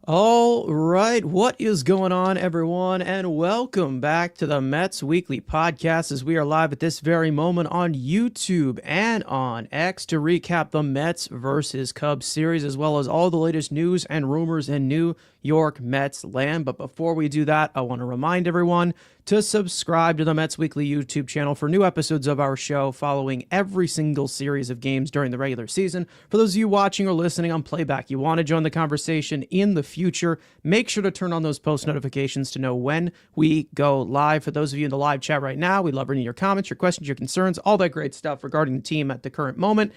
All right, what is going on, everyone, and welcome back to the Mets Weekly Podcast as we are live at this very moment on YouTube and on X to recap the Mets versus Cubs series, as well as all the latest news and rumors in New York Mets land. But before we do that, I want to remind everyone to subscribe to the Mets Weekly YouTube channel for new episodes of our show following every single series of games during the regular season. For those of you watching or listening on playback, you want to join the conversation in the future, make sure to turn on those post notifications to know when we go live. For those of you in the live chat right now, we love reading your comments, your questions, your concerns, all that great stuff regarding the team at the current moment.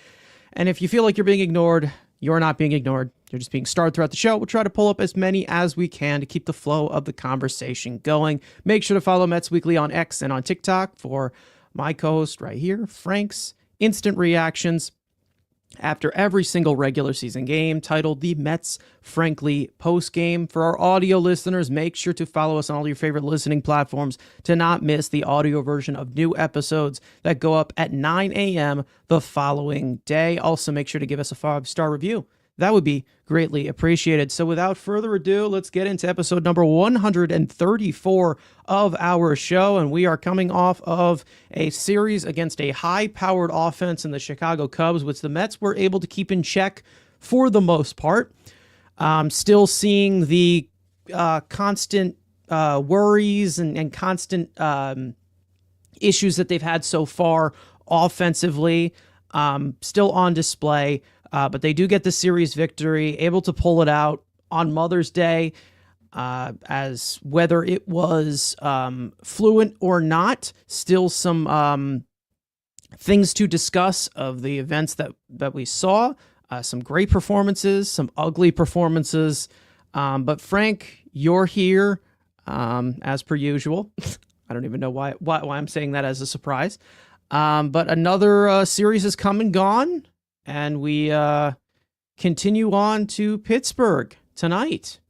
And if you feel like you're being ignored, you're not being ignored. You're just being starred throughout the show. We'll try to pull up as many as we can to keep the flow of the conversation going. Make sure to follow Mets Weekly on X and on TikTok for my co-host right here, Frank's instant reactions after every single regular season game, titled the Mets Frankly Postgame. For our audio listeners, make sure to follow us on all your favorite listening platforms to not miss the audio version of new episodes that go up at 9 a.m. the following day. Also, make sure to give us a 5-star review. That would be greatly appreciated. So without further ado, let's get into episode number 134 of our show. And we are coming off of a series against a high-powered offense in the Chicago Cubs, which the Mets were able to keep in check for the most part. Still seeing the constant worries and constant issues that they've had so far offensively, still on display. But they do get the series victory, able to pull it out on Mother's Day, as whether it was fluent or not, still some things to discuss of the events that we saw, some great performances, some ugly performances. But Frank, you're here as per usual. I don't even know why I'm saying that as a surprise. But another series has come and gone. And we continue on to Pittsburgh tonight.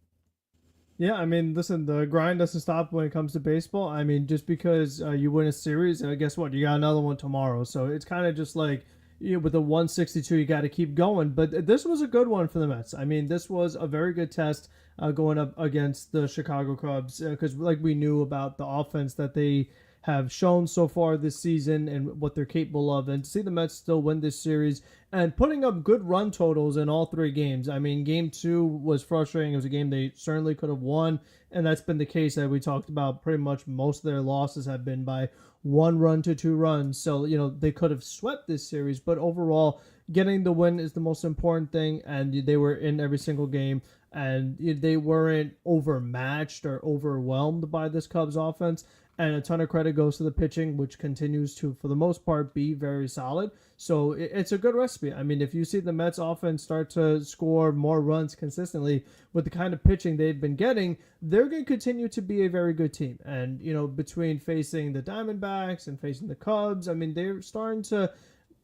Yeah, I mean, listen, the grind doesn't stop when it comes to baseball. I mean, just because you win a series, guess what? You got another one tomorrow. So it's kind of just like, with the 162, you got to keep going. But this was a good one for the Mets. I mean, this was a very good test going up against the Chicago Cubs because, like, we knew about the offense that they have shown so far this season and what they're capable of. And to see the Mets still win this series and putting up good run totals in all three games. I mean, game 2 was frustrating. It was a game they certainly could have won, and that's been the case that we talked about. Pretty much most of their losses have been by 1 run to 2 runs. So, they could have swept this series, but overall, getting the win is the most important thing, and they were in every single game, and they weren't overmatched or overwhelmed by this Cubs offense. And a ton of credit goes to the pitching, which continues to, for the most part, be very solid. So it's a good recipe. I mean, if you see the Mets offense start to score more runs consistently with the kind of pitching they've been getting, they're going to continue to be a very good team. And, between facing the Diamondbacks and facing the Cubs, I mean, they're starting to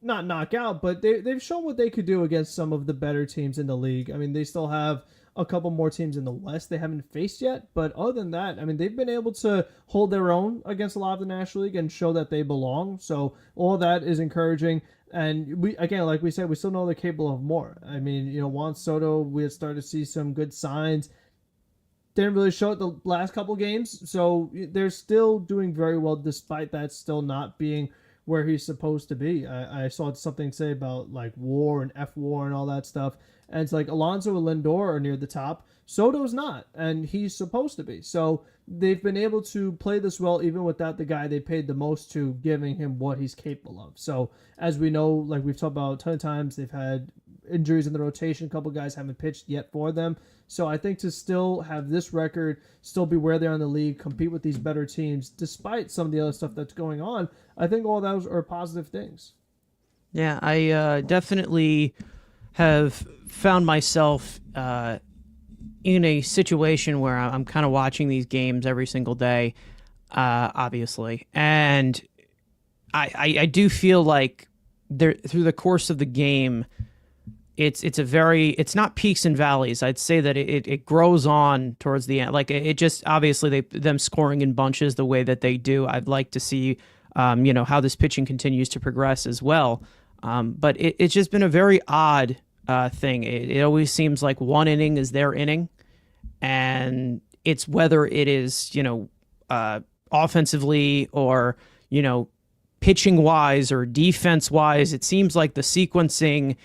not knock out, but they've shown what they could do against some of the better teams in the league. I mean, they still have a couple more teams in the West they haven't faced yet. But other than that, I mean, they've been able to hold their own against a lot of the National League and show that they belong. So all that is encouraging. And we, again, like we said, we still know they're capable of more. I mean, Juan Soto, we had started to see some good signs. Didn't really show it the last couple games. So they're still doing very well despite that still not being where he's supposed to be. I saw something say about like WAR and F-WAR and all that stuff. And it's like Alonso and Lindor are near the top. Soto's not, and he's supposed to be. So they've been able to play this well even without the guy they paid the most to giving him what he's capable of. So as we know, like we've talked about a ton of times, they've had injuries in the rotation. A couple guys haven't pitched yet for them. So I think to still have this record, still be where they are in the league, compete with these better teams, despite some of the other stuff that's going on, I think all those are positive things. Yeah, I definitely have found myself in a situation where I'm kind of watching these games every single day, obviously. And I do feel like there through the course of the game, it's not peaks and valleys. I'd say that it grows on towards the end. Like it just obviously them scoring in bunches the way that they do. I'd like to see how this pitching continues to progress as well. But it's just been a very odd thing. It always seems like one inning is their inning, And it's whether it is, offensively or, pitching wise or defense wise, it seems like the sequencing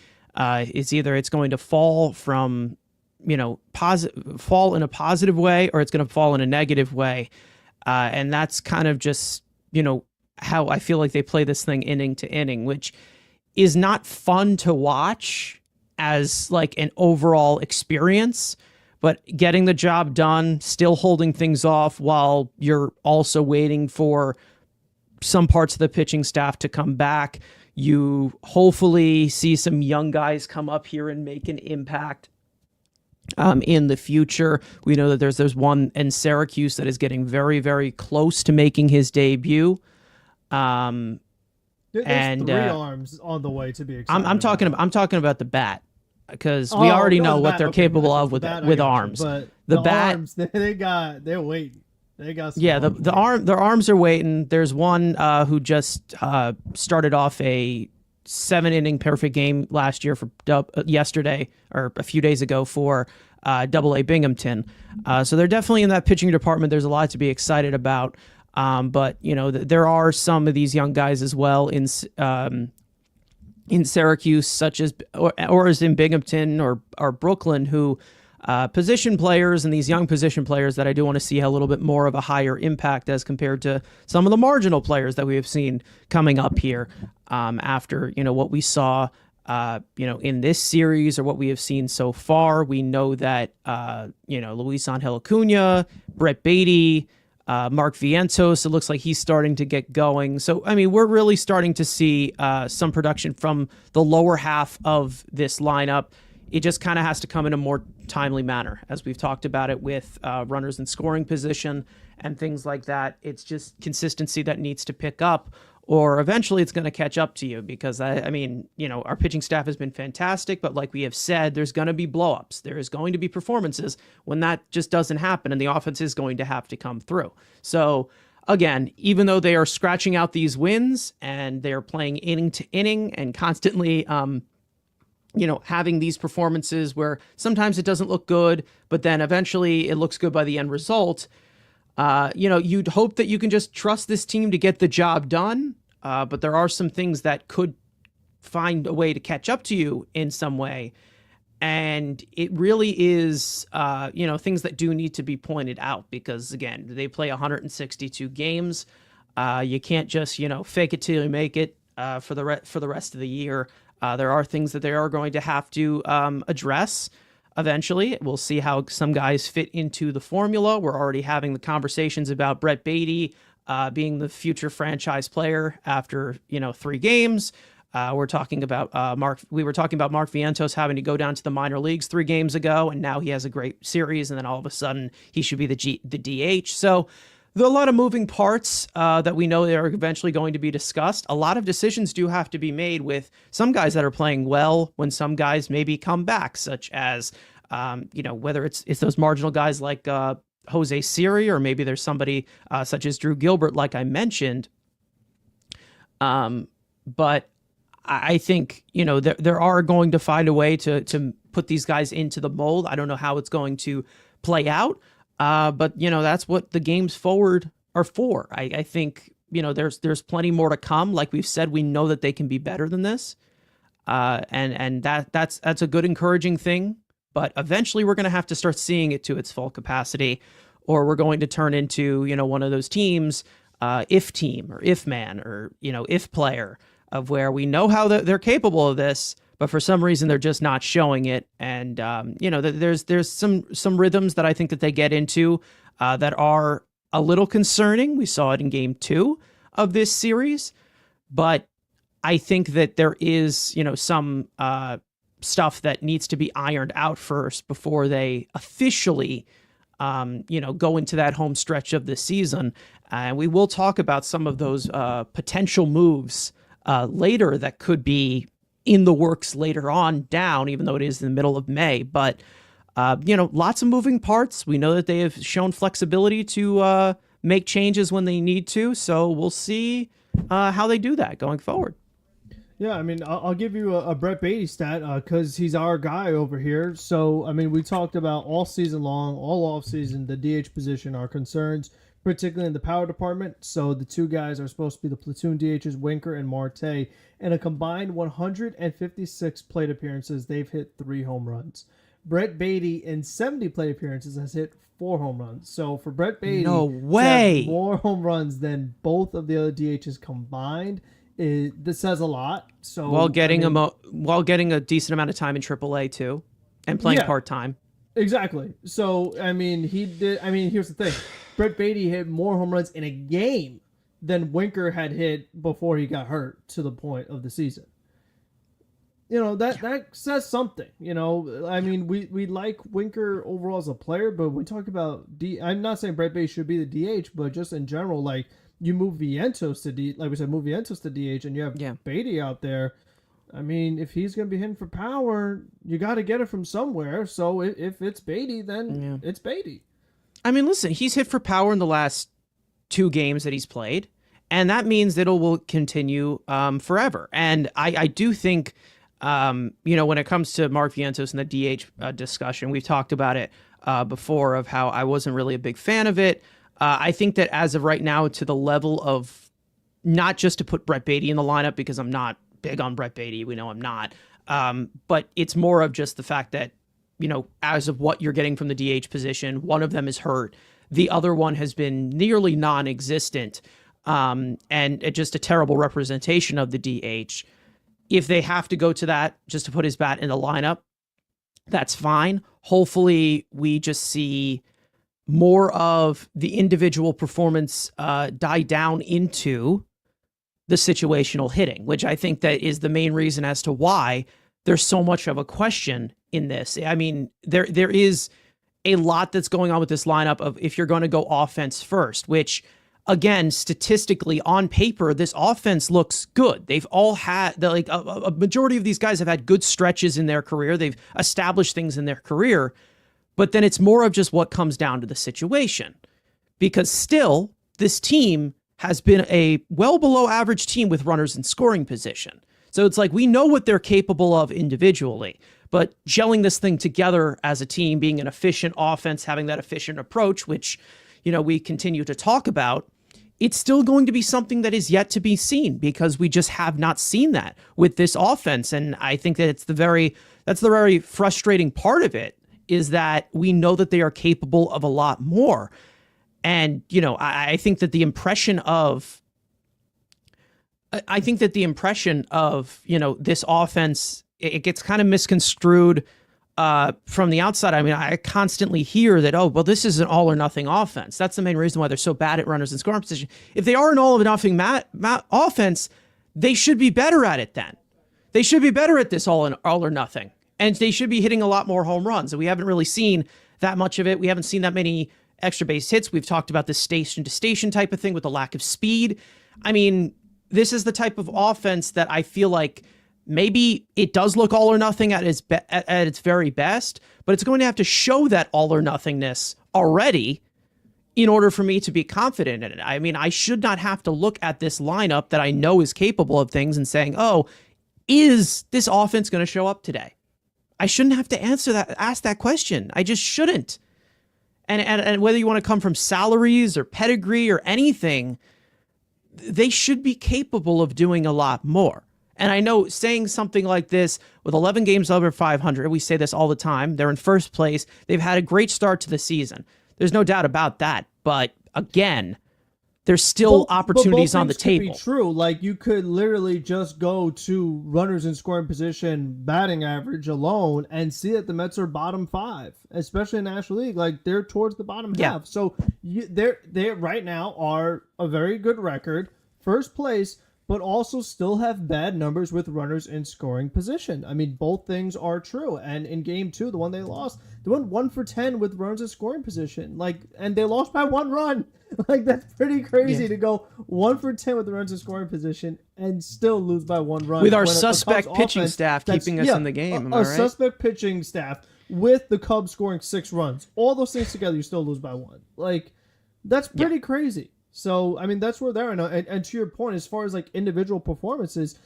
is either it's going to fall from, fall in a positive way, or it's going to fall in a negative way. And that's kind of just, how I feel like they play this thing inning to inning, which is not fun to watch as like an overall experience, but getting the job done, still holding things off while you're also waiting for some parts of the pitching staff to come back. You hopefully see some young guys come up here and make an impact in the future. We know that there's one in Syracuse that is getting very, very close to making his debut. There's and 3 arms on the way to be excited. I'm talking about the bat, because we already know what they're capable of with arms. But the bat, arms, they're waiting. They got some their arms are waiting. There's one who just started off a 7-inning perfect game last year for yesterday or a few days ago for AA Binghamton. So they're definitely in that pitching department. There's a lot to be excited about. But there are some of these young guys as well in Syracuse, such as or as in Binghamton or Brooklyn, who position players, and these young position players that I do want to see a little bit more of a higher impact as compared to some of the marginal players that we have seen coming up here after what we saw in this series or what we have seen so far. We know that Luis Angel Acuna, Brett Beatty, Mark Vientos, it looks like he's starting to get going. So, I mean, we're really starting to see some production from the lower half of this lineup. It just kind of has to come in a more timely manner, as we've talked about it with runners in scoring position and things like that. It's just consistency that needs to pick up, or eventually it's going to catch up to you, because our pitching staff has been fantastic, but like we have said, there's going to be blowups. There is going to be performances when that just doesn't happen, and the offense is going to have to come through. So again, even though they are scratching out these wins and they're playing inning to inning and constantly, having these performances where sometimes it doesn't look good, but then eventually it looks good by the end result. You'd hope that you can just trust this team to get the job done. But there are some things that could find a way to catch up to you in some way. And it really is, things that do need to be pointed out, because again, they play 162 games. You can't just, fake it till you make it, for the rest of the year. There are things that they are going to have to address eventually. We'll see how some guys fit into the formula. We're already having the conversations about Brett Beatty being the future franchise player after 3 games. We're talking about Mark. We were talking about Mark Vientos having to go down to the minor leagues 3 games ago, and now he has a great series, and then all of a sudden he should be the DH. So there are a lot of moving parts that we know they are eventually going to be discussed. A lot of decisions do have to be made with some guys that are playing well when some guys maybe come back, such as, whether it's those marginal guys like Jose Siri, or maybe there's somebody such as Drew Gilbert, like I mentioned. But I think, there are going to find a way to put these guys into the mold. I don't know how it's going to play out. But that's what the games forward are for. I think, there's plenty more to come. Like we've said, we know that they can be better than this. And that's a good encouraging thing, but eventually we're going to have to start seeing it to its full capacity, or we're going to turn into, one of those teams, if team or if man or, if player, of where we know how they're capable of this, but for some reason they're just not showing it. And there's some rhythms that I think that they get into that are a little concerning. We saw it in Game 2 of this series, but I think that there is some stuff that needs to be ironed out first before they officially go into that home stretch of the season. And we will talk about some of those potential moves later that could be in the works later on down, even though it is in the middle of May. But, lots of moving parts. We know that they have shown flexibility to make changes when they need to. So we'll see how they do that going forward. Yeah, I mean, I'll give you a Brett Beatty stat because he's our guy over here. So, I mean, we talked about all season long, all off season, the DH position, our concerns, particularly in the power department. So, the two guys are supposed to be the platoon DHs, Winker and Marte. In a combined 156 plate appearances, they've hit 3 home runs. Brett Beatty, in 70 plate appearances, has hit 4 home runs. So, for Brett Beatty No to have way. more home runs than both of the other DHs combined, this says a lot. So While getting I mean, while getting a decent amount of time in AAA too, and playing yeah, part time. exactly. So I mean, he did. I mean, here's the thing: Brett Beatty hit more home runs in a game than Winker had hit before he got hurt to the point of the season. You know that says something. You know, I mean, we like Winker overall as a player, but we talk about I'm not saying Brett Beatty should be the DH, but just in general, like. You move Vientos to like we said, move Vientos to DH, and you have Beatty out there. I mean, if he's going to be hitting for power, you got to get it from somewhere. So if it's Beatty, then it's Beatty. I mean, listen, he's hit for power in the last 2 games that he's played, and that means that it will continue forever. And I do think, when it comes to Mark Vientos and the DH discussion, we've talked about it before of how I wasn't really a big fan of it. I think that as of right now, to the level of not just to put Brett Beatty in the lineup because I'm not big on Brett Beatty, we know I'm not, but it's more of just the fact that, as of what you're getting from the DH position, one of them is hurt. The other one has been nearly non-existent, and just a terrible representation of the DH. If they have to go to that just to put his bat in the lineup, that's fine. Hopefully we just see more of the individual performance die down into the situational hitting, which I think that is the main reason as to why there's so much of a question in this. I mean, there is a lot that's going on with this lineup of if you're going to go offense first, which again, statistically on paper, this offense looks good. They've all had a majority of these guys have had good stretches in their career. They've established things in their career. But then it's more of just what comes down to the situation. Because still, this team has been a well below average team with runners in scoring position. So it's like we know what they're capable of individually, but gelling this thing together as a team, being an efficient offense, having that efficient approach, which, we continue to talk about, it's still going to be something that is yet to be seen because we just have not seen that with this offense. And I think that that's the very frustrating part of it. Is that we know that they are capable of a lot more. And, I think that the impression of, this offense, it gets kind of misconstrued from the outside. I mean, I constantly hear that, this is an all or nothing offense. That's the main reason why they're so bad at runners in scoring position. If they are an all or nothing offense, they should be better at it then. They should be better at this all or nothing. And they should be hitting a lot more home runs. And we haven't really seen that much of it. We haven't seen that many extra base hits. We've talked about this station to station type of thing with the lack of speed. I mean, this is the type of offense that I feel like maybe it does look all or nothing at its very best, but it's going to have to show that all or nothingness already in order for me to be confident in it. I mean, I should not have to look at this lineup that I know is capable of things and saying, is this offense going to show up today? I shouldn't have to ask that question. I just shouldn't. And whether you want to come from salaries or pedigree or anything, they should be capable of doing a lot more. And I know saying something like this with 11 games over 500, we say this all the time. They're in first place. They've had a great start to the season. There's no doubt about that. But again, there's still opportunities on the table. Could be true. Like you could literally just go to runners in scoring position, batting average alone, and see that the Mets are bottom 5, especially in the National League. Like they're towards the bottom half. So they right now are a very good record, first place, but also still have bad numbers with runners in scoring position. I mean, both things are true. And in game 2, the one they lost, they went 1 for 10 with runners in scoring position. And they lost by 1 run. That's pretty crazy to go 1 for 10 with the runners in scoring position and still lose by 1 run. With our suspect pitching staff keeping us in the game. Am I right? Suspect pitching staff with the Cubs scoring 6 runs. All those things together, you still lose by 1. That's pretty crazy. So, I mean, that's where they're at. And to your point, as far as individual performances,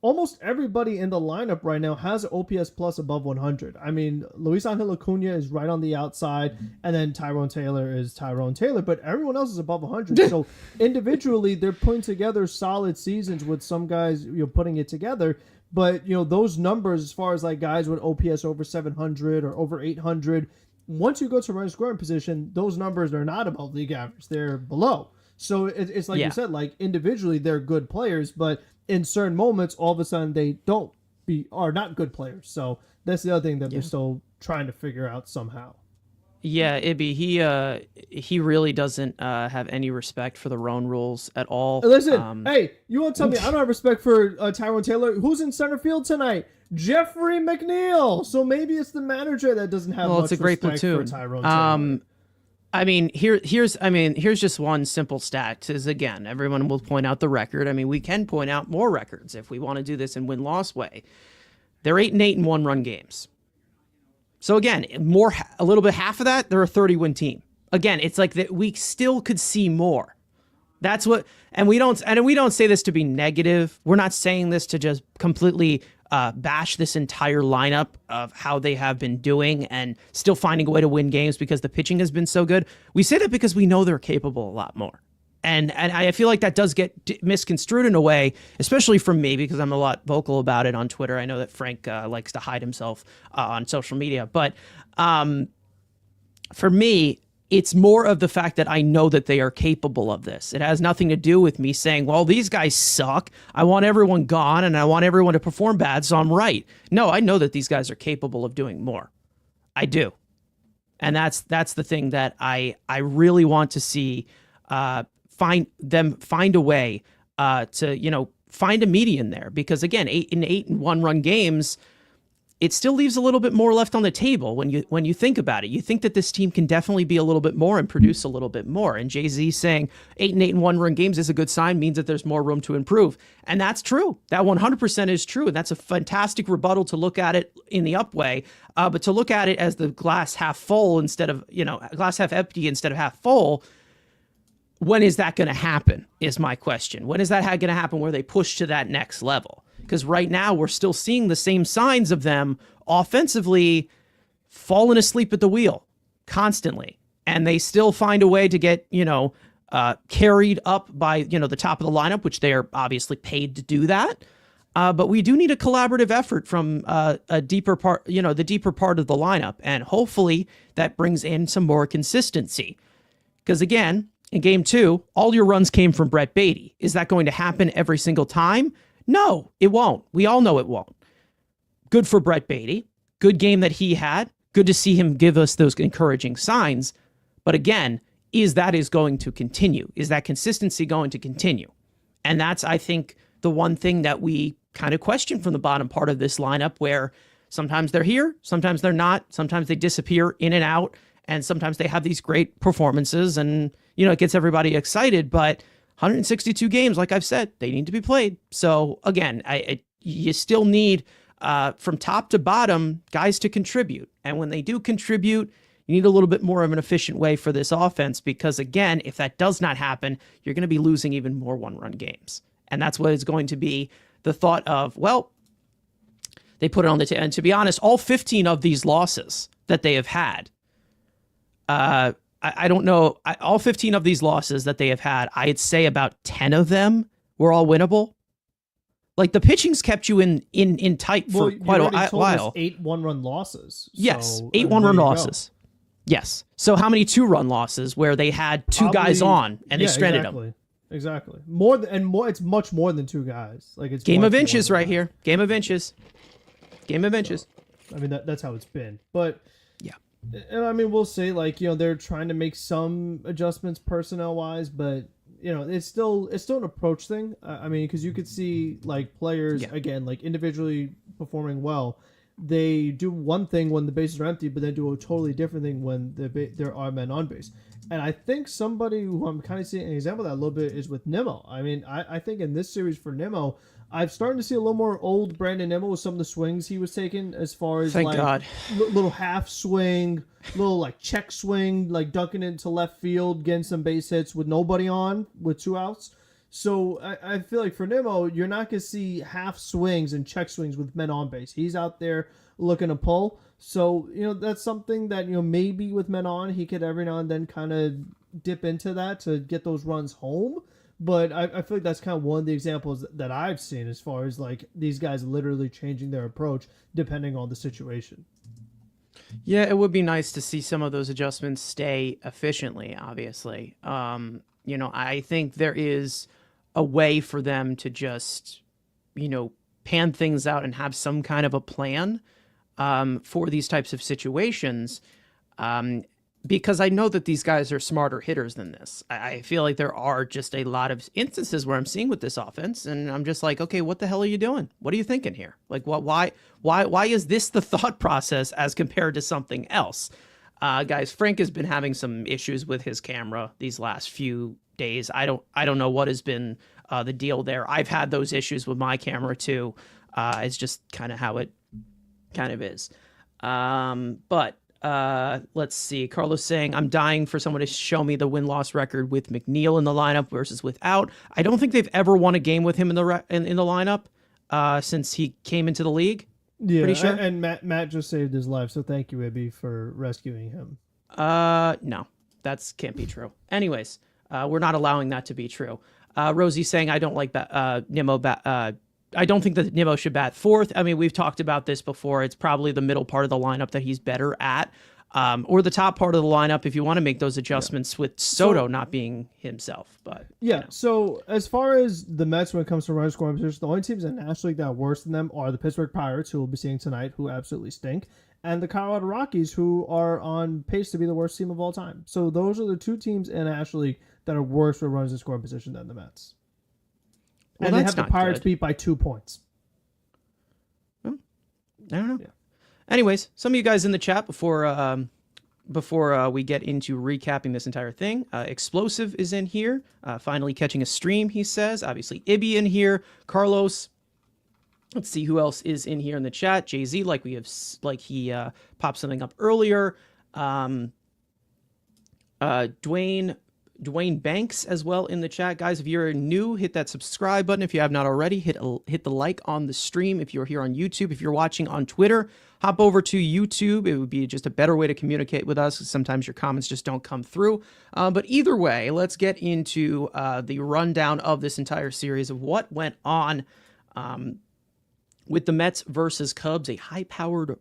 almost everybody in the lineup right now has an OPS plus above 100. I mean, Luis Angel Acuna is right on the outside, and then Tyrone Taylor is Tyrone Taylor, but everyone else is above 100. So individually, they're putting together solid seasons with some guys, putting it together. But, those numbers as far as like guys with OPS over 700 or over 800, once you go to running scoring position, those numbers are not above league average. They're below. So it's like you said, like individually, they're good players, but in certain moments, all of a sudden they are not good players. So that's the other thing that they're still trying to figure out somehow. Yeah, Ibby, he really doesn't have any respect for the Roan rules at all. Listen, hey, you want to tell me I don't have respect for Tyrone Taylor? Who's in center field tonight? Jeffrey McNeil. So maybe it's the manager that doesn't have much it's a great respect platoon. for Tyrone Taylor. I mean, here's just one simple stat. Is again, everyone will point out the record. I mean, we can point out more records if we want to do this in win-loss way. They're 8-8 in one-run games. So again, a little bit half of that, they're a 30-win team. Again, it's like that we still could see more. That's what, and we don't say this to be negative. We're not saying this to just completely bash this entire lineup of how they have been doing and still finding a way to win games because the pitching has been so good. We say that because we know they're capable a lot more. And I feel like that does get misconstrued in a way, especially from me, because I'm a lot vocal about it on Twitter. I know that Frank likes to hide himself on social media. But for me, it's more of the fact that I know that they are capable of this. It has nothing to do with me saying, well, these guys suck. I want everyone gone and I want everyone to perform bad, so I'm right. No, I know that these guys are capable of doing more. I do. And that's the thing that I really want to see find a way to find a median there, because again, 8-8 in one-run games, it still leaves a little bit more left on the table when you think about it. You think that this team can definitely be a little bit more and produce a little bit more. And Jay-Z saying 8-8 in one-run games is a good sign, means that there's more room to improve. And that's true. That 100% is true. And that's a fantastic rebuttal to look at it in the up way. But to look at it as the glass half full instead of, glass half empty instead of half full, when is that going to happen is my question. When is that going to happen where they push to that next level? Because right now we're still seeing the same signs of them offensively falling asleep at the wheel constantly. And they still find a way to get, carried up by, the top of the lineup, which they are obviously paid to do that. But we do need a collaborative effort from a deeper part, the deeper part of the lineup. And hopefully that brings in some more consistency. Because again, in game 2, all your runs came from Brett Beatty. Is that going to happen every single time? No, it won't. We all know it won't. Good for Brett Beatty. Good game that he had. Good to see him give us those encouraging signs. But again, is going to continue? Is that consistency going to continue? And that's, I think, the one thing that we kind of question from the bottom part of this lineup, where sometimes they're here, sometimes they're not, sometimes they disappear in and out, and sometimes they have these great performances and, it gets everybody excited, but 162 games, like I've said, they need to be played. So again, you still need, from top to bottom, guys to contribute. And when they do contribute, you need a little bit more of an efficient way for this offense, because again, if that does not happen, you're going to be losing even more one-run games. And that's what is going to be the thought of, well, they put it on the table. And to be honest, all 15 of these losses that they have had, I don't know. All 15 of these losses that they have had, I'd say about 10 of them were all winnable. Like the pitching's kept you in tight for quite a while. 8 one-run losses. Yes, 8 one-run losses. Yes. So how many 2-run losses where they had two guys on and they stranded them? Exactly. More. It's much more than 2 guys. Like it's game of inches right here. Game of inches. Game of inches. I mean that's how it's been, but. Yeah. And I mean, we'll say they're trying to make some adjustments personnel wise, but it's still an approach thing. I mean, because you could see players again, individually performing well. They do one thing when the bases are empty, but they do a totally different thing when there are men on base. And I think somebody who I'm kind of seeing an example of that a little bit is with Nimmo. I mean, I think in this series for Nimmo, I'm starting to see a little more old Brandon Nimmo with some of the swings he was taking, as far as Thank God. Little half swing, little check swing, dunking it into left field, getting some base hits with nobody on, with 2 outs. So I feel like for Nimmo, you're not going to see half swings and check swings with men on base. He's out there looking to pull. So, that's something that, maybe with men on, he could every now and then kind of dip into that to get those runs home. But I feel like that's kind of one of the examples that I've seen as far as like these guys literally changing their approach depending on the situation. Yeah, it would be nice to see some of those adjustments stay efficiently, obviously. I think there is a way for them to just, pan things out and have some kind of a plan for these types of situations. Because I know that these guys are smarter hitters than this. I feel like there are just a lot of instances where I'm seeing with this offense, and I'm just like, okay, what the hell are you doing? What are you thinking here? Like, why is this the thought process as compared to something else? Guys, Frank has been having some issues with his camera these last few days. I don't know what has been the deal there. I've had those issues with my camera too. It's just kind of how it kind of is. But let's see. Carlos saying, I'm dying for someone to show me the win-loss record with McNeil in the lineup versus without. I don't think they've ever won a game with him in the lineup since he came into the league. Yeah, pretty sure. And Matt just saved his life, so thank you, Ibby, for rescuing him. No, that can't be true. Anyways, we're not allowing that to be true. Rosie saying, I don't like Nimmo. I don't think that Nimmo should bat fourth. I mean, we've talked about this before. It's probably the middle part of the lineup that he's better at, or the top part of the lineup if you want to make those adjustments with Soto not being himself. But yeah, so as far as the Mets when it comes to running scoring position, the only teams in the National League that are worse than them are the Pittsburgh Pirates, who we'll be seeing tonight, who absolutely stink, and the Colorado Rockies, who are on pace to be the worst team of all time. So those are the two teams in the National League that are worse for runners in scoring position than the Mets. Well, and they have the Pirates beat by 2 points. Well, I don't know. Yeah. Anyways, some of you guys in the chat before we get into recapping this entire thing, Explosive is in here, finally catching a stream, he says. Obviously, Ibby in here, Carlos. Let's see who else is in here in the chat. Jay-Z, he popped something up earlier. Dwayne Banks as well in the chat. Guys, if you're new, hit that subscribe button. If you have not already, hit the like on the stream. If you're here on YouTube, if you're watching on Twitter, hop over to YouTube. It would be just a better way to communicate with us. Sometimes your comments just don't come through. But either way, let's get into the rundown of this entire series of what went on with the Mets versus Cubs, a high-powered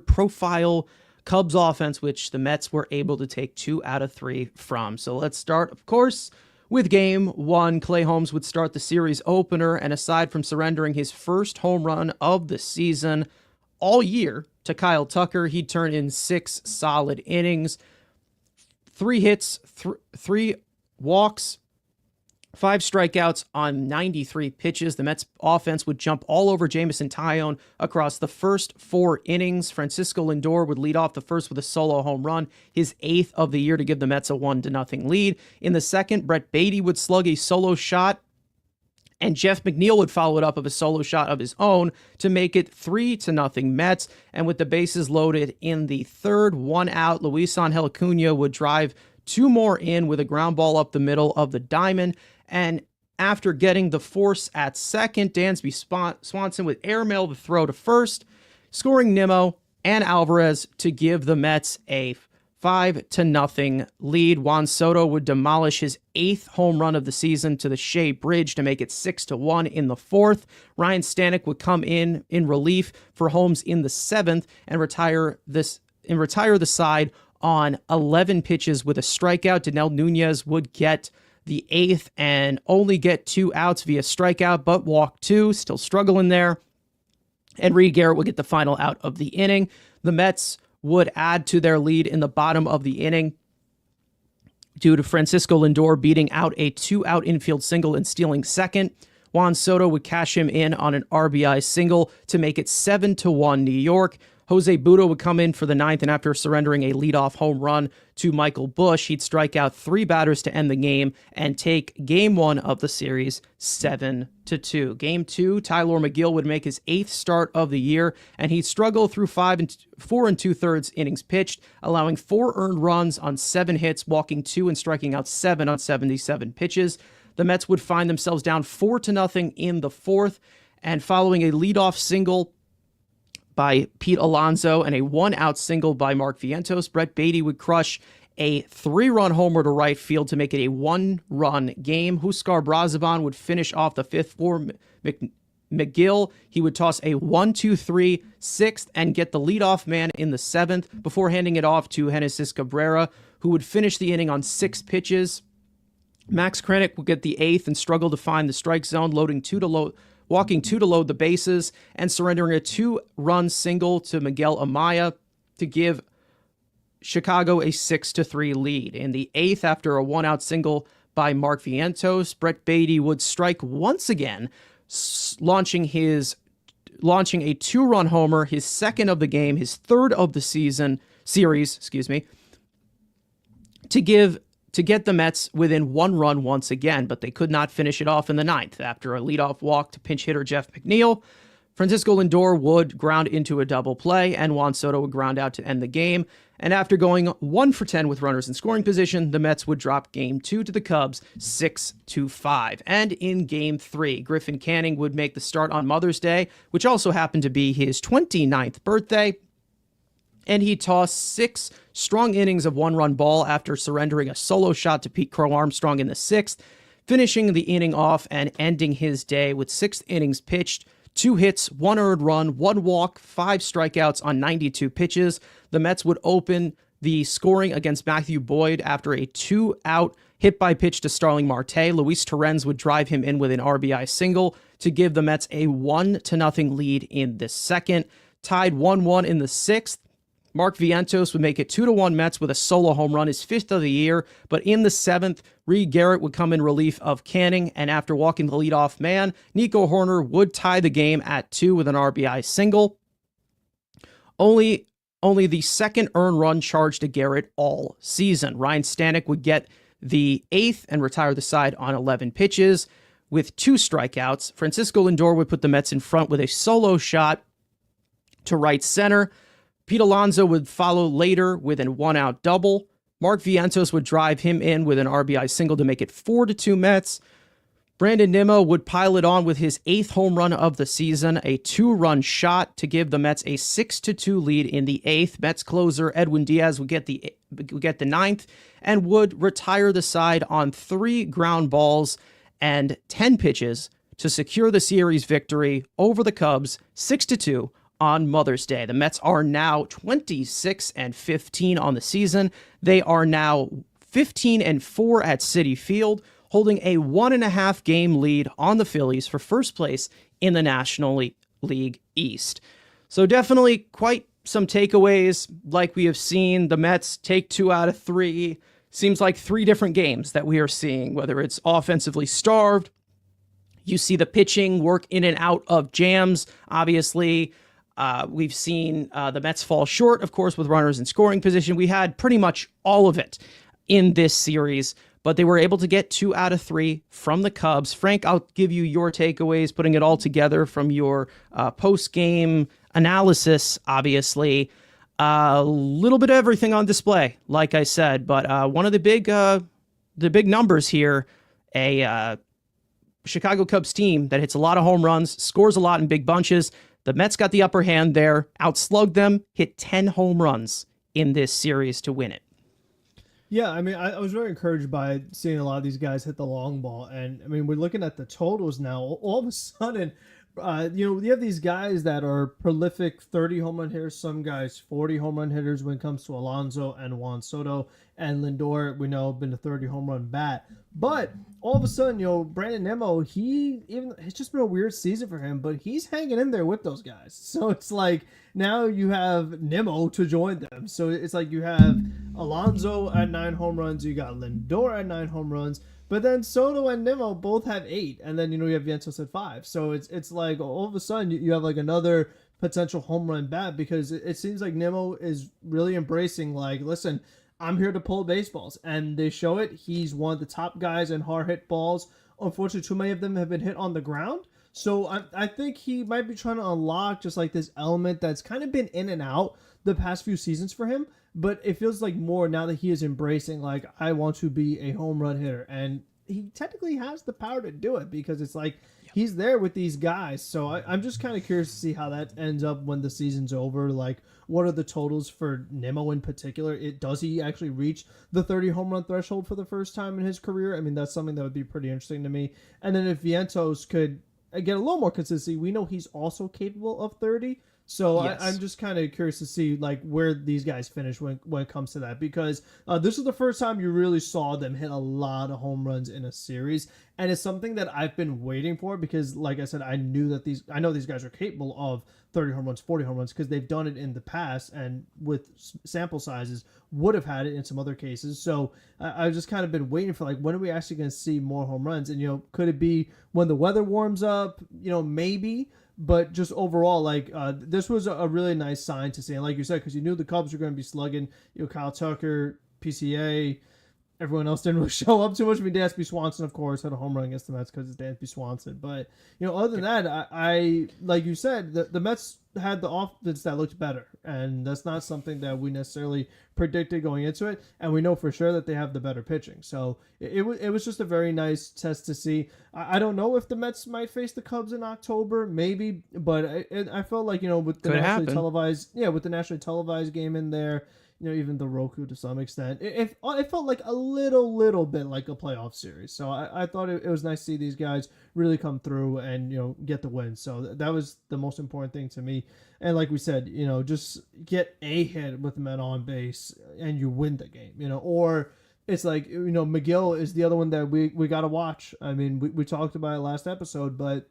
profile Cubs offense, which the Mets were able to take 2 out of 3 from. So let's start, of course, with Game 1. Clay Holmes would start the series opener, and aside from surrendering his first home run of the season all year to Kyle Tucker, he'd turn in 6 solid innings, 3 hits, 3 walks, 5 strikeouts on 93 pitches. The Mets offense would jump all over Jameson Taillon across the first 4 innings. Francisco Lindor would lead off the first with a solo home run, his 8th of the year, to give the Mets a 1-0 lead. In the second, Brett Beatty would slug a solo shot, and Jeff McNeil would follow it up with a solo shot of his own to make it 3-0 Mets. And with the bases loaded in the third, 1 out, Luis Angel Acuna would drive 2 more in with a ground ball up the middle of the diamond. And after getting the force at second, Dansby Swanson would airmail the throw to first, scoring Nimmo and Alvarez to give the Mets a 5-0 lead. Juan Soto would demolish his 8th home run of the season to the Shea Bridge to make it 6-1 in the 4th. Ryan Stanek would come in relief for Holmes in the 7th and retire the side on 11 pitches with a strikeout. Danel Nunez would get the 8th and only get 2 outs via strikeout, but walk 2, still struggling there. And Reed Garrett would get the final out of the inning. The Mets would add to their lead in the bottom of the inning due to Francisco Lindor beating out a 2-out infield single and stealing second. Juan Soto would cash him in on an RBI single to make it 7-1 New York. Jose Budo would come in for the 9th, and after surrendering a leadoff home run to Michael Busch, he'd strike out 3 batters to end the game and take Game 1 of the series 7-2. Game 2, Tyler McGill would make his 8th start of the year, and he'd struggle through 4 2/3 innings pitched, allowing 4 earned runs on 7 hits, walking 2 and striking out 7 on 77 pitches. The Mets would find themselves down 4-0 in the fourth, and following a leadoff single by Pete Alonso and a one-out single by Mark Vientos, Brett Beatty would crush a 3-run homer to right field to make it a 1-run game. Huskar Brazaban would finish off the fifth for McGill. He would toss a 1-2-3 sixth and get the leadoff man in the seventh before handing it off to Genesis Cabrera, who would finish the inning on 6 pitches. Max Krenick would get the eighth and struggle to find the strike zone, walking two to load the bases and surrendering a 2-run single to Miguel Amaya to give Chicago a 6-3 lead. In the eighth, after a 1-out single by Mark Vientos, Brett Beatty would strike once again, launching a 2-run homer, his second of the game, his third of the series, to get the Mets within 1 run once again, but they could not finish it off in the ninth. After a leadoff walk to pinch hitter Jeff McNeil, Francisco Lindor would ground into a double play, and Juan Soto would ground out to end the game. And after going 1 for 10 with runners in scoring position, the Mets would drop Game 2 to the Cubs 6-5. And in Game 3, Griffin Canning would make the start on Mother's Day, which also happened to be his 29th birthday. And he tossed 6 strong innings of 1-run ball after surrendering a solo shot to Pete Crow Armstrong in the 6th, finishing the inning off and ending his day with 6 innings pitched, 2 hits, 1 earned run, 1 walk, 5 strikeouts on 92 pitches. The Mets would open the scoring against Matthew Boyd after a 2-out hit by pitch to Starling Marte. Luis Torrens would drive him in with an RBI single to give the Mets a 1-0 lead in the second. Tied 1-1 in the 6th. Mark Vientos would make it 2-1 Mets with a solo home run, his 5th of the year. But in the 7th, Reed Garrett would come in relief of Canning, and after walking the leadoff man, Nico Horner would tie the game at 2 with an RBI single. Only the second earned run charged to Garrett all season. Ryan Stanek would get the 8th and retire the side on 11 pitches with 2 strikeouts. Francisco Lindor would put the Mets in front with a solo shot to right center. Pete Alonso would follow later with a 1-out double. Mark Vientos would drive him in with an RBI single to make it 4-2 Mets. Brandon Nimmo would pile it on with his 8th home run of the season, a 2-run shot to give the Mets a 6-2 lead in the 8th. Mets closer Edwin Diaz would get the 9th and would retire the side on 3 ground balls and 10 pitches to secure the series victory over the Cubs 6-2 on Mother's Day. The Mets are now 26-15 on the season. They are now 15-4 at Citi Field, holding a 1.5 game lead on the Phillies for first place in the National League East. So definitely quite some takeaways. Like we have seen, the Mets take 2 out of 3. Seems like 3 different games that we are seeing, whether it's offensively starved. You see the pitching work in and out of jams, obviously. We've seen the Mets fall short, of course, with runners in scoring position. We had pretty much all of it in this series, but they were able to get 2 out of 3 from the Cubs. Frank, I'll give you your takeaways, putting it all together from your post-game analysis, obviously. A little bit of everything on display, like I said, but one of the big numbers here, a Chicago Cubs team that hits a lot of home runs, scores a lot in big bunches. The Mets got the upper hand there, outslugged them, hit 10 home runs in this series to win it. Yeah, I mean, I was very encouraged by seeing a lot of these guys hit the long ball. And, I mean, we're looking at the totals now. All of a sudden, you have these guys that are prolific 30 home run hitters, some guys 40 home run hitters when it comes to Alonso and Juan Soto. And Lindor, we know, been a 30 home run bat. But all of a sudden, Brandon Nimmo, it's just been a weird season for him, but he's hanging in there with those guys. So it's like now you have Nimmo to join them. So it's like you have Alonso at 9 home runs, you got Lindor at 9 home runs, but then Soto and Nimmo both have 8, and then you have Vientos at 5. So it's like all of a sudden you have like another potential home run bat, because it seems like Nimmo is really embracing, like, listen, I'm here to pull baseballs, and they show it. He's one of the top guys in hard hit balls. Unfortunately, too many of them have been hit on the ground. So I think he might be trying to unlock just like this element that's kind of been in and out the past few seasons for him. But it feels like more now that he is embracing, like, I want to be a home run hitter. And he technically has the power to do it because it's like he's there with these guys. So I'm just kind of curious to see how that ends up when the season's over. Like, what are the totals for Nimmo in particular? Does he actually reach the 30 home run threshold for the first time in his career? I mean, that's something that would be pretty interesting to me. And then if Vientos could get a little more consistency, we know he's also capable of 30. So Yes. I'm just kind of curious to see like where these guys finish when it comes to that, because this is the first time you really saw them hit a lot of home runs in a series, and it's something that I've been waiting for because, like I said, I know these guys are capable of 30 home runs, 40 home runs because they've done it in the past, and with sample sizes would have had it in some other cases. So I've just kind of been waiting for like when are we actually going to see more home runs, and could it be when the weather warms up? Maybe. But just overall, like this was a really nice sign to see, and like you said, because you knew the Cubs were going to be slugging. Kyle Tucker, PCA, everyone else didn't really show up too much. I mean, Dansby Swanson, of course, had a home run against the Mets because it's Dansby Swanson. But other than that, I like you said, the Mets had the offense that looked better, and that's not something that we necessarily predicted going into it. And we know for sure that they have the better pitching. So it was just a very nice test to see. I don't know if the Mets might face the Cubs in October, maybe, but I felt like with the nationally televised game in there. Even the Roku to some extent. It felt like a little bit like a playoff series. So I thought it was nice to see these guys really come through and, get the win. So that was the most important thing to me. And like we said, just get a hit with men on base and you win the game, or it's like, McGill is the other one that we got to watch. I mean, we talked about it last episode, but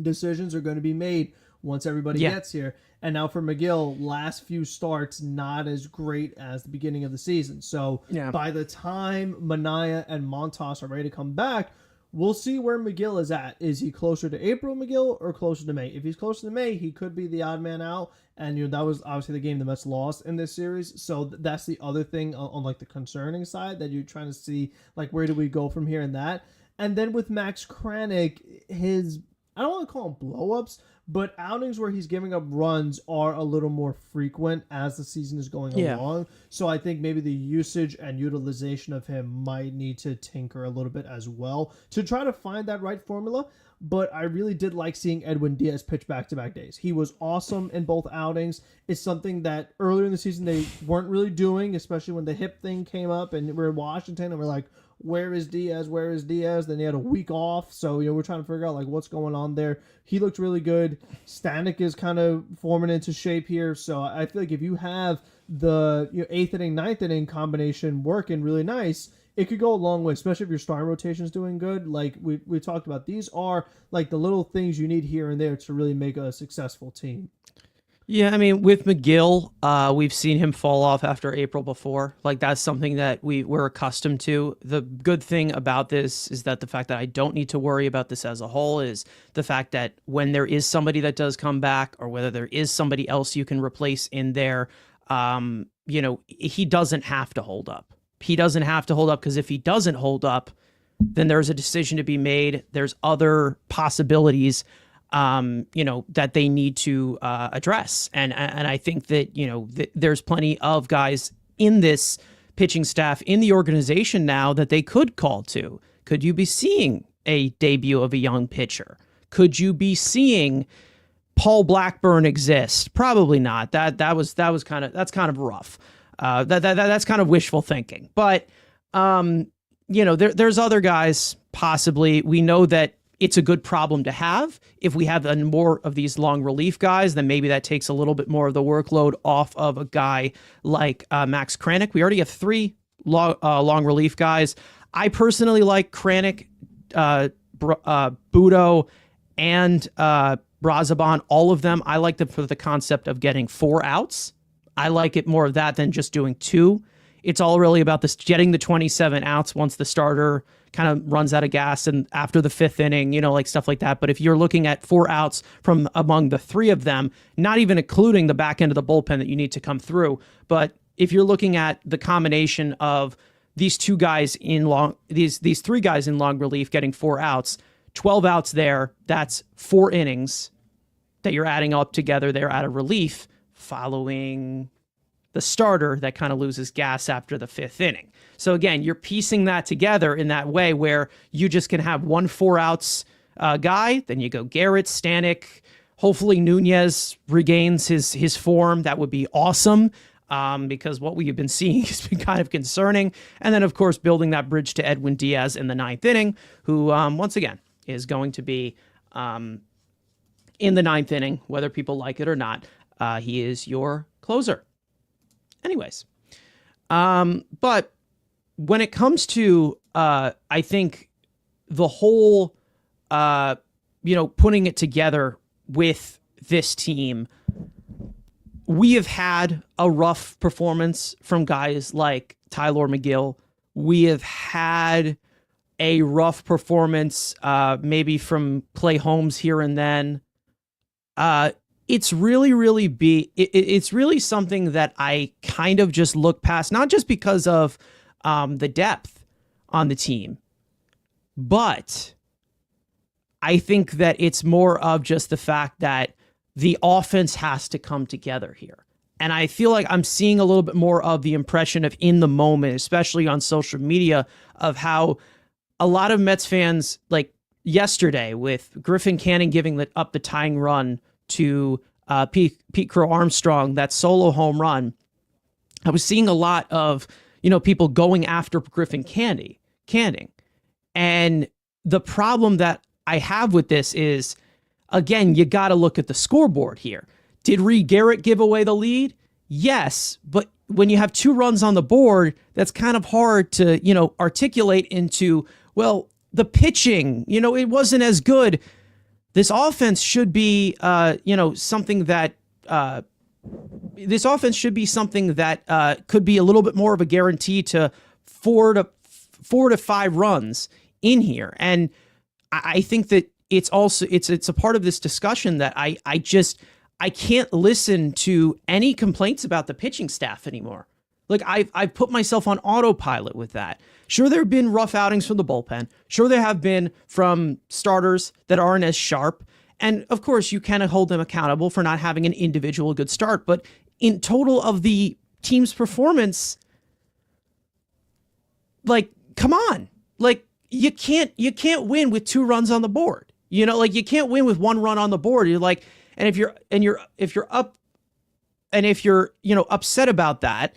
decisions are going to be made once everybody gets here. And now for McGill, last few starts not as great as the beginning of the season. So by the time Manaea and Montas are ready to come back, we'll see where McGill is at. Is he closer to April McGill or closer to May? If he's closer to May, he could be the odd man out. And that was obviously the game the Mets lost in this series. So that's the other thing on like the concerning side that you're trying to see, like where do we go from here and that. And then with Max Kranick, I don't want to call them blow-ups, but outings where he's giving up runs are a little more frequent as the season is going along. So I think maybe the usage and utilization of him might need to tinker a little bit as well to try to find that right formula. But I really did like seeing Edwin Diaz pitch back-to-back days. He was awesome in both outings. It's something that earlier in the season they weren't really doing, especially when the hip thing came up and we're in Washington and we're like, where is Diaz? Where is Diaz? Then he had a week off. So, we're trying to figure out like what's going on there. He looked really good. Stanek is kind of forming into shape here. So I feel like if you have the 8th inning, 9th inning combination working really nice, it could go a long way, especially if your starting rotation is doing good. Like we talked about, these are like the little things you need here and there to really make a successful team. Yeah, I mean, with McGill, we've seen him fall off after April before. Like, that's something that we're accustomed to. The good thing about this is that the fact that I don't need to worry about this as a whole is the fact that when there is somebody that does come back, or whether there is somebody else you can replace in there, he doesn't have to hold up. He doesn't have to hold up, because if he doesn't hold up, then there's a decision to be made. There's other possibilities that they need to address. And I think that, there's plenty of guys in this pitching staff in the organization now that they could call to. Could you be seeing a debut of a young pitcher? Could you be seeing Paul Blackburn exist? Probably not. That's kind of rough. That's kind of wishful thinking. But there's other guys possibly. We know that it's a good problem to have. If we have more of these long relief guys, then maybe that takes a little bit more of the workload off of a guy like Max Kranick. We already have 3 long relief guys. I personally like Kranick, Budo, and Brazaban, all of them. I like them for the concept of getting 4 outs. I like it more of that than just doing 2. It's all really about this getting the 27 outs once the starter kind of runs out of gas and after the 5th inning, like stuff like that. But if you're looking at 4 outs from among the 3 of them, not even including the back end of the bullpen that you need to come through, but if you're looking at the combination of these 2 guys in these 3 guys in long relief getting 4 outs, 12 outs there, that's 4 innings that you're adding up together there out of relief following the starter that kind of loses gas after the 5th inning. So again, you're piecing that together in that way where you just can have 1 4-outs guy, then you go Garrett, Stanek. Hopefully Nunez regains his form. That would be awesome, because what we've been seeing has been kind of concerning. And then, of course, building that bridge to Edwin Diaz in the 9th inning, who, once again, is going to be in the 9th inning, whether people like it or not. He is your closer. Anyways, but when it comes to, I think, the whole, putting it together with this team, we have had a rough performance from guys like Tyler McGill. We have had a rough performance maybe from Clay Holmes here and then. It's really, it's really something that I kind of just look past, not just because of the depth on the team, but I think that it's more of just the fact that the offense has to come together here. And I feel like I'm seeing a little bit more of the impression of in the moment, especially on social media, of how a lot of Mets fans, like yesterday with Griffin Canning giving up the tying run to Pete Crow Armstrong, that solo home run, I was seeing a lot of, people going after Griffin Canning. And the problem that I have with this is, again, you got to look at the scoreboard here. Did Reed Garrett give away the lead? Yes, but when you have 2 runs on the board, that's kind of hard to, articulate into, well, the pitching, it wasn't as good. This offense should be, something that, could be a little bit more of a guarantee to 4 to 5 runs in here. And I think that it's also, it's a part of this discussion that I can't listen to any complaints about the pitching staff anymore. Like I've put myself on autopilot with that. Sure, there have been rough outings from the bullpen. Sure, there have been from starters that aren't as sharp. And of course, you can hold them accountable for not having an individual good start. But in total of the team's performance, like, come on. Like, you can't win with 2 runs on the board. You can't win with 1 run on the board. You're like, and if you're upset about that,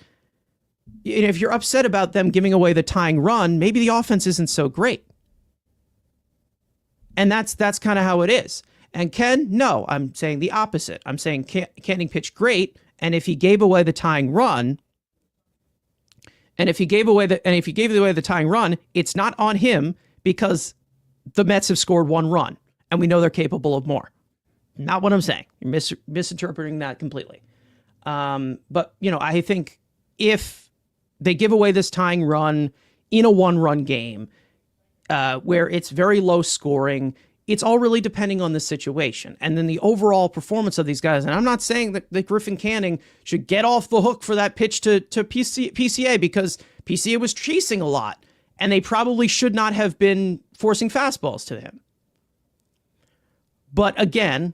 and if you're upset about them giving away the tying run, maybe the offense isn't so great. And that's kind of how it is. And Ken, no, I'm saying the opposite. I'm saying Canning pitched great, and if he gave away the tying run, if he gave away the tying run, it's not on him because the Mets have scored 1 run, and we know they're capable of more. Not what I'm saying. You're misinterpreting that completely. But I think if they give away this tying run in a 1-run game, where it's very low scoring, it's all really depending on the situation. And then the overall performance of these guys. And I'm not saying that Griffin Canning should get off the hook for that pitch to PCA, because PCA was chasing a lot, and they probably should not have been forcing fastballs to him. But again,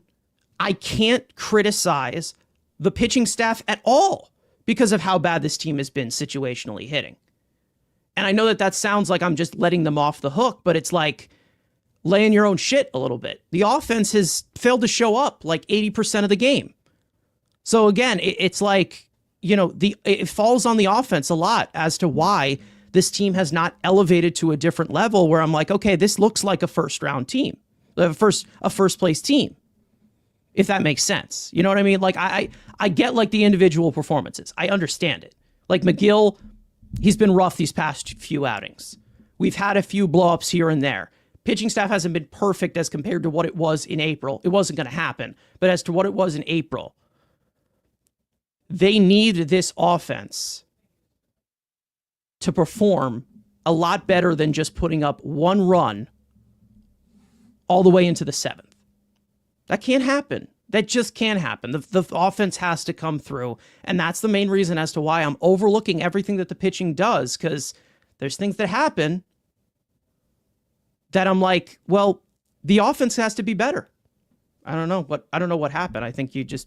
I can't criticize the pitching staff at all because of how bad this team has been situationally hitting. And I know that sounds like I'm just letting them off the hook, but it's like laying your own shit a little bit. The offense has failed to show up like 80% of the game. So again, it's like, it falls on the offense a lot as to why this team has not elevated to a different level where I'm like, okay, this looks like a first-round team, a first-place team, if that makes sense. You know what I mean? Like, I get, like, the individual performances. I understand it. Like, McGill, he's been rough these past few outings. We've had a few blow-ups here and there. Pitching staff hasn't been perfect as compared to what it was in April. It wasn't going to happen. But as to what it was in April, they need this offense to perform a lot better than just putting up 1 run all the way into the 7th. That can't happen. That just can't happen. The offense has to come through, and that's the main reason as to why I'm overlooking everything that the pitching does, because there's things that happen that I'm like, well, the offense has to be better. I don't know what happened. I think you just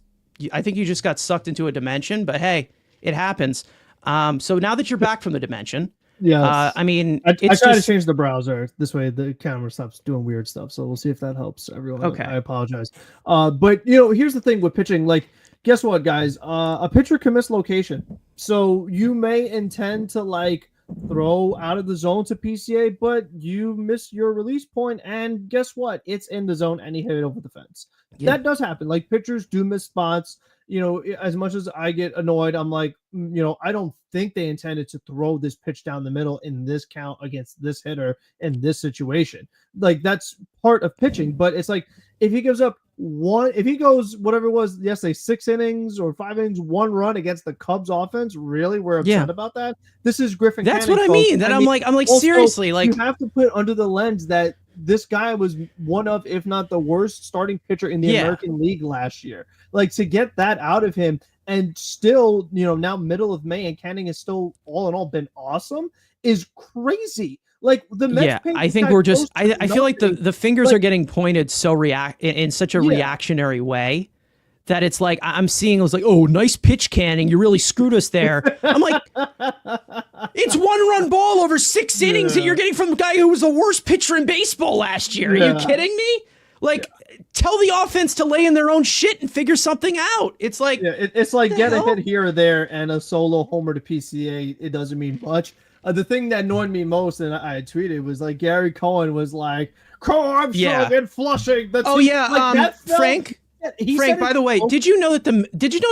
got sucked into a dimension, but hey, It happens. So now that you're back from the dimension, Yes. I mean, I it's try to just change the browser. This way the camera stops doing weird stuff. So we'll see if that helps everyone. okay. I apologize. But here's the thing with pitching. Like, guess what, guys? A pitcher can miss location. So you may intend to like throw out of the zone to PCA, but you miss your release point, and guess what? It's in the zone and he hit it over the fence. Yeah. That does happen. Like pitchers do miss spots. As much as I get annoyed, I'm like, I don't think they intended to throw this pitch down the middle in this count against this hitter in this situation. Like that's part of pitching, but it's like if he gives up if he goes whatever it was yesterday, 6 innings or 5 innings, 1 run against the Cubs offense, really, we're upset about that. This is Griffin. That's Canning, what I folks. mean. I'm like, also, seriously, like you have to put under the lens that this guy was one of, if not the worst starting pitcher in the American League last year. Like to get that out of him and still, now middle of May and Canning is still all in all been awesome is crazy. Like the Mets I think we're just I feel like the fingers are getting pointed so in such a reactionary way that it's like I'm seeing it was like, oh, nice pitch, Canning, you really screwed us there. I'm like, it's 1-run ball over 6 innings that you're getting from the guy who was the worst pitcher in baseball last year. Are you kidding me? Like, tell the offense to lay in their own shit and figure something out. It's like, it's like get a hit here or there and a solo homer to PCA. It doesn't mean much. The thing that annoyed me most, and I tweeted, was like Gary Cohen was like, Armstrong in Flushing. That's Frank. Frank, by the way, did you know that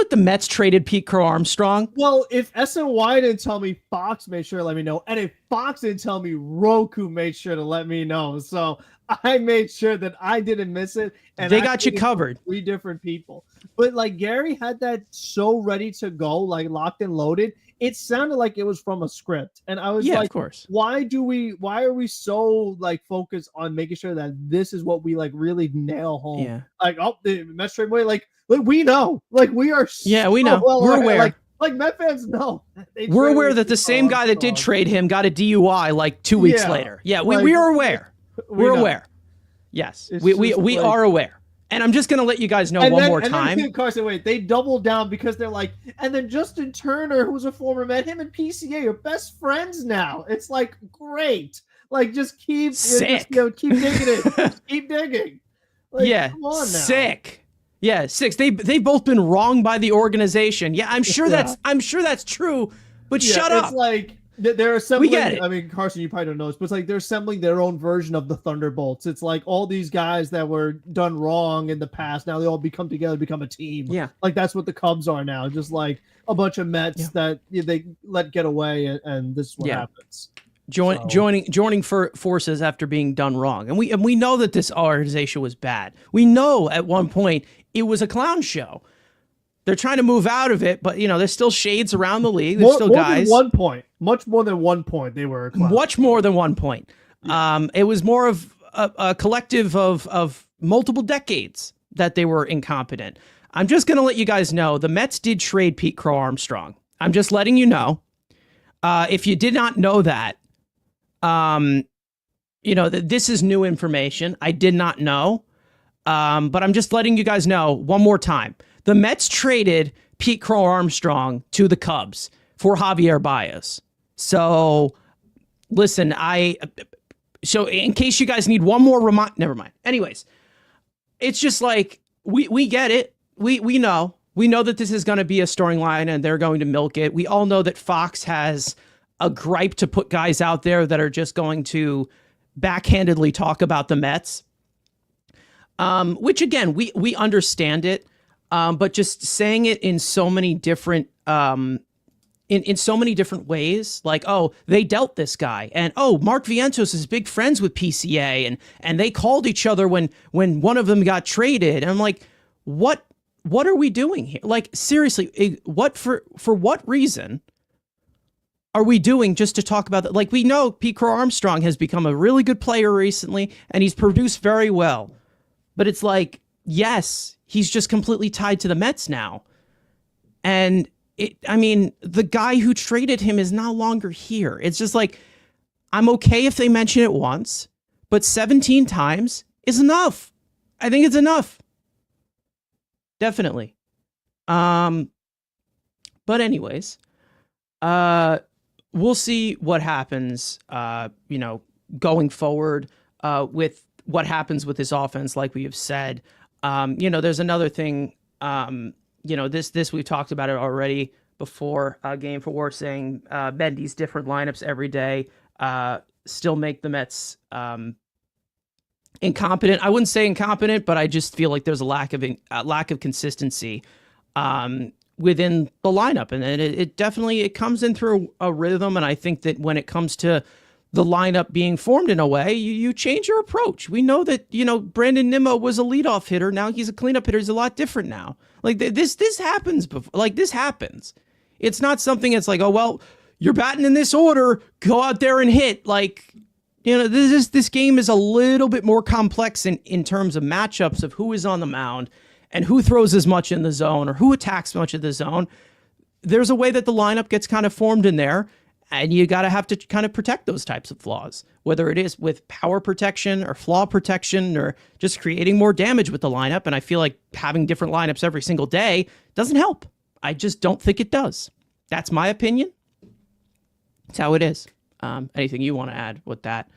the Mets traded Pete Crow Armstrong? Well, if SNY didn't tell me, Fox made sure to let me know, and if Fox didn't tell me, Roku made sure to let me know. So I made sure that I didn't miss it, and they got you covered. 3 different people, but like Gary had that so ready to go, like locked and loaded. It sounded like it was from a script, and I was like, of course. Why are we so like focused on making sure that this is what we like really nail home? Yeah. Like, the Mets trade away, like we know, like we are. We know. We're aware. Like Met fans know. We're aware that the same guy that did trade him got a DUI like 2 weeks later. Yeah, we are aware. We're aware. Yes, we are aware. And I'm just going to let you guys know one more time. And then Carson, wait, they doubled down because they're like, and then Justin Turner, who's a former Met, him and PCA are best friends now. It's like, great. Like, just keep sick. Keep digging it. Just keep digging. Like, come on now. Sick. Yeah, 6. They've both been wronged by the organization. Yeah, I'm sure that's true. But shut up. It's like they're assembling. We get it. I mean, Carson, you probably don't know this, but it's like they're assembling their own version of the Thunderbolts. It's like all these guys that were done wrong in the past, now they all become together, become a team. Yeah, like that's what the Cubs are now. Just like a bunch of Mets that they let get away, and this is what happens. Joining forces after being done wrong, and we know that this organization was bad. We know at one point it was a clown show. They're trying to move out of it, but there's still shades around the league. There's still guys. Than 1 point, much more than 1 point. They were a clown. Much more than 1 point. Yeah. It was more of a collective of multiple decades that they were incompetent. I'm just going to let you guys know the Mets did trade Pete Crow Armstrong. I'm just letting you know. If you did not know that, that this is new information. I did not know, but I'm just letting you guys know one more time. The Mets traded Pete Crow Armstrong to the Cubs for Javier Baez. So, listen, so in case you guys need one more never mind. Anyways, it's just like, we get it. We know. We know that this is going to be a storyline and they're going to milk it. We all know that Fox has a gripe to put guys out there that are just going to backhandedly talk about the Mets. Which again, we understand it. But just saying it in so many different in so many different ways, like, oh, they dealt this guy, and oh, Mark Vientos is big friends with PCA, and they called each other when one of them got traded. And I'm like, what are we doing here? Like, seriously, what for what reason are we doing just to talk about that? Like, we know Pete Crow Armstrong has become a really good player recently, and he's produced very well, but it's like, yes, he's just completely tied to the Mets now. And the guy who traded him is no longer here. It's just like, I'm okay if they mention it once, but 17 times is enough. I think it's enough. Definitely. But anyways, uh, we'll see what happens, going forward with what happens with this offense, like we have said. There's another thing, this we've talked about it already before Game for War, saying Mendy's different lineups every day still make the Mets incompetent. I wouldn't say incompetent, but I just feel like there's a lack of consistency within the lineup, and it definitely comes in through a rhythm. And I think that when it comes to the lineup being formed in a way, you change your approach. We know that Brandon Nimmo was a leadoff hitter. Now he's a cleanup hitter. He's a lot different now. Like this happens before. Like this happens. It's not something that's like, oh well, you're batting in this order. Go out there and hit. Like this game is a little bit more complex in terms of matchups of who is on the mound and who throws as much in the zone or who attacks much of the zone. There's a way that the lineup gets kind of formed in there, and you got to have to kind of protect those types of flaws, whether it is with power protection or flaw protection or just creating more damage with the lineup. And I feel like having different lineups every single day doesn't help. I just don't think it does. That's my opinion. That's how it is. Anything you want to add with that?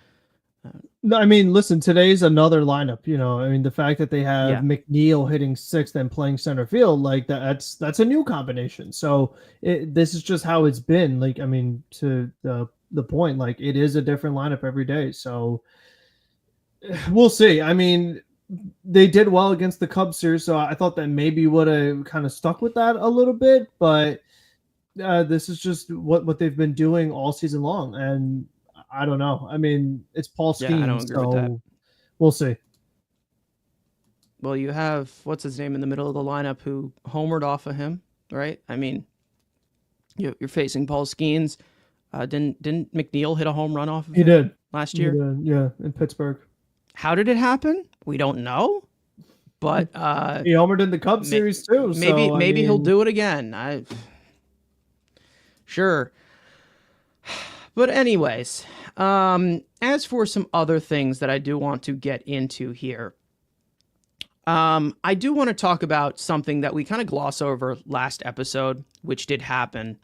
No, I mean, listen, today's another lineup. The fact that they have McNeil hitting sixth and playing center field, like that's a new combination. So this is just how it's been. Like, I mean, to the point, like it is a different lineup every day. So we'll see. I mean, they did well against the Cubs series, so I thought that maybe would have kind of stuck with that a little bit, but this is just what they've been doing all season long, and I don't know. I mean, it's Paul Skeens, I don't agree with that. We'll see. Well, you have what's his name in the middle of the lineup who homered off of him, right? I mean, you're facing Paul Skeens. Didn't McNeil hit a home run off of him? He did last year. He did, yeah, in Pittsburgh. How did it happen? We don't know. But he homered in the Cubs series too. Maybe he'll do it again. Sure. But anyways, as for some other things that I do want to get into here, I do want to talk about something that we kind of gloss over last episode, which did happen.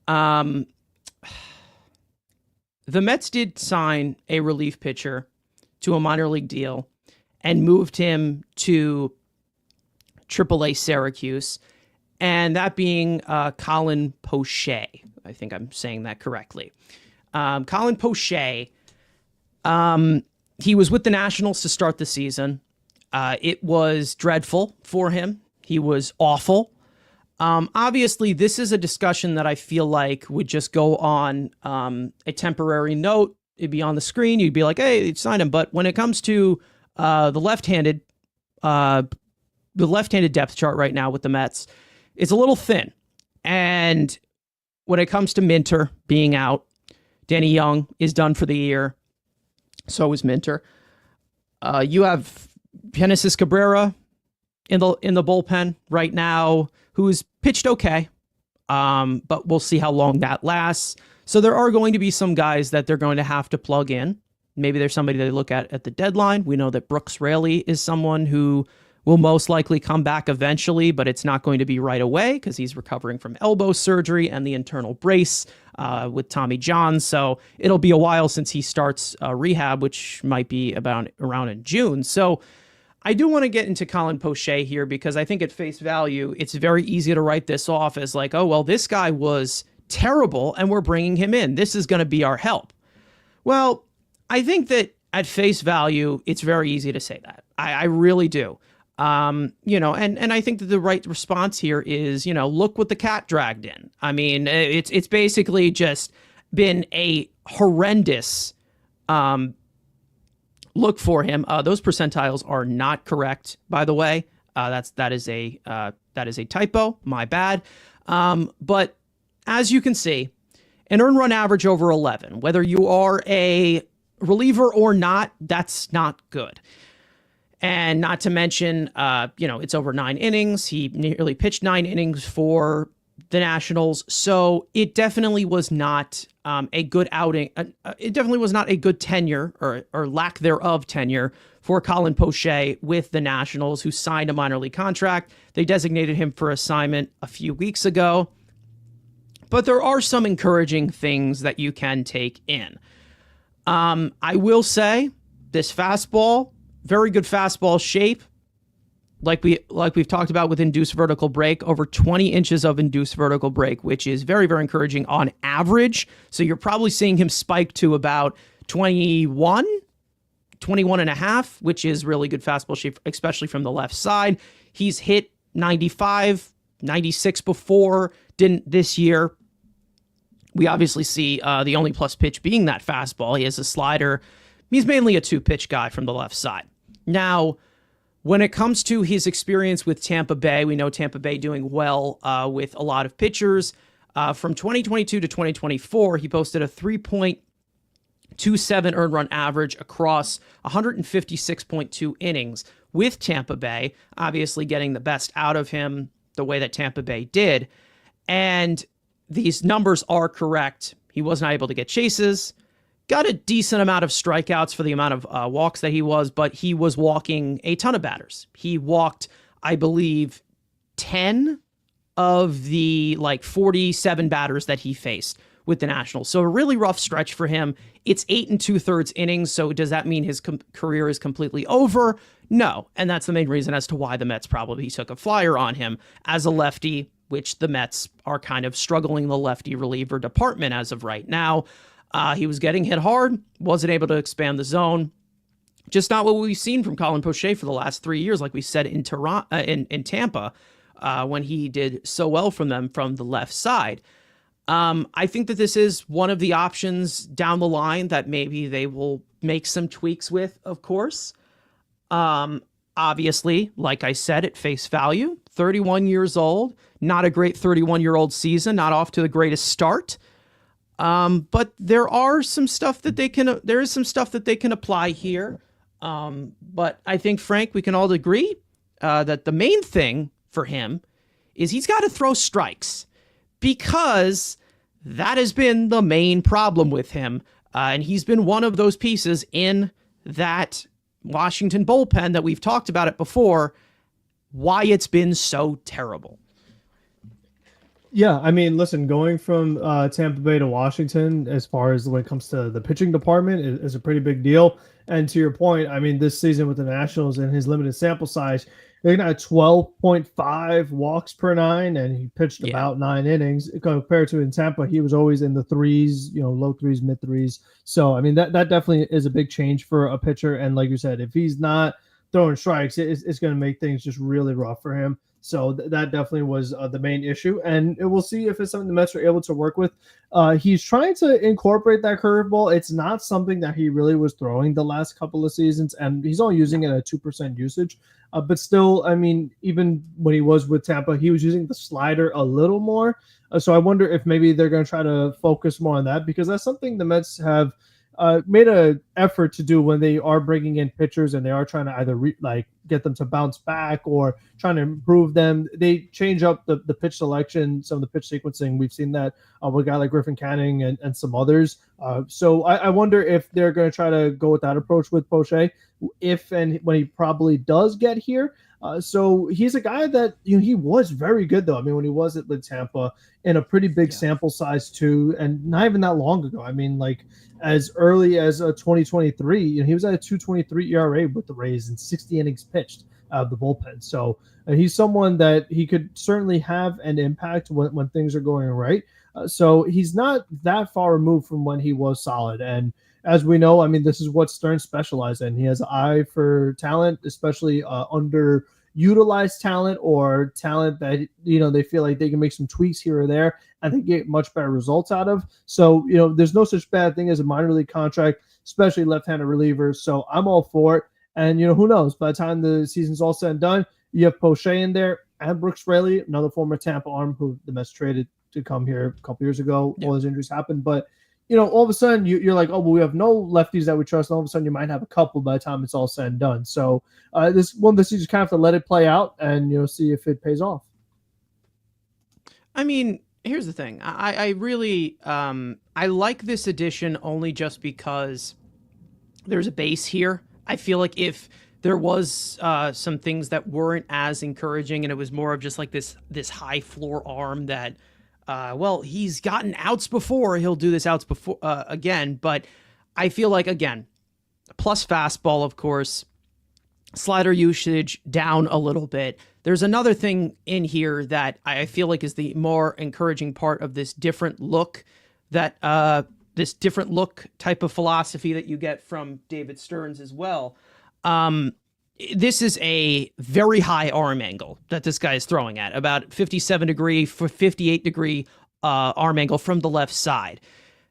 The Mets did sign a relief pitcher to a minor league deal and moved him to AAA Syracuse, and that being Colin Poche. I think I'm saying that correctly. Colin Poche, he was with the Nationals to start the season. It was dreadful for him. He was awful. Obviously, this is a discussion that I feel like would just go on a temporary note. It'd be on the screen. You'd be like, hey, you signed him. But when it comes to the left-handed depth chart right now with the Mets, it's a little thin. And when it comes to Minter being out, Danny Young is done for the year. So is Minter. You have Genesis Cabrera in the bullpen right now, who's pitched okay, but we'll see how long that lasts. So there are going to be some guys that they're going to have to plug in. Maybe there's somebody they look at the deadline. We know that Brooks Raley is someone who will most likely come back eventually, but it's not going to be right away because he's recovering from elbow surgery and the internal brace with Tommy John. So it'll be a while since he starts rehab, which might be around in June. So I do want to get into Colin Poche here because I think at face value, it's very easy to write this off as like, oh, well, this guy was terrible and we're bringing him in. This is going to be our help. Well, I think that at face value, it's very easy to say that. I really do. And I think that the right response here is, look what the cat dragged in. I mean, it's basically just been a horrendous look for him. Those percentiles are not correct, by the way. That is a typo. My bad. But as you can see, an earned run average over 11, whether you are a reliever or not, that's not good. And not to mention, it's over 9 innings. He nearly pitched 9 innings for the Nationals. So it definitely was not a good outing. It definitely was not a good tenure or lack thereof tenure for Colin Poche with the Nationals, who signed a minor league contract. They designated him for assignment a few weeks ago. But there are some encouraging things that you can take in. I will say this fastball, very good fastball shape. Like we've talked about with induced vertical break, over 20 inches of induced vertical break, which is very, very encouraging on average. So you're probably seeing him spike to about 21 and a half, which is really good fastball shape, especially from the left side. He's hit 95, 96 before, didn't this year. We obviously see the only plus pitch being that fastball. He has a slider. He's mainly a two-pitch guy from the left side. Now, when it comes to his experience with Tampa Bay, we know Tampa Bay doing well with a lot of pitchers. From 2022 to 2024, he posted a 3.27 earned run average across 156.2 innings with Tampa Bay, obviously getting the best out of him the way that Tampa Bay did. And these numbers are correct. He was not able to get chases, got a decent amount of strikeouts for the amount of walks that he was, but he was walking a ton of batters. He walked, I believe, 10 of the 47 batters that he faced with the Nationals. So a really rough stretch for him. It's 8 2/3 innings. So does that mean his career is completely over? No. And that's the main reason as to why the Mets probably took a flyer on him as a lefty, which the Mets are kind of struggling the lefty reliever department as of right now. He was getting hit hard, wasn't able to expand the zone. Just not what we've seen from Colin Poche for the last 3 years, like we said in Tampa, when he did so well from them from the left side. I think that this is one of the options down the line that maybe they will make some tweaks with, of course. Obviously, like I said, at face value, 31 years old, not a great 31-year-old season, not off to the greatest start. But there is some stuff that they can apply here. But I think, Frank, we can all agree that the main thing for him is he's got to throw strikes, because that has been the main problem with him. And he's been one of those pieces in that Washington bullpen that we've talked about it before, why it's been so terrible. Yeah, I mean, listen, going from Tampa Bay to Washington, as far as when it comes to the pitching department, is a pretty big deal. And to your point, I mean, this season with the Nationals and his limited sample size, they're at 12.5 walks per nine, and he pitched about 9 innings. Compared to in Tampa, he was always in the threes, low threes, mid threes. So, I mean, that definitely is a big change for a pitcher. And like you said, if he's not throwing strikes, it's going to make things just really rough for him. So that definitely was the main issue. And we'll see if it's something the Mets are able to work with. He's trying to incorporate that curveball. It's not something that he really was throwing the last couple of seasons, and he's only using it at 2% usage. But still, I mean, even when he was with Tampa, he was using the slider a little more. So I wonder if maybe they're going to try to focus more on that, because that's something the Mets have made an effort to do when they are bringing in pitchers and they are trying to either get them to bounce back or trying to improve them. They change up the pitch selection, some of the pitch sequencing. We've seen that with a guy like Griffin Canning and some others. So I wonder if they're going to try to go with that approach with Poche, if and when he probably does get here. So he's a guy that he was very good, though. I mean, when he was with Tampa, in a pretty big sample size too, and not even that long ago. I mean, like as early as 2023, he was at a 2.23 ERA with the Rays and 60 innings pitched out of the bullpen. So he's someone that he could certainly have an impact when things are going right. So he's not that far removed from when he was solid. And as we know, I mean, this is what Stern specialized in. He has an eye for talent, especially underutilized talent or talent that, they feel like they can make some tweaks here or there and they get much better results out of. So, there's no such bad thing as a minor league contract, especially left-handed relievers. So I'm all for it. And, who knows? By the time the season's all said and done, you have Poche in there and Brooks Raley, another former Tampa arm who the Mets traded to come here a couple years ago. All those injuries happened. But, all of a sudden you're like, oh, well, we have no lefties that we trust. And all of a sudden you might have a couple by the time it's all said and done. So this you just kind of have to let it play out and, see if it pays off. I mean, here's the thing. I really I like this edition only just because there's a base here. I feel like if there was some things that weren't as encouraging and it was more of just like this high floor arm that Well, he's gotten outs before. He'll do this outs before again, but I feel like, again, plus fastball, of course, slider usage down a little bit. There's another thing in here that I feel like is the more encouraging part of this different look type of philosophy that you get from David Stearns as well. This is a very high arm angle that this guy is throwing at, about 57 degree for 58 degree arm angle from the left side.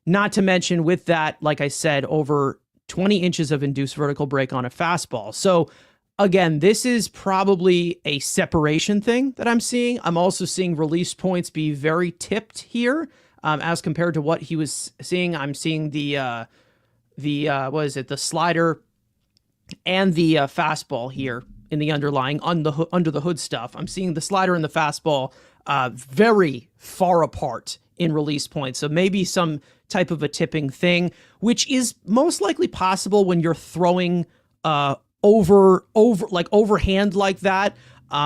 Not to mention with that, like I said, over 20 inches of induced vertical break on a fastball. So again, this is probably a separation thing that I'm seeing. I'm also seeing release points be very tipped here as compared to what he was seeing. I'm seeing the slider and the fastball here in the underlying under the hood stuff. I'm seeing the slider and the fastball very far apart in release points. So maybe some type of a tipping thing, which is most likely possible when you're throwing overhand like that,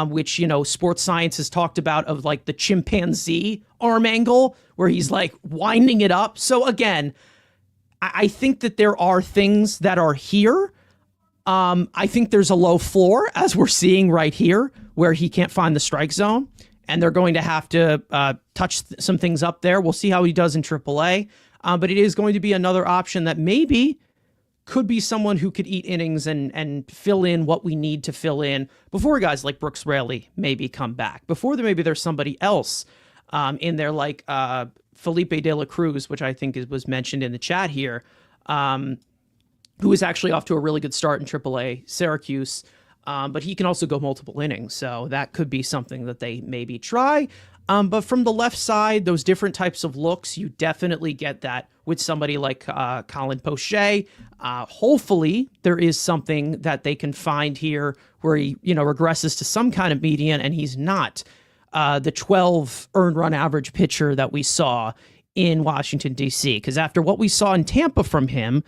which, sports science has talked about, of like the chimpanzee arm angle where he's like winding it up. So again, I think that there are things that are here. I think there's a low floor, as we're seeing right here, where he can't find the strike zone, and they're going to have to touch some things up there. We'll see how he does in AAA, but it is going to be another option that maybe could be someone who could eat innings and fill in what we need to fill in before guys like Brooks Raley maybe come back. Before maybe there's somebody else in there like Felipe De La Cruz, which I think was mentioned in the chat here, who is actually off to a really good start in AAA Syracuse, but he can also go multiple innings, so that could be something that they maybe try. But from the left side, those different types of looks, you definitely get that with somebody like Colin Poche. Hopefully, there is something that they can find here where he, regresses to some kind of median, and he's not the 12 earned run average pitcher that we saw in Washington, D.C., because after what we saw in Tampa from him,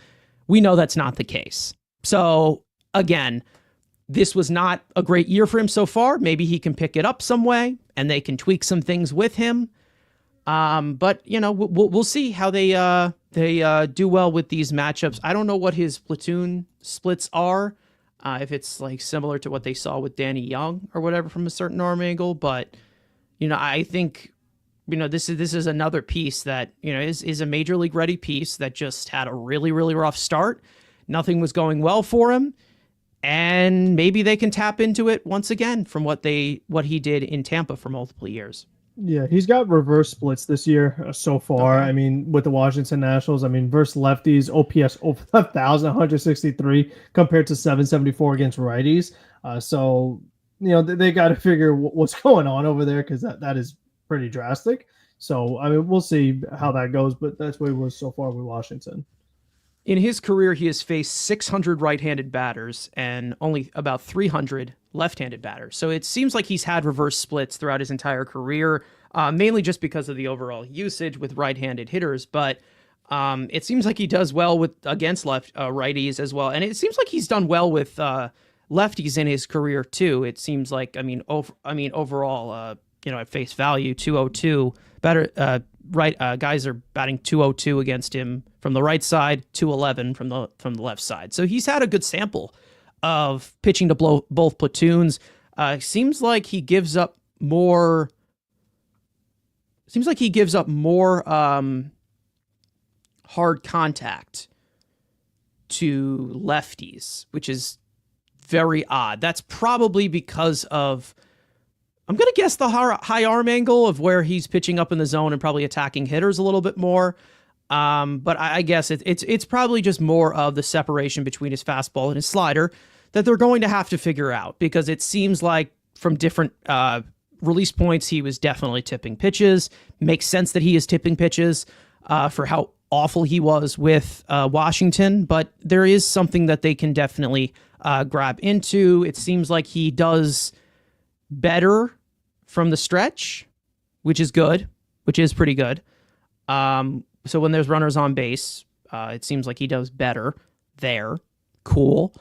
we know that's not the case. So again, this was not a great year for him so far. Maybe he can pick it up some way and they can tweak some things with him. But we'll see how they do well with these matchups. I don't know what his platoon splits are, if it's like similar to what they saw with Danny Young or whatever from a certain arm angle. But I think this is another piece that is a major league ready piece that just had a really, really rough start. Nothing was going well for him, and maybe they can tap into it once again from what he did in Tampa for multiple years. Yeah, he's got reverse splits this year so far. Okay. I mean, with the Washington Nationals, versus lefties, OPS over 1,163 compared to 774 against righties. So they got to figure what's going on over there, because that is pretty drastic. So we'll see how that goes, but that's what it was so far with Washington. In his career, he has faced 600 right-handed batters and only about 300 left-handed batters. So it seems like he's had reverse splits throughout his entire career, mainly just because of the overall usage with right-handed hitters. But it seems like he does well against righties as well, and it seems like he's done well with lefties in his career too. It seems like overall, at face value, 202 better. Guys are batting 202 against him from the right side, 211 from the left side. So he's had a good sample of pitching to both platoons. Seems like he gives up more. Hard contact to lefties, which is very odd. That's probably because of, I'm going to guess, the high arm angle of where he's pitching up in the zone and probably attacking hitters a little bit more. But I guess it's probably just more of the separation between his fastball and his slider that they're going to have to figure out, because it seems like from different release points, he was definitely tipping pitches. Makes sense that he is tipping pitches for how awful he was with Washington, but there is something that they can definitely grab into. It seems like he does better from the stretch, which is good, which is pretty good. So when there's runners on base, it seems like he does better there. Cool.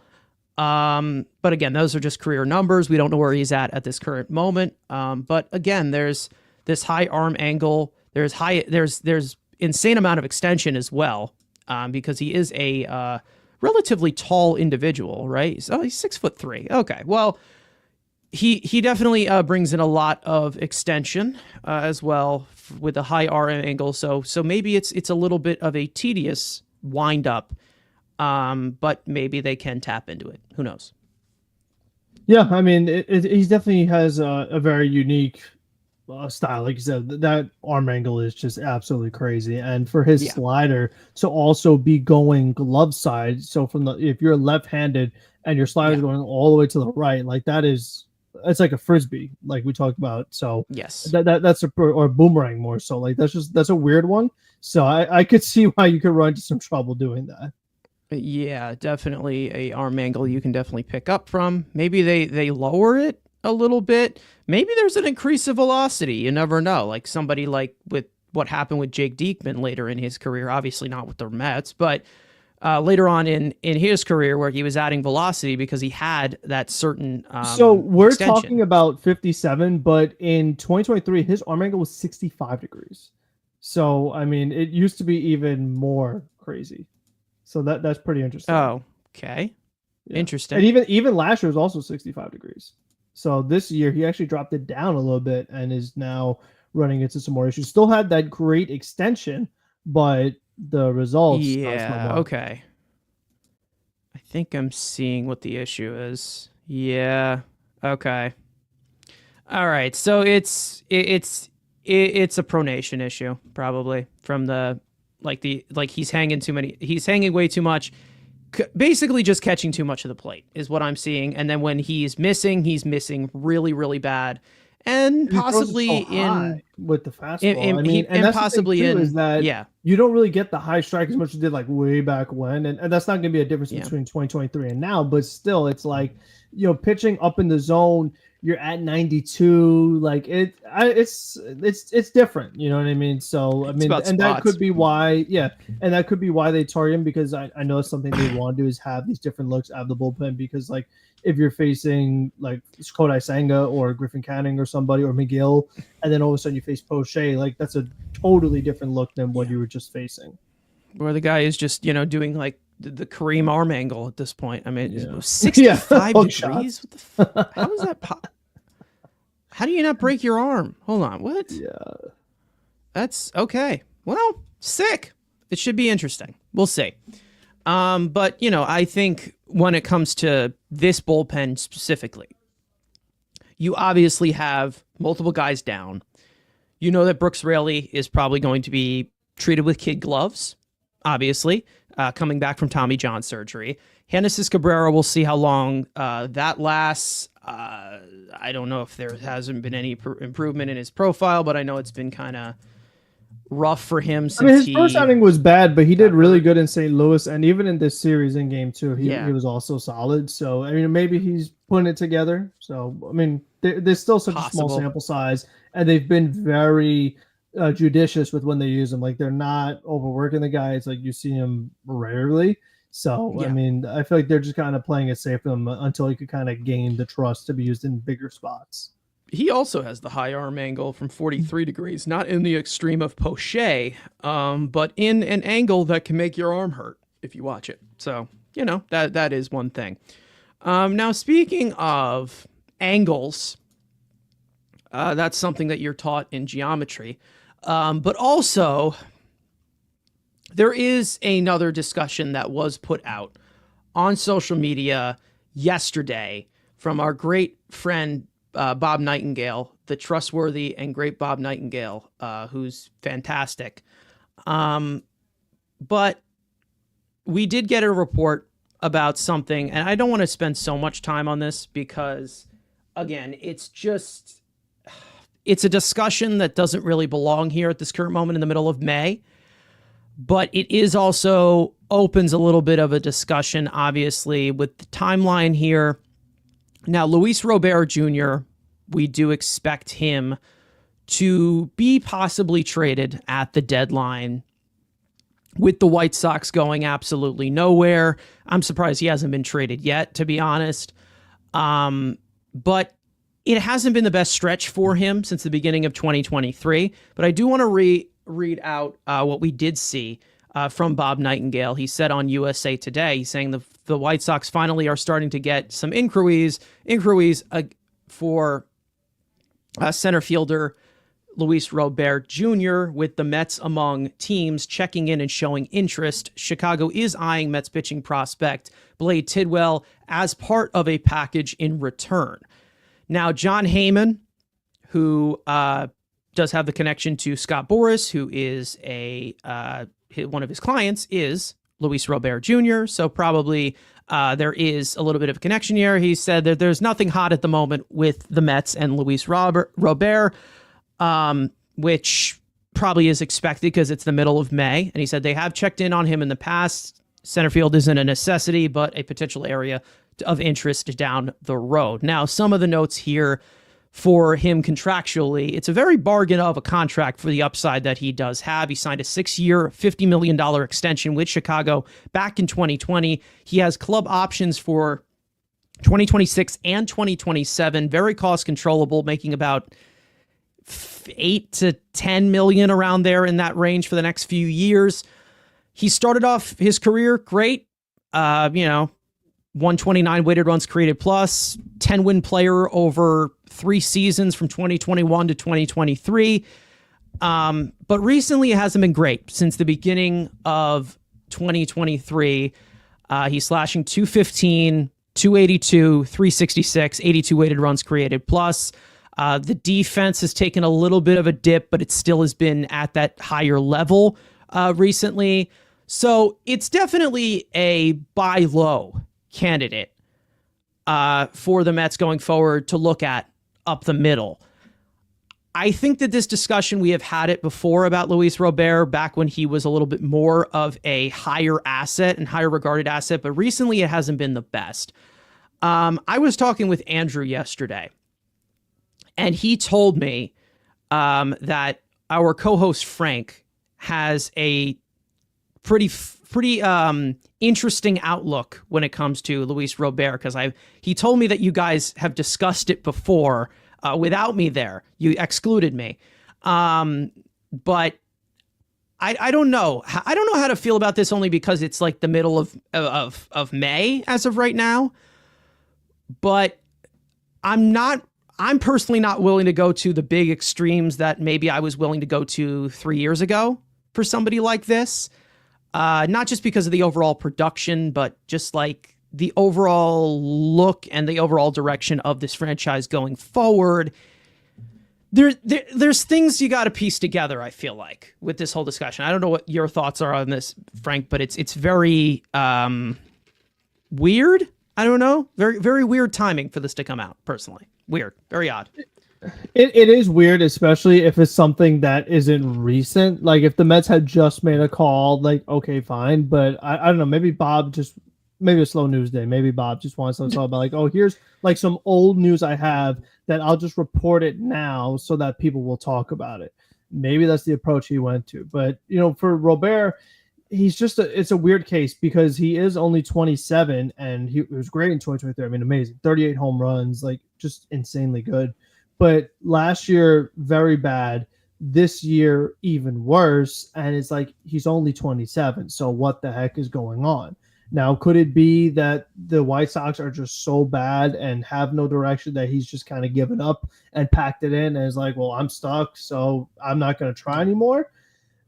But again, those are just career numbers. We don't know where he's at this current moment. But again, there's this high arm angle There's insane amount of extension as well, because he is a relatively tall individual, right? He's 6'3". Okay, well, he definitely brings in a lot of extension as well with a high arm angle. So maybe it's a little bit of a tedious wind up, but maybe they can tap into it. Who knows? Yeah, I mean, he definitely has a very unique style. Like you said, that arm angle is just absolutely crazy. And for his Yeah, slider to also be going glove side, so from the if you're left-handed and your slider is yeah, going all the way to the right, like that is it's like a frisbee, like we talked about. So yes. that's or a boomerang more so. Like that's a weird one. So I could see why you could run into some trouble doing that. Yeah, definitely a arm angle you can definitely pick up from. Maybe they lower it a little bit. Maybe there's an increase of velocity. You never know. Like somebody like with what happened with Jake Diekman later in his career, obviously not with the Mets, but later on in his career where he was adding velocity because he had that certain So we're extension. talking about 57, but in 2023, his arm angle was 65 degrees. So I mean, it used to be even more crazy. So that's pretty interesting. Oh, okay. Yeah, and Interesting. even last year was also 65 degrees. So this year he actually dropped it down a little bit and is now running into some more issues. Still had that great extension, but the results not so Yeah, much. okay. I think I'm seeing what the issue is. Yeah. Okay. All right. So it's a pronation issue probably from the he's hanging way too much. Basically just catching too much of the plate is what I'm seeing, and then when he's missing really really bad, and And he throws it possibly so high with the fastball. in I he mean, and and that's the thing possibly too is in that yeah, you don't really get the high strike as much as you did like way back when, and that's not going to be a difference yeah. between 2023 and now. But still, it's like pitching up in the zone. You're at 92, like it's different. You know what I mean? So I It's mean, about and that spots. could be why, yeah, and that could be why they target him because I know it's something they want to do is have these different looks out of the bullpen because like if you're facing like Kodai Senga or Griffin Canning or somebody or McGill, and then all of a sudden you face Poche, like that's a totally different look than what Yeah. you were just facing. Where the guy is just, doing like the Kareem arm angle at this point. I mean, Yeah. Yeah. 65 Hook degrees? shots. What how is that how do you not break your arm? Hold on. What? Yeah. That's okay. Well, sick. It should be interesting. We'll see. But, I think when it comes to this bullpen specifically, you obviously have multiple guys down. You know that Brooks Raley is probably going to be treated with kid gloves, obviously, coming back from Tommy John surgery. Genesis Cabrera, we'll see how long that lasts. I don't know if there hasn't been any improvement in his profile, but I know it's been kind of rough for him I mean, since his first he outing was bad, but he did got really hurt. good in St. Louis, and even in this series in Game 2, he Yeah, was also solid. So I mean, maybe he's putting it together. So I mean, there's still such a small possible. sample size, and they've been very judicious with when they use him. Like they're not overworking the guy. It's like you see him rarely. So I Yeah. mean, I feel like they're just kind of playing it safe with him until he could kind of gain the trust to be used in bigger spots. He also has the high arm angle from 43 degrees, not in the extreme of Poche, but in an angle that can make your arm hurt if you watch it. So, that is one thing. Now, speaking of angles, that's something that you're taught in geometry. But also, there is another discussion that was put out on social media yesterday from our great friend Bob Nightingale, the trustworthy and great Bob Nightingale, who's fantastic. But we did get a report about something, and I don't want to spend so much time on this because, again, it's a discussion that doesn't really belong here at this current moment in the middle of May. But it is also opens a little bit of a discussion, obviously, with the timeline here. Now, Luis Robert Jr., we do expect him to be possibly traded at the deadline with the White Sox going absolutely nowhere. I'm surprised he hasn't been traded yet, to be honest. But it hasn't been the best stretch for him since the beginning of 2023. But I do want to read out what we did see from Bob Nightingale. He said on USA Today, he's saying the White Sox finally are starting to get some inquiries for center fielder Luis Robert Jr., with the Mets among teams checking in and showing interest. Chicago is eyeing Mets pitching prospect Blade Tidwell as part of a package in return. Now, John Heyman, who does have the connection to Scott Boras, who is one of his clients, is Luis Robert Jr., so probably there is a little bit of a connection here. He said that there's nothing hot at the moment with the Mets and Luis Robert, which probably is expected because it's the middle of May. And he said they have checked in on him in the past. Center field isn't a necessity, but a potential area of interest down the road. Now, some of the notes here for him contractually, it's a very bargain of a contract for the upside that he does have. He signed a 6-year, $50 million extension with Chicago back in 2020. He has club options for 2026 and 2027, very cost controllable, making about 8 to 10 million around there in that range for the next few years. He started off his career great, 129 weighted runs created plus, 10-win player over 3 seasons from 2021 to 2023. But recently it hasn't been great. Since the beginning of 2023, he's slashing 215, 282, 366, 82 weighted runs created plus. The defense has taken a little bit of a dip, but it still has been at that higher level recently. So it's definitely a buy low candidate for the Mets going forward to look at up the middle. I think that this discussion, we have had it before about Luis Robert back when he was a little bit more of a higher asset and higher regarded asset, but recently it hasn't been the best. I was talking with Andrew yesterday, and he told me that our co-host Frank has a pretty interesting outlook when it comes to Luis Robert, because he told me that you guys have discussed it before without me there. You excluded me, but I don't know. I don't know how to feel about this, only because it's like the middle of May as of right now. But I'm personally not willing to go to the big extremes that maybe I was willing to go to 3 years ago for somebody like this. Not just because of the overall production, but just like the overall look and the overall direction of this franchise going forward. There's things you got to piece together, I feel like, with this whole discussion. I don't know what your thoughts are on this, Frank, but it's very weird. I don't know. Very, very weird timing for this to come out, personally. Weird. Very odd. It is weird, especially if it's something that isn't recent. Like if the Mets had just made a call, like, okay, fine. But I don't know, maybe a slow news day. Maybe Bob just wants to talk about like, oh, here's like some old news I have that I'll just report it now so that people will talk about it. Maybe that's the approach he went to. But, for Robert, it's a weird case because he is only 27 and he was great in 2023. I mean, amazing. 38 home runs, like just insanely good. But last year, very bad. This year, even worse. And it's like, he's only 27. So what the heck is going on? Now, could it be that the White Sox are just so bad and have no direction that he's just kind of given up and packed it in and is like, well, I'm stuck, so I'm not going to try anymore?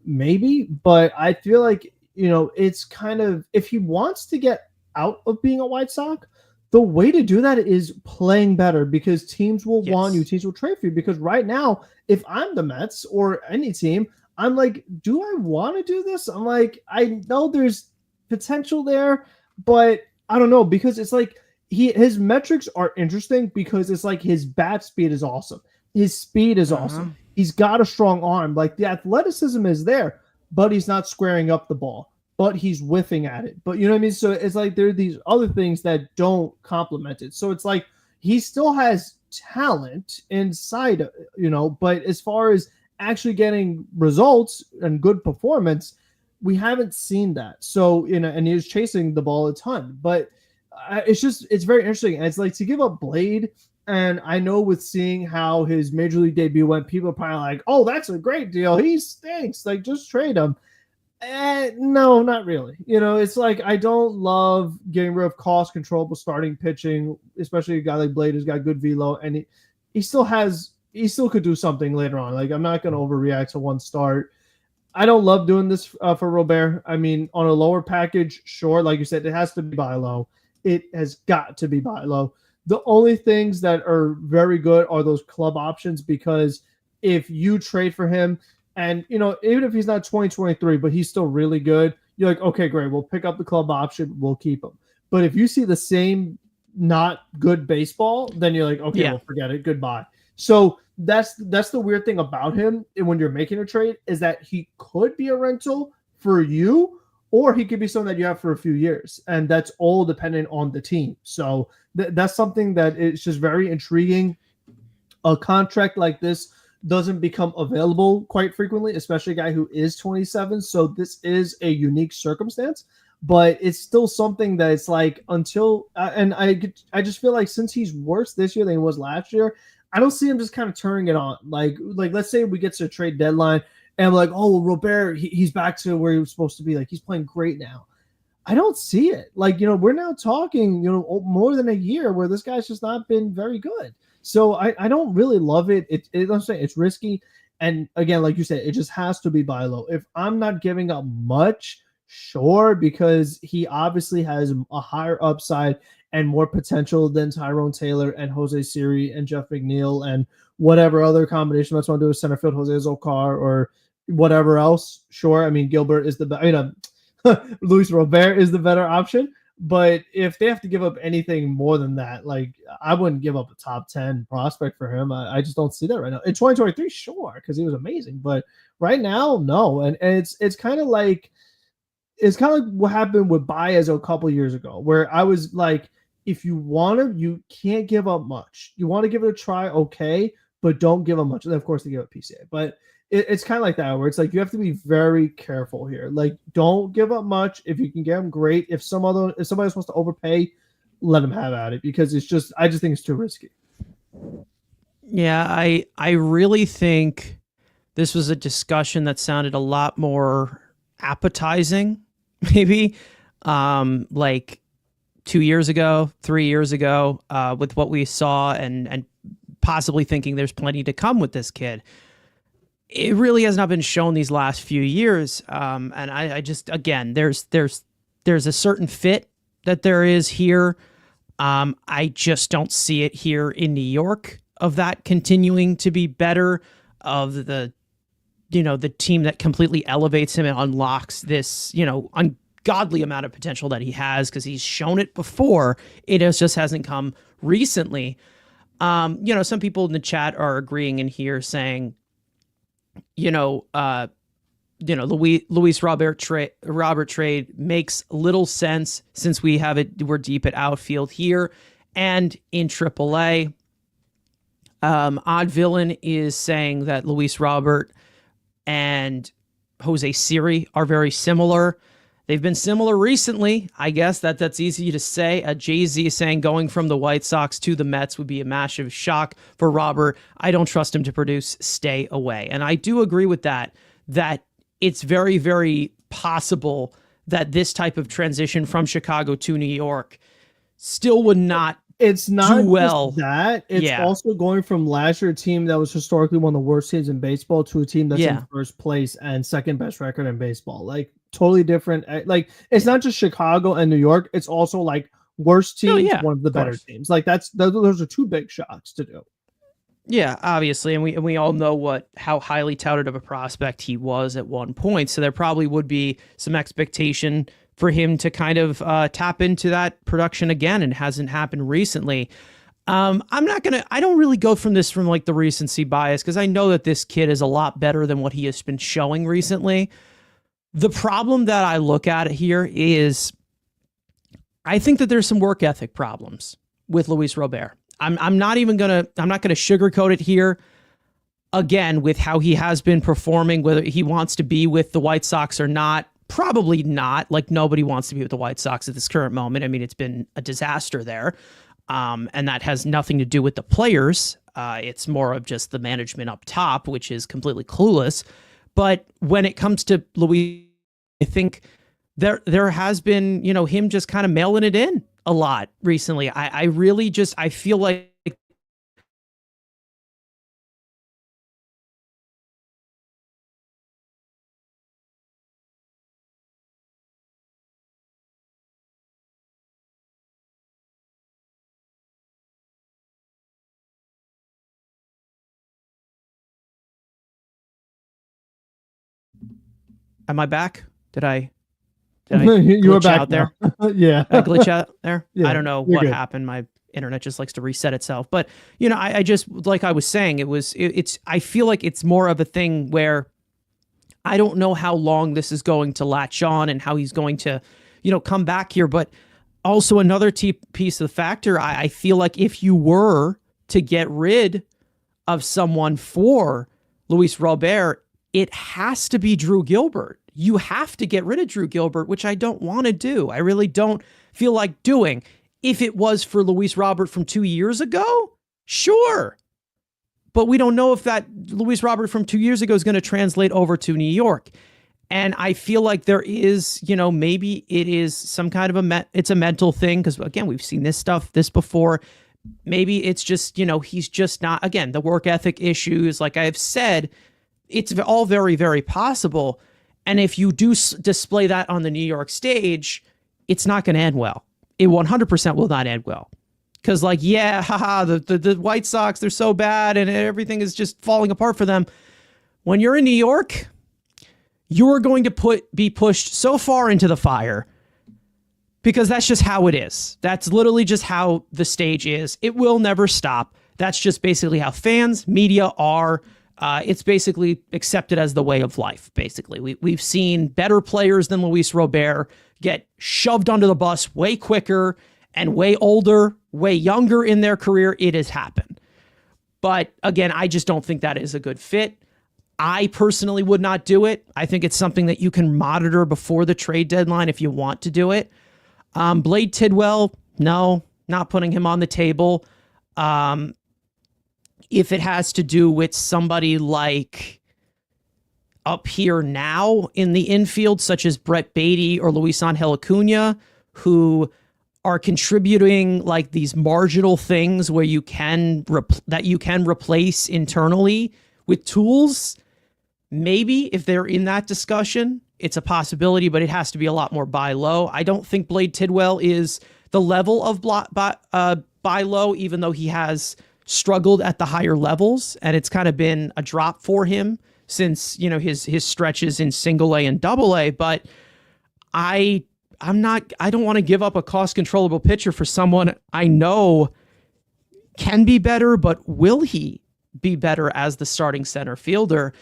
Maybe. But I feel like, it's kind of, if he wants to get out of being a White Sox, the way to do that is playing better, because teams will want you, teams will trade for you. Because right now, if I'm the Mets or any team, I'm like, do I want to do this? I'm like, I know there's potential there, but I don't know, because it's like his metrics are interesting because it's like his bat speed is awesome. His speed is awesome. He's got a strong arm. Like the athleticism is there, but he's not squaring up the ball. But he's whiffing at it. But you know what I mean? So it's like there are these other things that don't complement it. So it's like he still has talent inside, but as far as actually getting results and good performance, we haven't seen that. So, and he was chasing the ball a ton. But it's very interesting. And it's like to give up Blade And I know with seeing how his major league debut went, people are probably like, "Oh, that's a great deal. He stinks. Like, just trade him." No, not really. It's like I don't love getting rid of cost controllable starting pitching, especially a guy like Blade who's got good velo, and he still could do something later on. Like I'm not going to overreact to one start. I don't love doing this for Robert. I mean, on a lower package, sure, like you said, it has to be buy low. It has got to be buy low. The only things that are very good are those club options because if you trade for him, and even if he's not 2023, but he's still really good, you're like, okay, great, we'll pick up the club option, we'll keep him. But if you see the same not good baseball, then you're like, okay, well, forget it, goodbye. So that's the weird thing about him when you're making a trade is that he could be a rental for you, or he could be someone that you have for a few years, and that's all dependent on the team. So that's something that is just very intriguing. A contract like this doesn't become available quite frequently, especially a guy who is 27. So this is a unique circumstance, but it's still something that it's like until and I just feel like since he's worse this year than he was last year, I don't see him just kind of turning it on. Like let's say we get to a trade deadline and I'm like, oh, Robert, he's back to where he was supposed to be. Like he's playing great now. I don't see it. Like, we're now talking, more than a year where this guy's just not been very good. So I don't really love it. I'm saying it's risky. And again, like you said, it just has to be buy low. If I'm not giving up much, sure, because he obviously has a higher upside and more potential than Tyrone Taylor and Jose Siri and Jeff McNeil and whatever other combination let's want to do with center field, Jose Zokar or whatever else. Sure. I mean, Gilbert is Luis Robert is the better option. But if they have to give up anything more than that, like I wouldn't give up a top 10 prospect for him. I just don't see that right now. In 2023, sure, because he was amazing. But right now, no. And it's kind of like what happened with Baez a couple years ago, where I was like, if you want him, you can't give up much. You want to give it a try, okay, but don't give up much. And of course, they give up PCA. But it's kind of like that, where it's like you have to be very careful here. Like, don't give up much. If you can get them, great. If somebody else wants to overpay, let them have at it, because I just think it's too risky. Yeah, I really think this was a discussion that sounded a lot more appetizing, maybe, like 2 years ago, 3 years ago, with what we saw, and possibly thinking there's plenty to come with this kid. It really has not been shown these last few years. And I just, again, there's a certain fit that there is here. I just don't see it here in New York of that continuing to be better, of the team that completely elevates him and unlocks this, ungodly amount of potential that he has, because he's shown it before. It just hasn't come recently. Some people in the chat are agreeing in here saying, Luis Robert trade makes little sense since we're deep at outfield here and in AAA. Odd Villain is saying that Luis Robert and Jose Siri are very similar. They've been similar recently. I guess that's easy to say. Jay-Z is saying going from the White Sox to the Mets would be a massive shock for Robert. I don't trust him to produce. Stay away. And I do agree with that it's very, very possible that this type of transition from Chicago to New York still would not It's not do well. Just that. It's also going from last year, a team that was historically one of the worst teams in baseball, to a team that's in first place and second best record in baseball. Like, totally different. Like, it's not just Chicago and New York. It's also like worst teams, one of the better teams. Like, those are two big shocks to do. Yeah, obviously, and we all know how highly touted of a prospect he was at one point. So there probably would be some expectation for him to kind of tap into that production again, and hasn't happened recently. I don't really go from like the recency bias, because I know that this kid is a lot better than what he has been showing recently. The problem that I look at here is I think that there's some work ethic problems with Luis Robert. I'm not gonna sugarcoat it here. Again, with how he has been performing, whether he wants to be with the White Sox or not, probably not. Like, nobody wants to be with the White Sox at this current moment. I mean, it's been a disaster there. And that has nothing to do with the players. It's more of just the management up top, which is completely clueless. But when it comes to Luis, I think there has been, him just kind of mailing it in a lot recently. I really just, I feel like, am I back? Did I you were glitch back out there? Yeah. Did I glitch out there? Yeah, I don't know you're what good. happened. My internet just likes to reset itself. But I just, like I was saying, it's I feel like it's more of a thing where I don't know how long this is going to latch on and how he's going to, come back here. But also another piece of the factor, I feel like if you were to get rid of someone for Luis Robert, it has to be Drew Gilbert. You have to get rid of Drew Gilbert, which I don't want to do. I really don't feel like doing. If it was for Luis Robert from 2 years ago, sure. But we don't know if that Luis Robert from 2 years ago is going to translate over to New York. And I feel like there is, maybe it is some kind of it's a mental thing. Because again, we've seen this before. Maybe it's just, he's just not, again, the work ethic issues. Like I've said, it's all very, very possible. And if you do display that on the New York stage, it's not going to end well. It 100% will not end well. Because the White Sox, they're so bad and everything is just falling apart for them. When you're in New York, you're going to be pushed so far into the fire because that's just how it is. That's literally just how the stage is. It will never stop. That's just basically how fans, media are. It's basically accepted as the way of life, basically. We've seen better players than Luis Robert get shoved under the bus way quicker and way older, way younger in their career. It has happened. But again, I just don't think that is a good fit. I personally would not do it. I think it's something that you can monitor before the trade deadline if you want to do it. Blade Tidwell, no, not putting him on the table. If it has to do with somebody like up here now in the infield, such as Brett Beatty or Luis Angel Acuna, who are contributing like these marginal things where you can replace internally with tools, maybe if they're in that discussion, it's a possibility, but it has to be a lot more buy low. I don't think Blade Tidwell is the level of buy low, even though he has struggled at the higher levels, and it's kind of been a drop for him since his stretches in single A and double A. But I don't want to give up a cost controllable pitcher for someone I know can be better, but will he be better as the starting center fielder?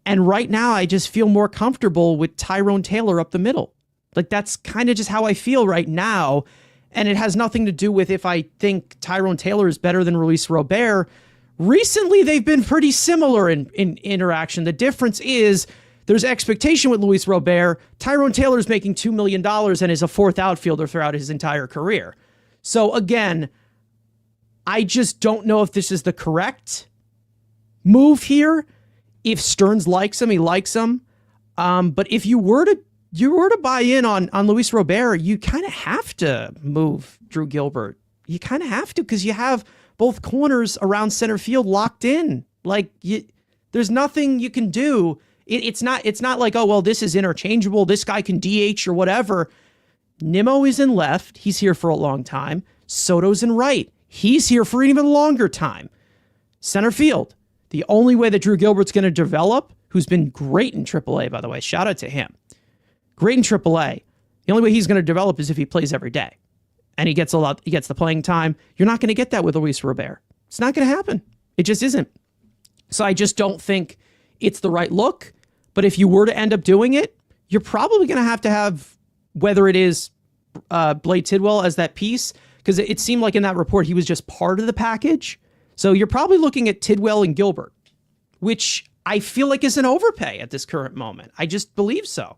And right now I just feel more comfortable with Tyrone Taylor up the middle. Like that's kind of just how I feel right now. And it has nothing to do with if I think Tyrone Taylor is better than Luis Robert. Recently, they've been pretty similar in interaction. The difference is there's expectation with Luis Robert. Tyrone Taylor is making $2 million and is a fourth outfielder throughout his entire career. So again, I just don't know if this is the correct move here. If Stearns likes him, he likes him. But if you were to buy in on Luis Robert, you kind of have to move Drew Gilbert. You kind of have to because you have both corners around center field locked in. Like there's nothing you can do. It's not like, oh, well, this is interchangeable. This guy can DH or whatever. Nimmo is in left. He's here for a long time. Soto's in right. He's here for an even longer time. Center field. The only way that Drew Gilbert's going to develop, who's been great in AAA, by the way, shout out to him. Great in AAA. The only way he's going to develop is if he plays every day. And he gets the playing time. You're not going to get that with Luis Robert. It's not going to happen. It just isn't. So I just don't think it's the right look. But if you were to end up doing it, you're probably going to have whether it is Blade Tidwell as that piece, because it seemed like in that report he was just part of the package. So you're probably looking at Tidwell and Gilbert, which I feel like is an overpay at this current moment. I just believe so.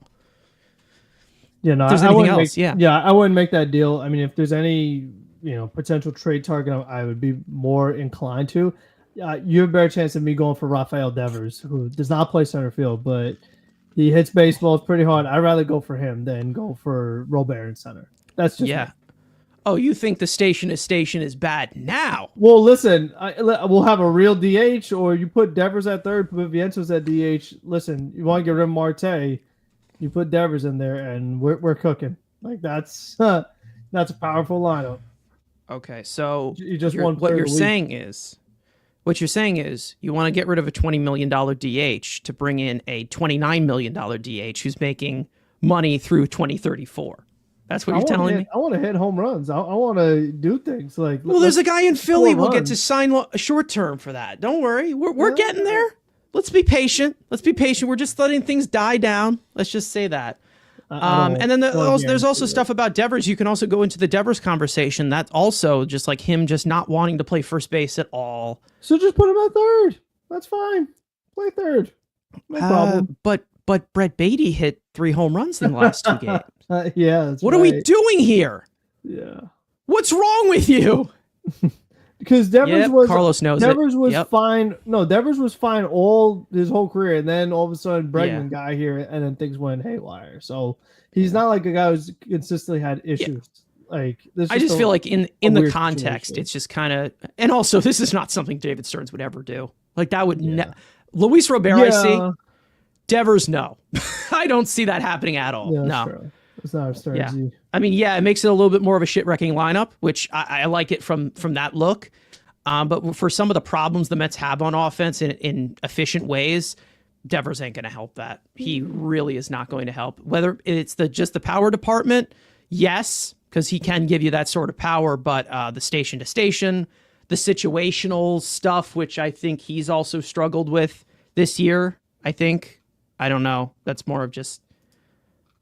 Yeah, no, If there's anything else, yeah. Yeah, I wouldn't make that deal. I mean, if there's any potential trade target I would be more inclined to. You have a better chance of me going for Rafael Devers, who does not play center field, but he hits baseballs pretty hard. I'd rather go for him than go for Robert in center. That's just me. Yeah. Oh, you think the station is bad now? Well, listen, we'll have a real DH, or you put Devers at third, put Vientos at DH. Listen, you want to get rid of Marte, you put Devers in there, and we're cooking. Like that's a powerful lineup. Okay, so You just what you're saying is you want to get rid of a $20 million DH to bring in a $29 million DH who's making money through 2034. That's what you're telling me? I want to hit home runs. I want to do things like. Well, there's a guy in Philly we'll get to sign a short term for that. Don't worry. We're getting there. Let's be patient. We're just letting things die down. Let's just say that. And then there's also stuff about Devers. You can also go into the Devers conversation. That's also just like him just not wanting to play first base at all. So just put him at third. That's fine. Play third. No problem. But Brett Beatty hit 3 home runs in the last 2 games. Yeah. What are we doing here? Yeah. What's wrong with you? Because Devers was fine. No, Devers was fine all his whole career, and then all of a sudden Bregman got here, and then things went haywire. So he's not like a guy who's consistently had issues. Yeah. Like this. I just feel like in the context, situation. It's just kind of, and also this is not something David Stearns would ever do. Like that would Luis Robert. I see. Devers, no. I don't see that happening at all. Yeah, no. True. It's not Stearns. Yeah. I mean, it makes it a little bit more of a shit-wrecking lineup, which I like it from that look. But for some of the problems the Mets have on offense in efficient ways, Devers ain't going to help that. He really is not going to help. Whether it's just the power department, yes, because he can give you that sort of power, but the station to station, the situational stuff, which I think he's also struggled with this year, I don't know. That's more of just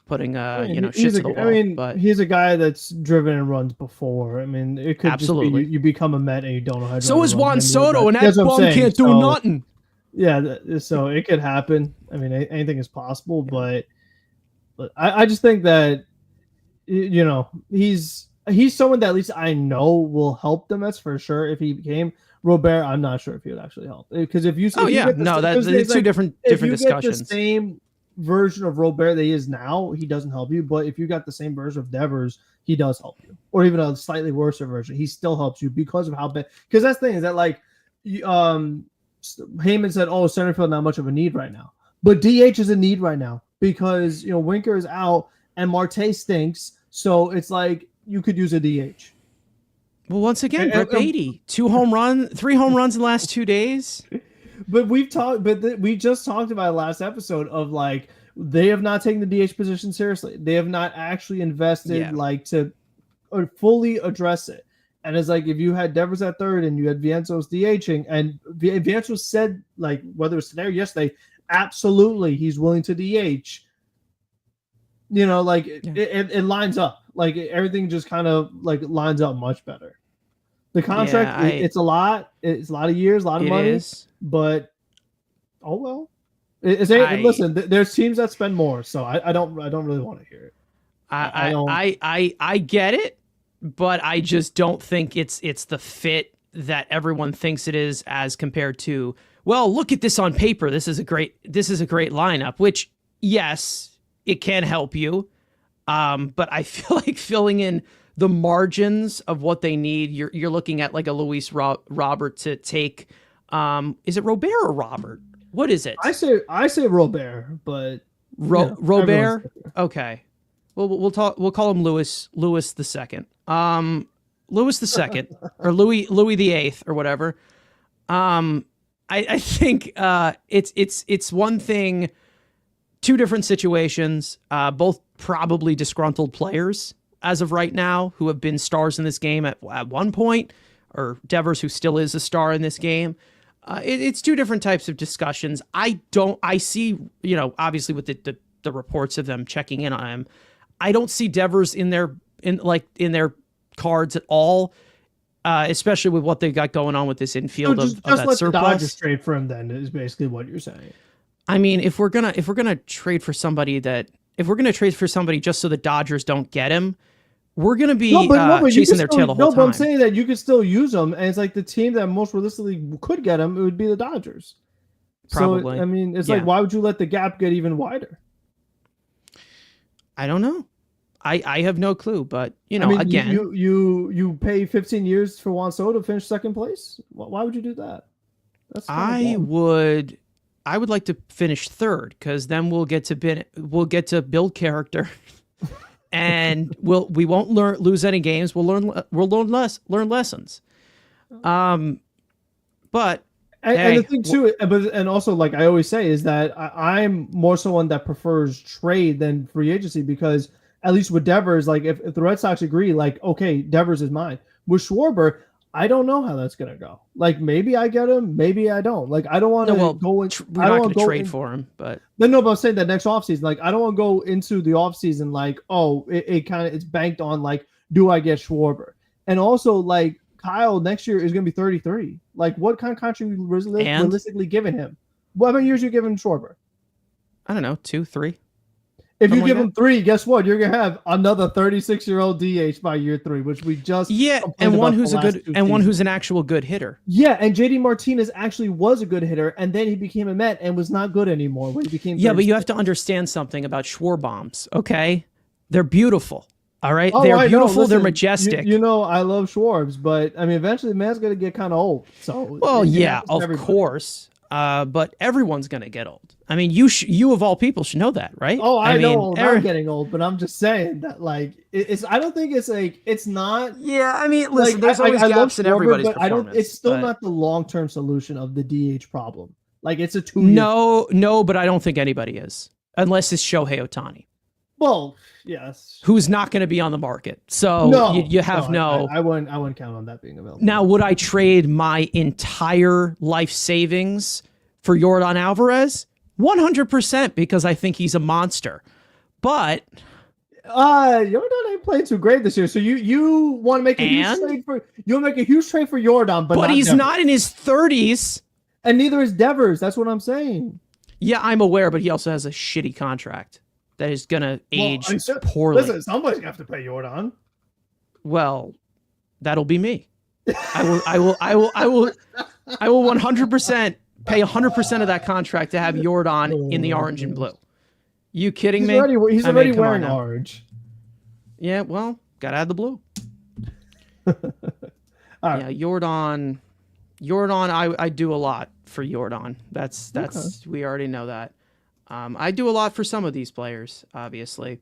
putting shit to the wall. But he's a guy that's driven and runs before. I mean, it could absolutely just be you become a Met and you don't know how to. So is Juan Soto, and that bum can't do nothing. Yeah, so it could happen. I mean, anything is possible, but I just think that he's someone that at least I know will help the Mets for sure. If he became Robert, I'm not sure if he would actually help, because if you that's two different discussions. Get the same version of Robert that he is now, he doesn't help you. But if you got the same version of Devers, he does help you, or even a slightly worse version, he still helps you because of how bad. Because that's the thing is that Heyman said, "Oh, center field not much of a need right now," but DH is a need right now because Winker is out and Marte stinks, so it's like you could use a DH. Well, once again, Brett Beatty, 3 home runs in the last 2 days. But we just talked about last episode of like they have not taken the DH position seriously. They have not actually invested to fully address it. And it's like if you had Devers at third and you had Vientos DHing, and Vientos said like whether it was today or yesterday, absolutely he's willing to DH. It lines up. Like everything just kind of like lines up much better. The contract, it's a lot. It's a lot of years, a lot of money. But oh well. Listen, there's teams that spend more, so I don't really want to hear it. I get it, but I just don't think it's the fit that everyone thinks it is as compared to, well, look at this on paper. This is a great lineup, which yes, it can help you. But I feel like filling in the margins of what they need, you're looking at like a Luis Robert to take. Is it Robert or Robert? What is it? I say Robert, but Robert. Okay. Well, we'll call him Louis the Second. Louis the Second or Louis the Eighth or whatever. I think it's one thing. 2 different situations, both probably disgruntled players as of right now who have been stars in this game at one point, or Devers, who still is a star in this game. It's 2 different types of discussions. I see, obviously with the reports of them checking in on him, I don't see Devers in their cards at all, especially with what they got going on with this infield of that surplus. The Dodgers trade for him then is basically what you're saying. I mean, if we're gonna trade for somebody just so the Dodgers don't get him, we're going to No, be but you chasing can their still, tail the whole no, but I'm time. saying that you could still use them, and it's like the team that most realistically could get him, it would be the Dodgers. So Probably. I mean, it's like, Yeah. why would you let the gap get even wider? I don't know. I have no clue, but I mean, again, you pay 15 years for Juan Soto to finish second place. Why would you do that? That's kind of I dumb. would I would like to finish third because then we'll get to build character, and we won't lose any games. We'll learn lessons. But And the hey, thing too, and also like I always say is that I'm more so one that prefers trade than free agency, because at least with Devers, like if the Red Sox agree, like, okay, Devers is mine. With Schwarber, I don't know how that's gonna go. Like maybe I get him, maybe I don't. Like I don't want no, to well, go in. we're I don't not want going to to go trade in. for him, but No, but I'm saying that next offseason, like I don't want to go into the offseason like, oh, it kind of it's banked on like, do I get Schwarber? And also like Kyle next year is going to be 33. Like, what kind of contract are you and realistically giving him? What many years you giving Schwarber? I don't know, 2, 3. If you Something like give that. him 3, guess what? You're gonna have another 36-year-old DH by year 3, which we just Yeah, complained and one about the who's a last good 2 and one seasons. who's an actual good hitter. Yeah, and JD Martinez actually was a good hitter, and then he became a Met and was not good anymore when he became. Yeah, but you 36. have to understand something about Schwarbombs, okay? They're beautiful. All right, Oh, they're I know. beautiful. They're Listen, majestic. you know I love Schwarbs, but I mean, eventually, the man's gonna get kind of old. So Well, it yeah, happens to of everybody. course. But everyone's gonna get old. I mean, you of all people should know that, right? Oh, I know mean, all about getting old, but I'm just saying that like it's. I don't think it's like it's not yeah, I mean, like listen, there's always I love gaps in Schwarber, everybody's but I don't. It's performance. still But not the long-term solution of the DH problem. Like it's a 2-year. no, but I don't think anybody is, unless it's Shohei Ohtani, Well, yes. who's not going to be on the market. So No, you have no. I wouldn't count on that being available. Now, would I trade my entire life savings for Yordan Alvarez? 100%, because I think he's a monster. But Jordan ain't playing too great this year. So you want to make a huge trade for you'll make a huge trade for Jordan, but he's Devers. not in his 30s. And neither is Devers. That's what I'm saying. Yeah, I'm aware, but he also has a shitty contract that is gonna age poorly. Listen, somebody's gonna have to pay Jordan. Well, that'll be me. I will 100% pay 100% of that contract to have Jordan in the orange and blue. You kidding me? He's already wearing orange. Yeah, well, gotta add the blue. Yeah, Jordan, I do a lot for Jordan. That's okay. We already know that. I do a lot for some of these players, obviously.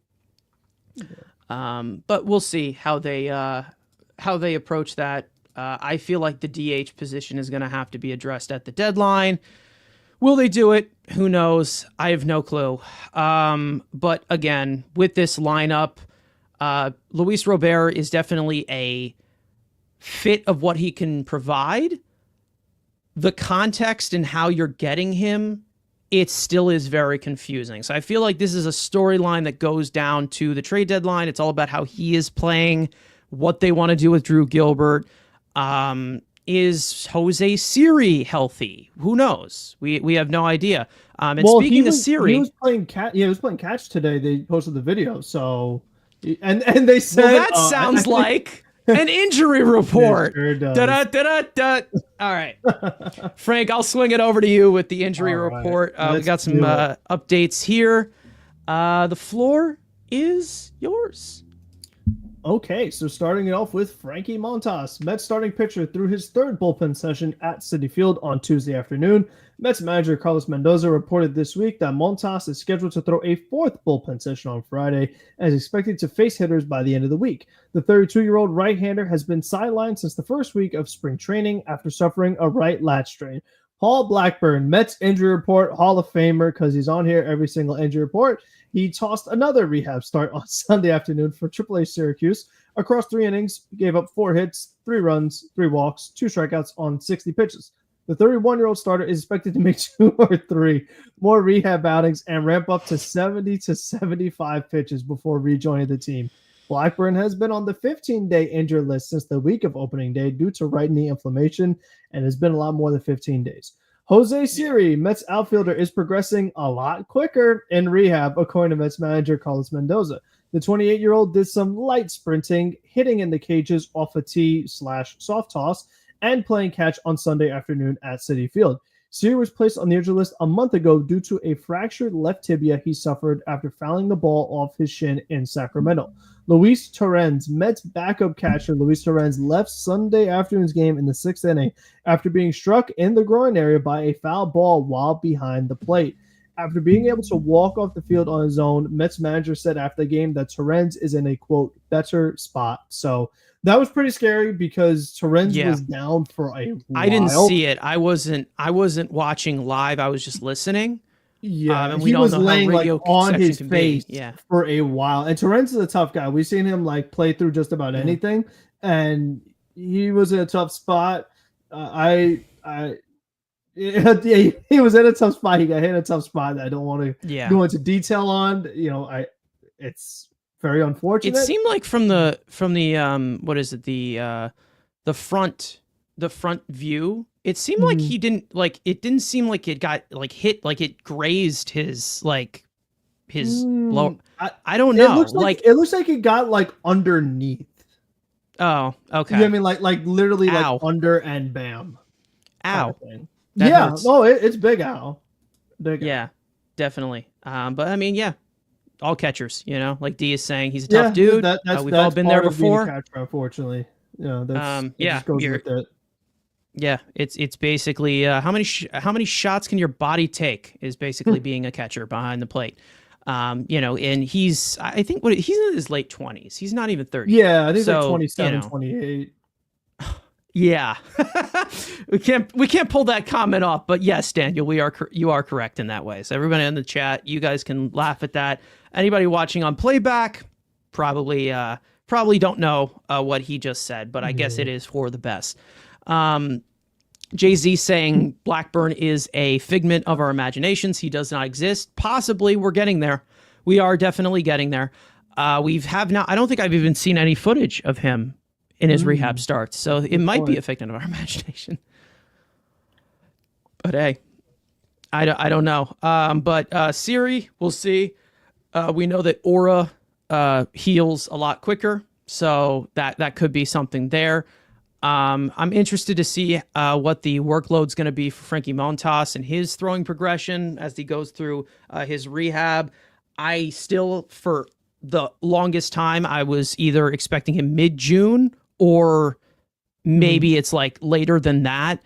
But we'll see how they approach that. I feel like the DH position is going to have to be addressed at the deadline. Will they do it? Who knows? I have no clue. But again, with this lineup, Luis Robert is definitely a fit of what he can provide. The context and how you're getting him, it still is very confusing. So I feel like this is a storyline that goes down to the trade deadline. It's all about how he is playing, what they want to do with Drew Gilbert. Is Jose Siri healthy? Who knows? We have no idea. And speaking of Siri, he was playing he was playing catch today. They posted the video. So and they said, well, that sounds like an injury report. Sure does. All right, Frank, I'll swing it over to you with the injury report. We got some updates here. The floor is yours. Okay, so starting it off with Frankie Montas. Mets starting pitcher threw his third bullpen session at Citi Field on Tuesday afternoon. Mets manager Carlos Mendoza reported this week that Montas is scheduled to throw a fourth bullpen session on Friday and is expected to face hitters by the end of the week. The 32-year-old right-hander has been sidelined since the first week of spring training after suffering a right lat strain. Paul Blackburn, Mets injury report, Hall of Famer, because he's on here every single injury report. He tossed another rehab start on Sunday afternoon for AAA Syracuse. Across 3 innings, he gave up 4 hits, 3 runs, 3 walks, 2 strikeouts on 60 pitches. The 31-year-old starter is expected to make 2 or 3 more rehab outings and ramp up to 70 to 75 pitches before rejoining the team. Blackburn has been on the 15-day injured list since the week of opening day due to right knee inflammation and has been a lot more than 15 days. Jose Siri, Mets outfielder, is progressing a lot quicker in rehab, according to Mets manager Carlos Mendoza. The 28-year-old did some light sprinting, hitting in the cages off a tee/soft toss, and playing catch on Sunday afternoon at Citi Field. Siri was placed on the injured list a month ago due to a fractured left tibia he suffered after fouling the ball off his shin in Sacramento. Luis Torrens, Mets backup catcher Luis Torrens, left Sunday afternoon's game in the sixth inning after being struck in the groin area by a foul ball while behind the plate. After being able to walk off the field on his own, Mets manager said after the game that Torrens is in a, quote, better spot. So that was pretty scary because Torrens was down for a while. I didn't see it. I wasn't watching live. I was just listening. Yeah, and he was laying like on his face for a while. And Torrens is a tough guy. We've seen him like play through just about anything, and he was in a tough spot. He was in a tough spot. He got hit in a tough spot that I don't want to go into detail on. It's very unfortunate. It seemed like from the what is it, the front view, it seemed like he didn't it didn't seem like it got hit, like it grazed his lower. I don't know. It looks like it got underneath. Oh, okay. You know what I mean? Like literally like under and bam. Ow. Yeah. Hurts. No, it's big ow. Yeah, definitely. But I mean, all catchers, like D is saying, he's a tough dude. We've all been there before. Catcher, unfortunately. It's basically how many shots can your body take is basically being a catcher behind the plate. And he's he's in his late 20s. He's not even 30. Yeah, I think like 27, 28. Yeah, we can't pull that comment off. But yes, Daniel, you are correct in that way. So everybody in the chat, you guys can laugh at that. Anybody watching on playback probably don't know what he just said, but I guess it is for the best. Jay-Z saying Blackburn is a figment of our imaginations. He does not exist. Possibly we're getting there. We are definitely getting there. I don't think I've even seen any footage of him in his rehab starts. So it might be a figment of our imagination. But hey, I don't know. But Siri, we'll see. We know that Aura heals a lot quicker. So that could be something there. I'm interested to see what the workload's going to be for Frankie Montas and his throwing progression as he goes through his rehab. I still, for the longest time, I was either expecting him mid-June or maybe it's later than that.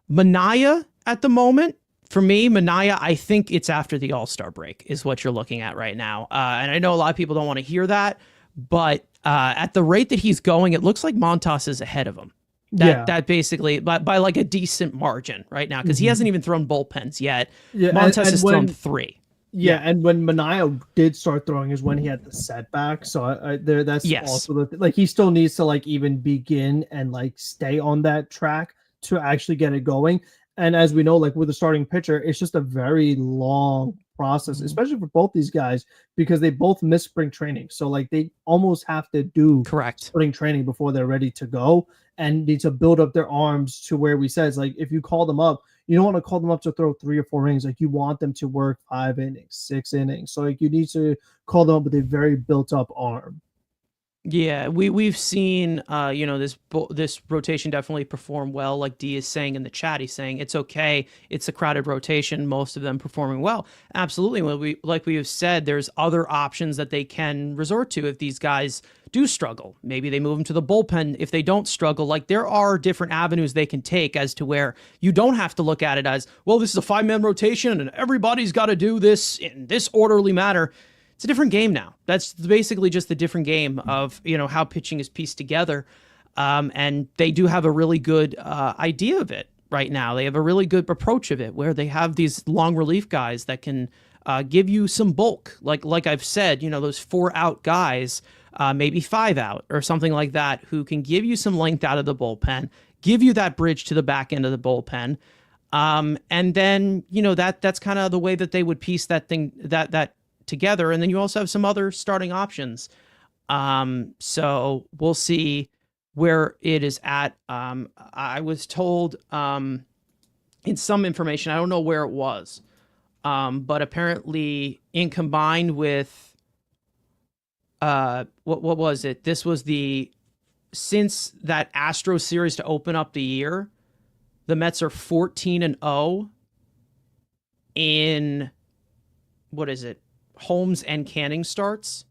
Manaea at the moment, for me, I think it's after the All-Star break is what you're looking at right now. And I know a lot of people don't want to hear that, but at the rate that he's going, it looks like Montas is ahead of him. That basically by like a decent margin right now, because he hasn't even thrown bullpens yet. Montas has thrown 3. Yeah, and when Manaea did start throwing is when he had the setback. So that's also he still needs to even begin and stay on that track to actually get it going. And as we know, with a starting pitcher, it's just a very long process, especially for both these guys, because they both miss spring training. So they almost have to do spring training before they're ready to go and need to build up their arms to where we said, if you call them up, you don't want to call them up to throw 3 or 4 innings. You want them to work 5 innings, 6 innings. So you need to call them up with a very built up arm. Yeah, we've seen this rotation definitely perform well. Like D is saying in the chat, he's saying it's okay. It's a crowded rotation. Most of them performing well. Absolutely. Like we have said, there's other options that they can resort to if these guys do struggle. Maybe they move them to the bullpen if they don't struggle. There are different avenues they can take as to where you don't have to look at it as, well, this is a 5-man rotation and everybody's got to do this in this orderly manner. It's a different game now. That's basically just a different game of, how pitching is pieced together. And they do have a really good idea of it right now. They have a really good approach of it where they have these long relief guys that can give you some bulk. Like I've said, those 4 out guys, maybe 5 out or something like that, who can give you some length out of the bullpen, give you that bridge to the back end of the bullpen. And then, that's kind of the way that they would piece that thing, that together. And then you also have some other starting options. So we'll see where it is at. I was told in some information, I don't know where it was, but apparently in combined with what was it? This was since that Astro series to open up the year, the Mets are 14-0 in, what is it, homes and canning starts.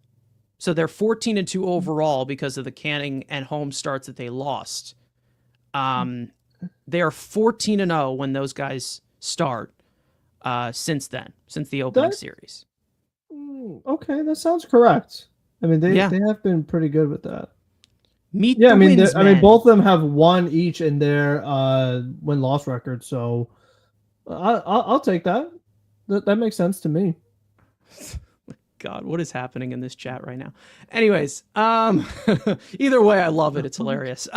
So they're 14-2 overall because of the canning and home starts that they lost. They are 14-0 when those guys start. Since the opening series. Okay, that sounds correct. I mean, they have been pretty good with that. Meet the wins, man. Both of them have won each in their win-loss record. So I'll take that. That makes sense to me. God, what is happening in this chat right now? Anyways, either way, I love it. It's hilarious.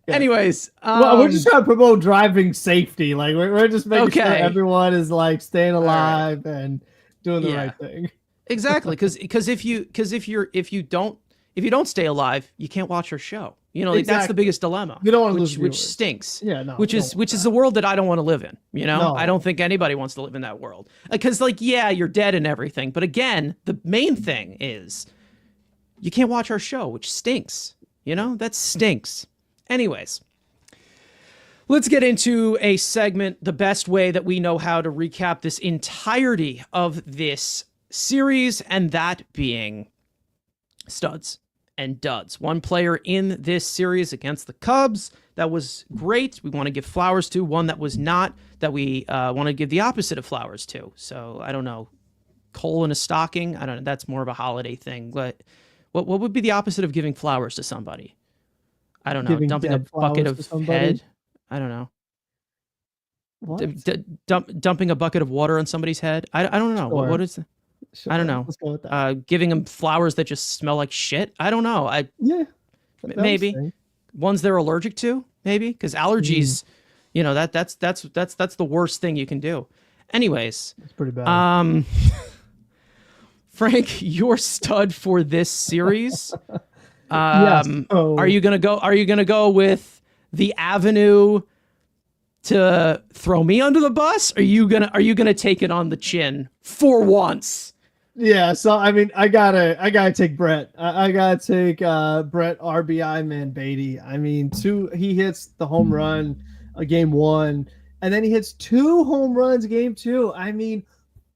Anyways, well, we're just trying to promote driving safety. Like we're just making sure everyone is like staying alive and doing the right thing. Exactly, because if you don't stay alive, you can't watch our show. You know, like, that's the biggest dilemma. You don't want to lose which stinks. Yeah, no. Which is the world that I don't want to live in. You know, I don't think anybody wants to live in that world. Because, like, yeah, you're dead and everything, but again, the main thing is you can't watch our show, which stinks. You know, that stinks. Anyways, let's get into a segment, the best way that we know how to recap this entirety of this series, and that being studs and duds. One player in this series against the Cubs that was great, we want to give flowers to. One that was not, that we want to give the opposite of flowers to. So I don't know, coal in a stocking. I don't know. That's more of a holiday thing. But what would be the opposite of giving flowers to somebody? I don't know. Giving dumping a bucket of head. I don't know. What? Dumping a bucket of water on somebody's head. I don't know. Sure. What is? Sure. I don't know. Let's go with that. Giving them flowers that just smell like shit. I don't know. Maybe ones they're allergic to. Maybe because allergies. You know that's the worst thing you can do. Anyways, it's pretty bad. Frank, your stud for this series. Yes. Are you gonna go with the avenue to throw me under the bus? Are you gonna take it on the chin for once? Yeah, so I mean, I gotta take Brett. I gotta take Brett RBI man Beatty. I mean, he hits the home run game 1, and then he hits 2 home runs game 2. I mean,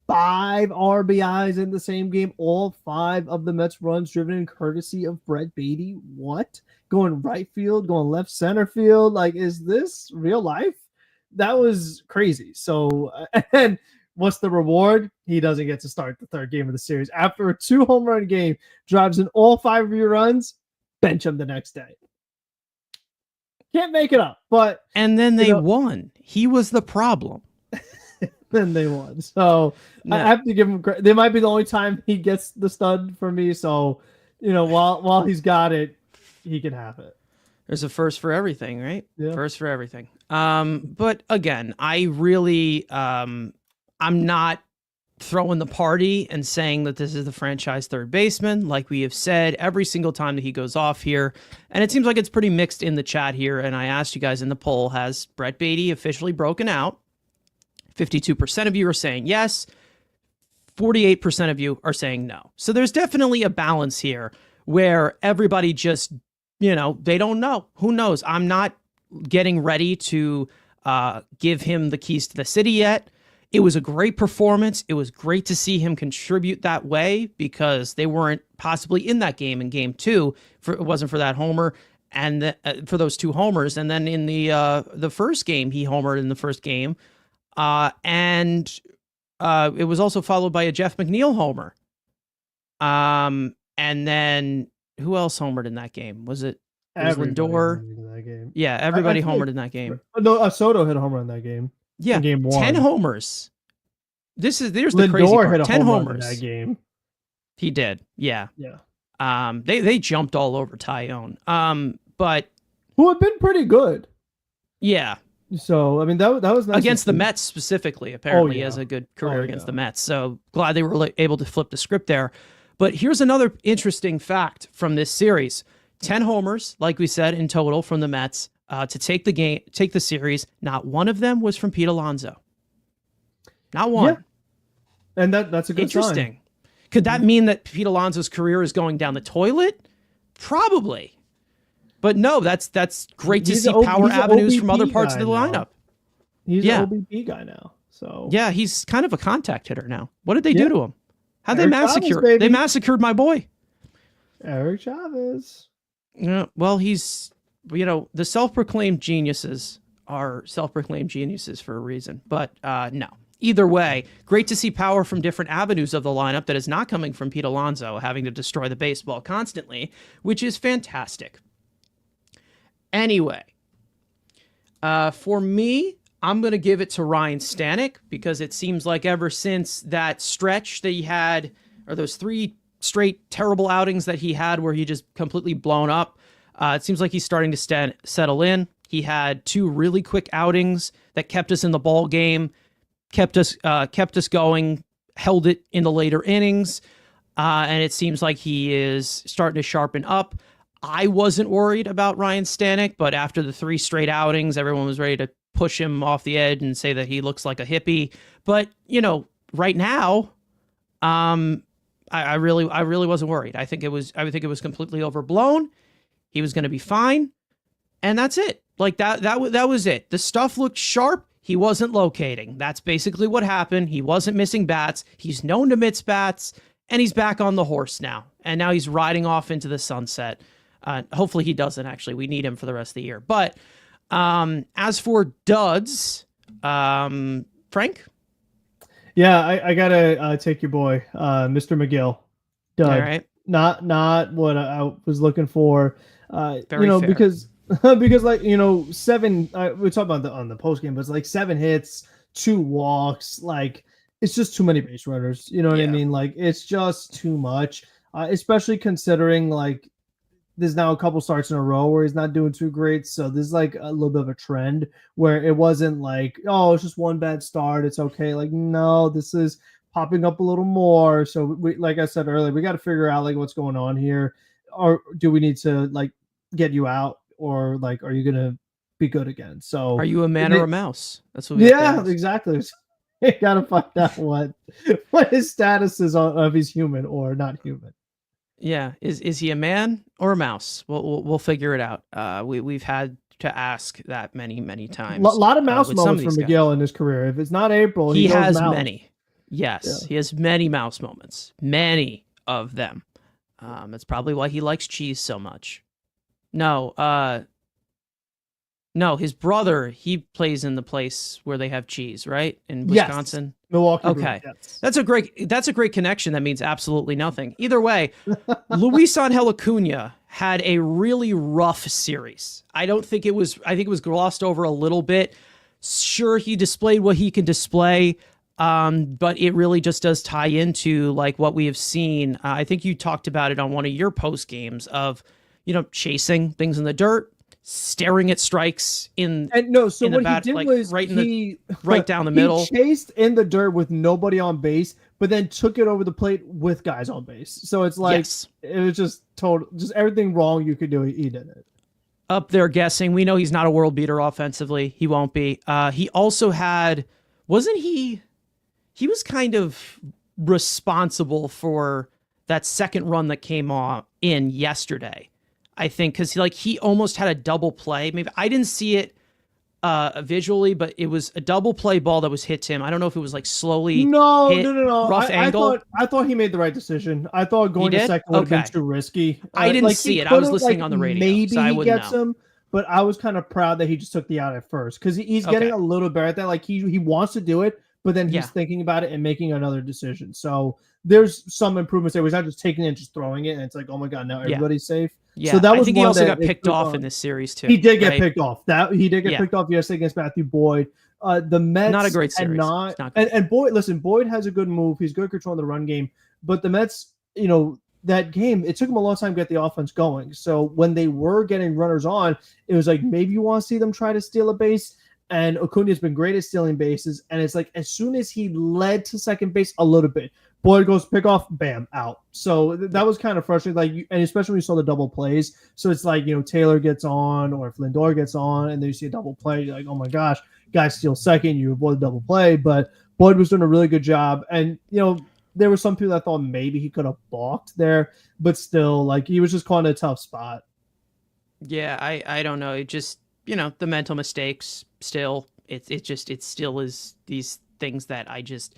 5 RBIs in the same game. All 5 of the Mets runs driven in courtesy of Brett Beatty. What? Going right field, going left center field. Like, is this real life? That was crazy. So, and what's the reward? He doesn't get to start the 3rd game of the series. After a 2 home run game, drives in all 5 of your runs, bench him the next day. Can't make it up. And then they won. He was the problem. Then they won. So I have to give him credit. They might be the only time he gets the stud for me. So, while he's got it, he can have it. There's a first for everything, right? Yeah. First for everything. But again, I really, I'm not throwing the party and saying that this is the franchise third baseman, like we have said every single time that he goes off here. And it seems like it's pretty mixed in the chat here. And I asked you guys in the poll, has Brett Beatty officially broken out? 52% of you are saying yes. 48% of you are saying no. So there's definitely a balance here where everybody just, they don't know. Who knows? I'm not getting ready to give him the keys to the city yet. It was a great performance. It was great to see him contribute that way because they weren't possibly in that game in game 2. It wasn't for that homer and for those 2 homers. And then in the first game, he homered in the first game. And it was also followed by a Jeff McNeil homer. And then who else homered in that game? Was it Lindor? Yeah, everybody homered in that game. No, Soto hit a homer in that game. Yeah, in game 1. 10 homers. There's Lindor the crazy part. Hit a 10 home homers in that game. He did. Yeah. Yeah. They jumped all over Tyone. But who had been pretty good. Yeah. So I mean that was nice against the Mets specifically. Apparently, he has a good career against the Mets. So glad they were able to flip the script there. But here's another interesting fact from this series: 10 homers, like we said, in total from the Mets to take the series. Not one of them was from Pete Alonso. Not one. Yeah. And that's a good interesting. sign. Could that mean that Pete Alonso's career is going down the toilet? Probably. But no, that's great to see power avenues from other parts of the lineup. He's an OBP guy now. So yeah, he's kind of a contact hitter now. What did they do to him? How'd they massacre? They massacred my boy. Eric Chavez. Yeah, well, he's, the self-proclaimed geniuses are self-proclaimed geniuses for a reason. But no. Either way, great to see power from different avenues of the lineup that is not coming from Pete Alonso having to destroy the baseball constantly, which is fantastic. Anyway, for me, I'm going to give it to Ryan Stanek because it seems like ever since that stretch that he had, or those 3 straight terrible outings that he had where he just completely blown up, it seems like he's starting to settle in. He had 2 really quick outings that kept us in the ball game, kept us going, held it in the later innings, and it seems like he is starting to sharpen up. I wasn't worried about Ryan Stanek, but after the 3 straight outings, everyone was ready to push him off the edge and say that he looks like a hippie. But right now, I really wasn't worried. I think it was completely overblown. He was going to be fine, and that's it. Like that was it. The stuff looked sharp. He wasn't locating. That's basically what happened. He wasn't missing bats. He's known to miss bats, and he's back on the horse now. And now he's riding off into the sunset. Hopefully he doesn't, actually. We need him for the rest of the year. But as for duds, Frank? Yeah, I gotta take your boy, Mr. McGill. Dud. All right. Not what I was looking for. Very fair. because 7. We talked about on the post game, but it's like 7 hits, 2 walks. Like it's just too many base runners. You know what I mean? Like it's just too much, especially considering like there's now a couple starts in a row where he's not doing too great. So there's like a little bit of a trend where it wasn't like, oh, it's just one bad start, it's okay. Like, no, this is popping up a little more. So we, like I said earlier, we got to figure out like what's going on here. Or do we need to like get you out, or like, are you going to be good again? So are you a man or a mouse? That's what we have to ask. Exactly. You got to find out what his status is of he's human or not human. Yeah, is he a man or a mouse? We'll figure it out. We've had to ask that many times. A lot of mouse moments from McGill in his career. If it's not April, he has mouse. many. Yes, he has many mouse moments. Many of them. That's probably why he likes cheese so much. No, his brother, he plays in the place where they have cheese, right? In Wisconsin. Yes. Milwaukee. Okay. Yes. That's a great connection. That means absolutely nothing. Either way, Luis Angel Acuna had a really rough series. I think it was glossed over a little bit. Sure, he displayed what he can display, but it really just does tie into like what we have seen. I think you talked about it on one of your post games of, chasing things in the dirt, staring at strikes in what the bat, he did like was right down the middle. He chased in the dirt with nobody on base, but then took it over the plate with guys on base. So it's like it was just everything wrong you could do. He did it. Up there guessing. We know he's not a world beater offensively. He won't be. He also wasn't he? He was kind of responsible for that second run that came in yesterday. I think because he almost had a double play. Maybe I didn't see it visually, but it was a double play ball that was hit to him. I don't know if it was like slowly. No. Rough angle. I thought he made the right decision. I thought going to second would have been too risky. I didn't see it. I was listening on the radio. Maybe so I he gets know. him, but I was kind of proud that he just took the out at first because he's getting a little better at that. Like he wants to do it, but then he's thinking about it and making another decision. So there's some improvements there. He's not just taking it and just throwing it, and it's like, oh my god, now everybody's safe. Yeah, so that was I think he also got picked off in this series too. He did get picked off. He did get picked off yesterday against Matthew Boyd. The Mets not a great series. And Boyd. Listen, Boyd has a good move. He's good at controlling the run game. But the Mets, that game, it took them a long time to get the offense going. So when they were getting runners on, it was like maybe you want to see them try to steal a base. And Acuna's been great at stealing bases. And it's like as soon as he led to second base a little bit, Boyd goes pick off, bam, out. So that was kind of frustrating. And especially when you saw the double plays. So it's like, Taylor gets on or if Lindor gets on and then you see a double play, you're like, oh my gosh, guy steals second, you avoid the double play. But Boyd was doing a really good job. And, there were some people that thought maybe he could have balked there, but still, like, he was just caught in a tough spot. Yeah, I don't know. It just, the mental mistakes still, it still is these things that I just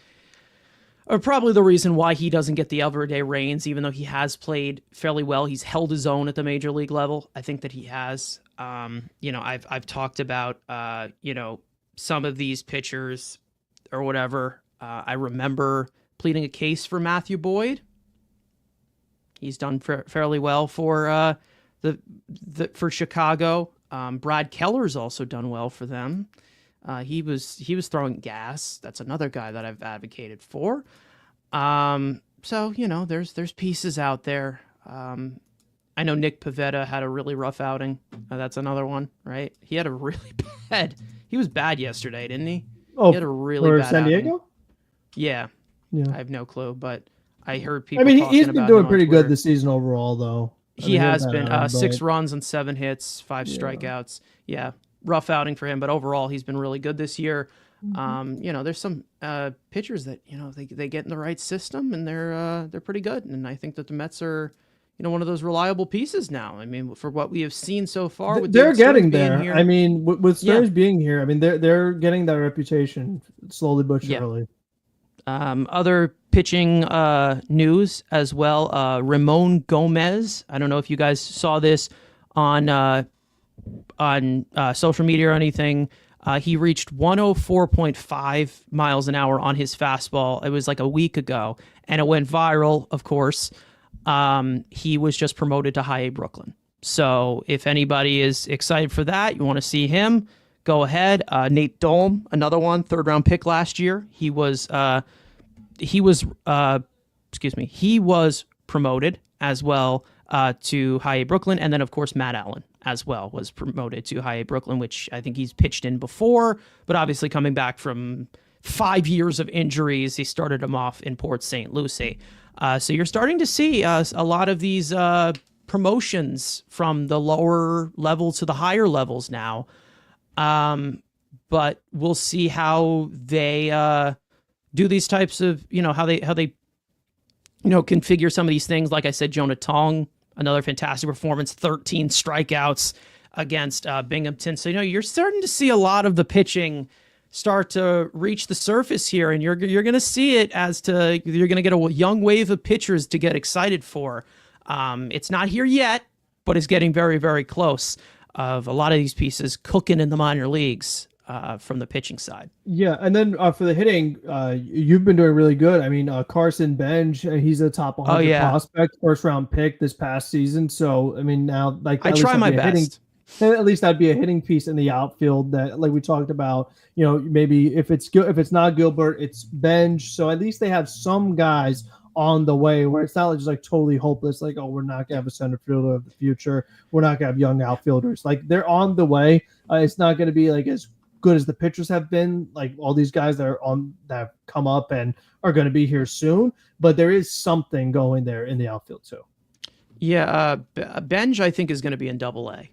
are probably the reason why he doesn't get the everyday reigns, even though he has played fairly well. He's held his own at the major league level. I think that he has. I've talked about, some of these pitchers or whatever. I remember pleading a case for Matthew Boyd. He's done fairly well for for Chicago. Brad Keller's also done well for them. He was throwing gas. That's another guy that I've advocated for. So there's pieces out there. I know Nick Pivetta had a really rough outing. That's another one, right? He had a really bad. He was bad yesterday, didn't he? Oh, he had a really for bad San outing. Diego. Yeah, Yeah. I have no clue, but I heard people. I mean, talking he's been about doing him on pretty Twitter. good this season overall, though. He has been but 6 runs and 7 hits, 5 strikeouts. Yeah, rough outing for him, but overall he's been really good this year. There's some pitchers that they get in the right system and they're pretty good, and I think that the Mets are one of those reliable pieces now. I mean, for what we have seen so far, with they're getting being there. here. I mean, with Stearns being here, I mean they're getting that reputation slowly but surely. Other pitching news as well. Ramon Gomez. I don't know if you guys saw this on social media or anything. He reached 104.5 miles an hour on his fastball. It was like a week ago, and it went viral, of course. He was just promoted to High A Brooklyn. So if anybody is excited for that, you want to see him, go ahead. Nate Dolm, another one, 3rd round pick last year. He was promoted as well to High A Brooklyn, and then of course Matt Allen as well was promoted to High A Brooklyn, which I think he's pitched in before, but obviously coming back from 5 years of injuries, he started him off in Port St. Lucie. So you're starting to see a lot of these promotions from the lower level to the higher levels now. But we'll see how they do these types of, how they configure some of these things. Like I said, Jonah Tong, another fantastic performance, 13 strikeouts against Binghamton. So, you're starting to see a lot of the pitching start to reach the surface here, and you're going to see it you're going to get a young wave of pitchers to get excited for. It's not here yet, but it's getting very, very close of a lot of these pieces cooking in the minor leagues from the pitching side. Yeah, and then for the hitting, you've been doing really good. I mean, Carson Benj, he's a top 100 prospect, 1st round pick this past season. So, I mean, now I try my best. At least that'd be a hitting piece in the outfield that, like we talked about, maybe if it's not Gilbert, it's Benj. So at least they have some guys on the way where it's not like just like totally hopeless. Like, oh, we're not gonna have a center fielder of the future. We're not gonna have young outfielders. Like, they're on the way. It's not gonna be like as good as the pitchers have been. Like all these guys that have come up and are going to be here soon, but there is something going there in the outfield too. Yeah, Benj I think is going to be in Double-A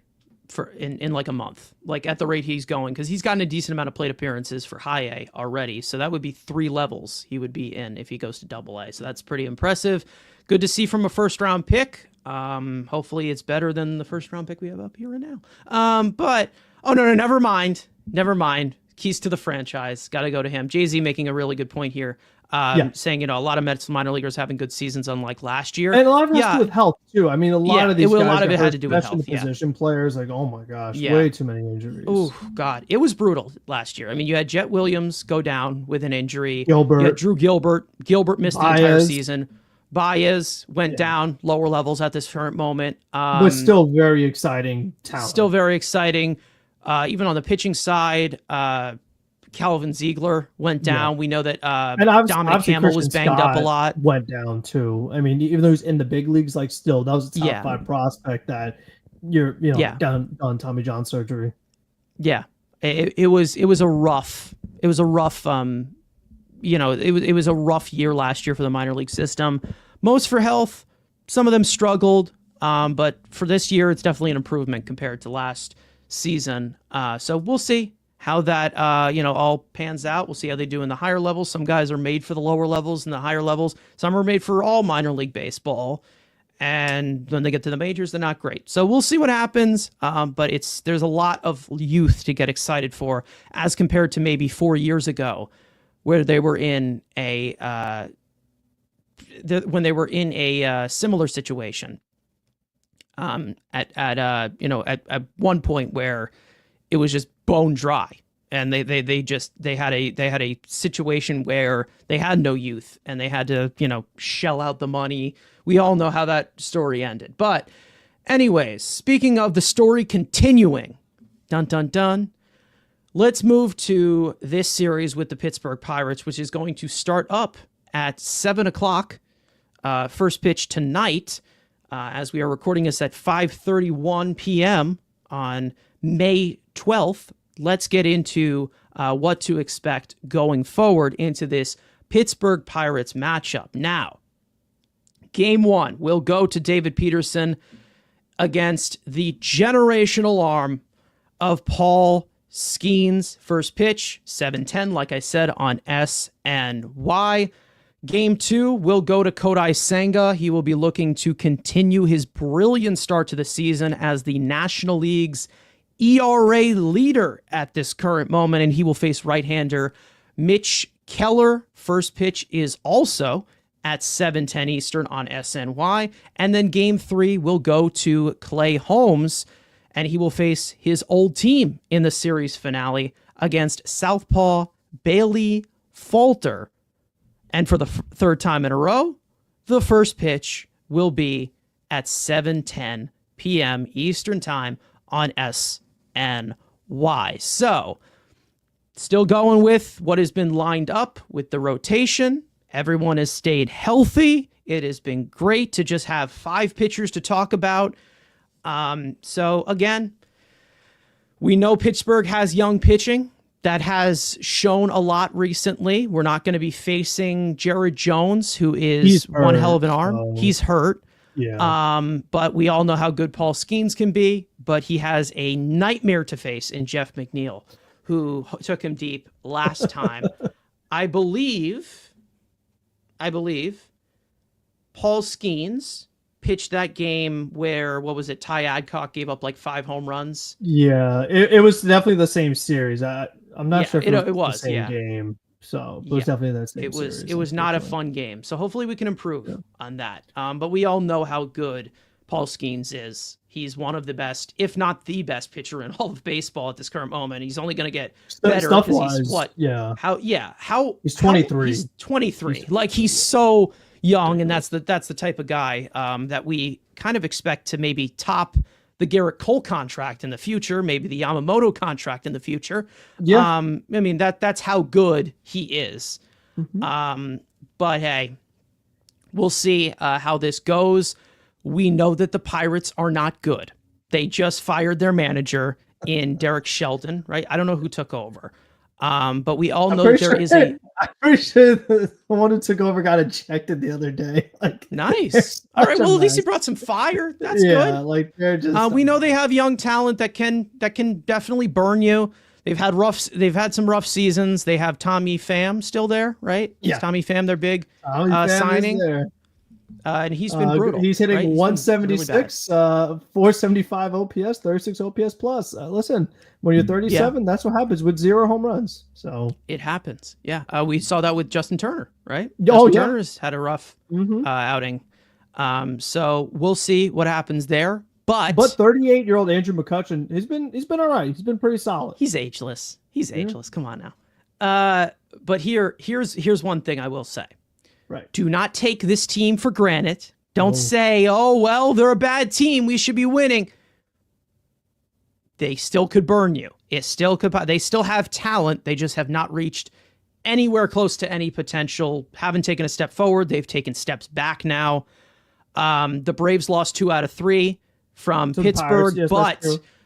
in like a month, like at the rate he's going, because he's gotten a decent amount of plate appearances for High A already. So that would be 3 levels he would be in if he goes to Double-A. So that's pretty impressive. Good to see from a 1st round pick. Hopefully it's better than the 1st round pick we have up here right now. But oh no, never mind. Keys to the franchise. Got to go to him. Jay-Z making a really good point here. Saying, a lot of Mets minor leaguers having good seasons, unlike last year. And a lot of it has to do with health, too. I mean, a lot of these guys, a lot of it had to do with health. Position players, like, oh my gosh, way too many injuries. Oh, God. It was brutal last year. I mean, you had Jet Williams go down with an injury. Gilbert. You had Drew Gilbert. Gilbert missed the entire season. Baez went down lower levels at this current moment. But still very exciting talent. Still very exciting. Even on the pitching side, Calvin Ziegler went down. We know that Dominic Hamill was banged up a lot. Went down too. I mean, even though he's in the big leagues, like still, that was a top 5 prospect that down on Tommy John surgery. Yeah, it was a rough year last year for the minor league system. Most for health, some of them struggled, but for this year, it's definitely an improvement compared to last season. So we'll see how that all pans out. We'll see how they do in the higher levels. Some guys are made for the lower levels and the higher levels. Some are made for all minor league baseball. And when they get to the majors, they're not great. So we'll see what happens. But there's a lot of youth to get excited for as compared to maybe 4 years ago, where they were in a similar situation. At one point where it was just bone dry, and they had a situation where they had no youth and they had to shell out the money. We all know how that story ended. But anyways, speaking of the story continuing, dun dun dun, let's move to this series with the Pittsburgh Pirates, which is going to start up at 7:00. First pitch tonight, as we are recording this at 5:31 p.m. on May 12th. Let's get into what to expect going forward into this Pittsburgh Pirates matchup. Now, Game 1 will go to David Peterson against the generational arm of Paul Skeens. First pitch, 7:10, like I said, on SNY. Game 2 will go to Kodai Senga. He will be looking to continue his brilliant start to the season as the National League's ERA leader at this current moment, and he will face right-hander Mitch Keller. First pitch is also at 7:10 Eastern on SNY. And then Game 3 will go to Clay Holmes, and he will face his old team in the series finale against Southpaw Bailey Falter. And for the third time in a row, the first pitch will be at 7:10 p.m. Eastern Time on SNY. So, still going with what has been lined up with the rotation. Everyone has stayed healthy. It has been great to just have 5 pitchers to talk about. So, again, we know Pittsburgh has young pitching that has shown a lot recently. We're not going to be facing Jared Jones, who is one hell of an arm. So, he's hurt. Yeah. But we all know how good Paul Skeens can be, but he has a nightmare to face in Jeff McNeil, who took him deep last time. I believe Paul Skeens pitched that game where, what was it, Ty Adcock gave up like 5 home runs. Yeah, it was definitely the same series. I'm not sure if it was the same game. So it was definitely that same series. It was not a fun game. So hopefully we can improve on that. But we all know how good Paul Skeens is. He's one of the best, if not the best pitcher in all of baseball at this current moment. He's only going to get better because he's what? Yeah. He's 23. He's 23. Like, he's so young, and that's the type of guy that we kind of expect to maybe top the Garrett Cole contract in the future, maybe the Yamamoto contract in the future. Yeah. I mean, that's how good he is. Mm-hmm. But hey, we'll see how this goes. We know that the Pirates are not good. They just fired their manager in Derek Sheldon, right? I don't know who took over. But we all know I'm pretty sure the one who took over got ejected the other day. Like, nice. All right. Well, at least he brought some fire. That's good. Like, they're just. We know they have young talent that can definitely burn you. They've had some rough seasons. They have Tommy Pham still there, right? Yeah. Is Tommy Pham their big signing? And he's been brutal. He's hitting right? 176, 475 OPS, 36 OPS plus. Listen, when you're 37, that's what happens with 0 home runs. So it happens. Yeah, we saw that with Justin Turner, right? Justin Turner's had a rough outing. So we'll see what happens there. But 38-year-old Andrew McCutchen, he's been all right. He's been pretty solid. He's ageless. Come on now. But here's one thing I will say. Right. Do not take this team for granted. Don't say, oh, well, they're a bad team, we should be winning. They still could burn you. They still have talent. They just have not reached anywhere close to any potential. Haven't taken a step forward. They've taken steps back now. The Braves lost 2 out of 3 from Pittsburgh, yes, but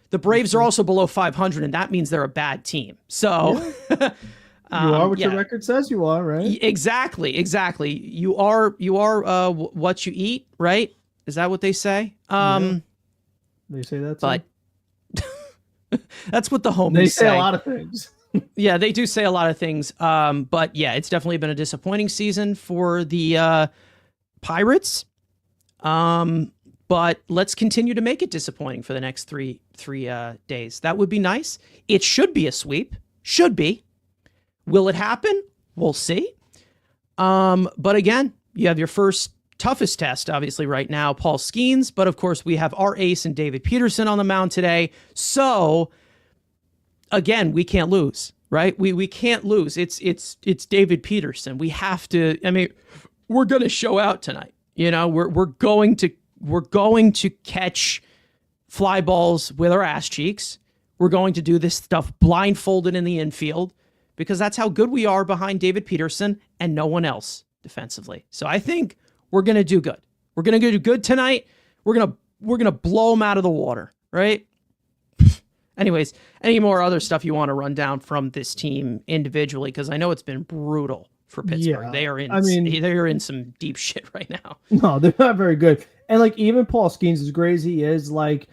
the Braves are also below 500, and that means they're a bad team. So... Yeah. You are what your record says you are, right? Exactly. You are what you eat, right? Is that what they say? They say that too? But That's what the homies They say a say. lot of things. Yeah, they do say a lot of things. But yeah, it's definitely been a disappointing season for the Pirates. But let's continue to make it disappointing for the next three days. That would be nice. It should be a sweep. Should be. Will it happen? We'll see. But again, you have your first toughest test, obviously, right now, Paul Skeens. But of course, we have our ace and David Peterson on the mound today. So again, we can't lose, right? We can't lose. It's David Peterson. We have to. I mean, we're gonna show out tonight. You know, we're going to catch fly balls with our ass cheeks. We're going to do this stuff blindfolded in the infield because that's how good we are behind David Peterson and no one else defensively. So I think we're going to do good. We're going to do good tonight. We're going to blow them out of the water, right? Anyways, any more other stuff you want to run down from this team individually? Because I know it's been brutal for Pittsburgh. Yeah, They're in some deep shit right now. No, they're not very good. And like even Paul Skeens, as great as he is, like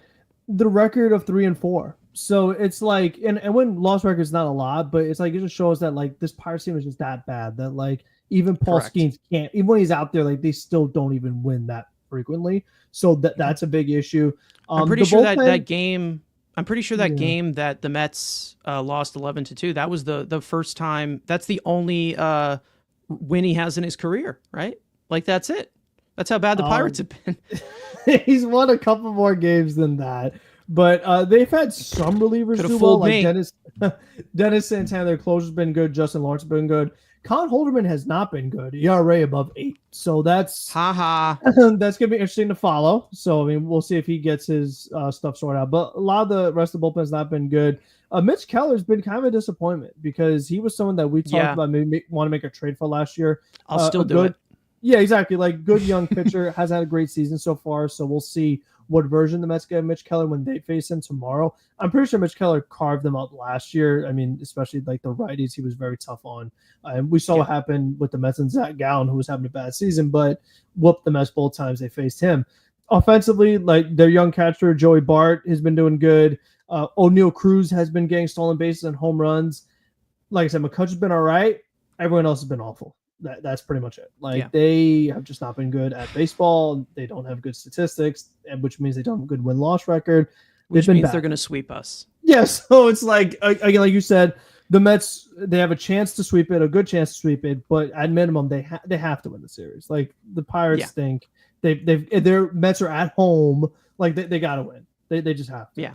the record of 3-4. So it's like, and when loss record is not a lot, but it's like it just shows that like this Pirates team is just that bad that like even Paul Skeens can't, even when he's out there, like they still don't even win that frequently. So that's a big issue. I'm pretty sure that game. I'm pretty sure that game that the Mets lost 11-2. That was the first time. That's the only win he has in his career, right? Like that's it. That's how bad the Pirates have been. He's won a couple more games than that, but they've had some relievers do well. Like Dennis Santana, their closer's been good. Justin Lawrence has been good. Colin Holderman has not been good. ERA above 8. So that's that's gonna be interesting to follow. So I mean, we'll see if he gets his stuff sorted out. But a lot of the rest of the bullpen has not been good. Mitch Keller's been kind of a disappointment because he was someone that we talked about maybe want to make a trade for last year. I'll still do it. Yeah, exactly. Like good young pitcher, has had a great season so far. So we'll see what version the Mets get of Mitch Keller when they face him tomorrow. I'm pretty sure Mitch Keller carved them up last year. I mean, especially like the righties, he was very tough on. And we saw what happened with the Mets and Zach Gallen, who was having a bad season, but whooped the Mets both times they faced him. Offensively, like their young catcher, Joey Bart, has been doing good. O'Neal Cruz has been getting stolen bases and home runs. Like I said, McCutcheon's been all right. Everyone else has been awful. That's pretty much it. Like they have just not been good at baseball. They don't have good statistics, which means they don't have a good win-loss record. Which means they're going to sweep us. Yeah, so it's like, again, like you said, the Mets, they have a chance to sweep it, a good chance to sweep it, but at minimum, they have to win the series. Like the Pirates think their Mets are at home, like they got to win. They just have to.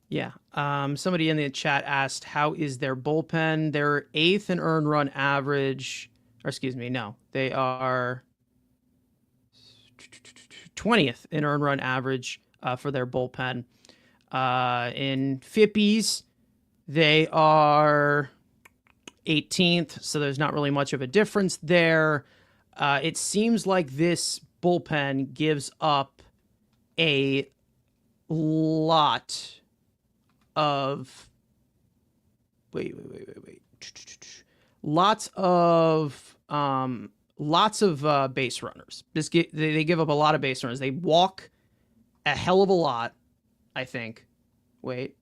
Yeah. Somebody in the chat asked, how is their bullpen? They're 8th in earned run average. Or excuse me, no. They are 20th in earned run average for their bullpen. In FIPPs, they are 18th, so there's not really much of a difference there. It seems like this bullpen gives up a lot of wait. Lots of base runners. They give up a lot of base runners. They walk a hell of a lot, I think. Wait.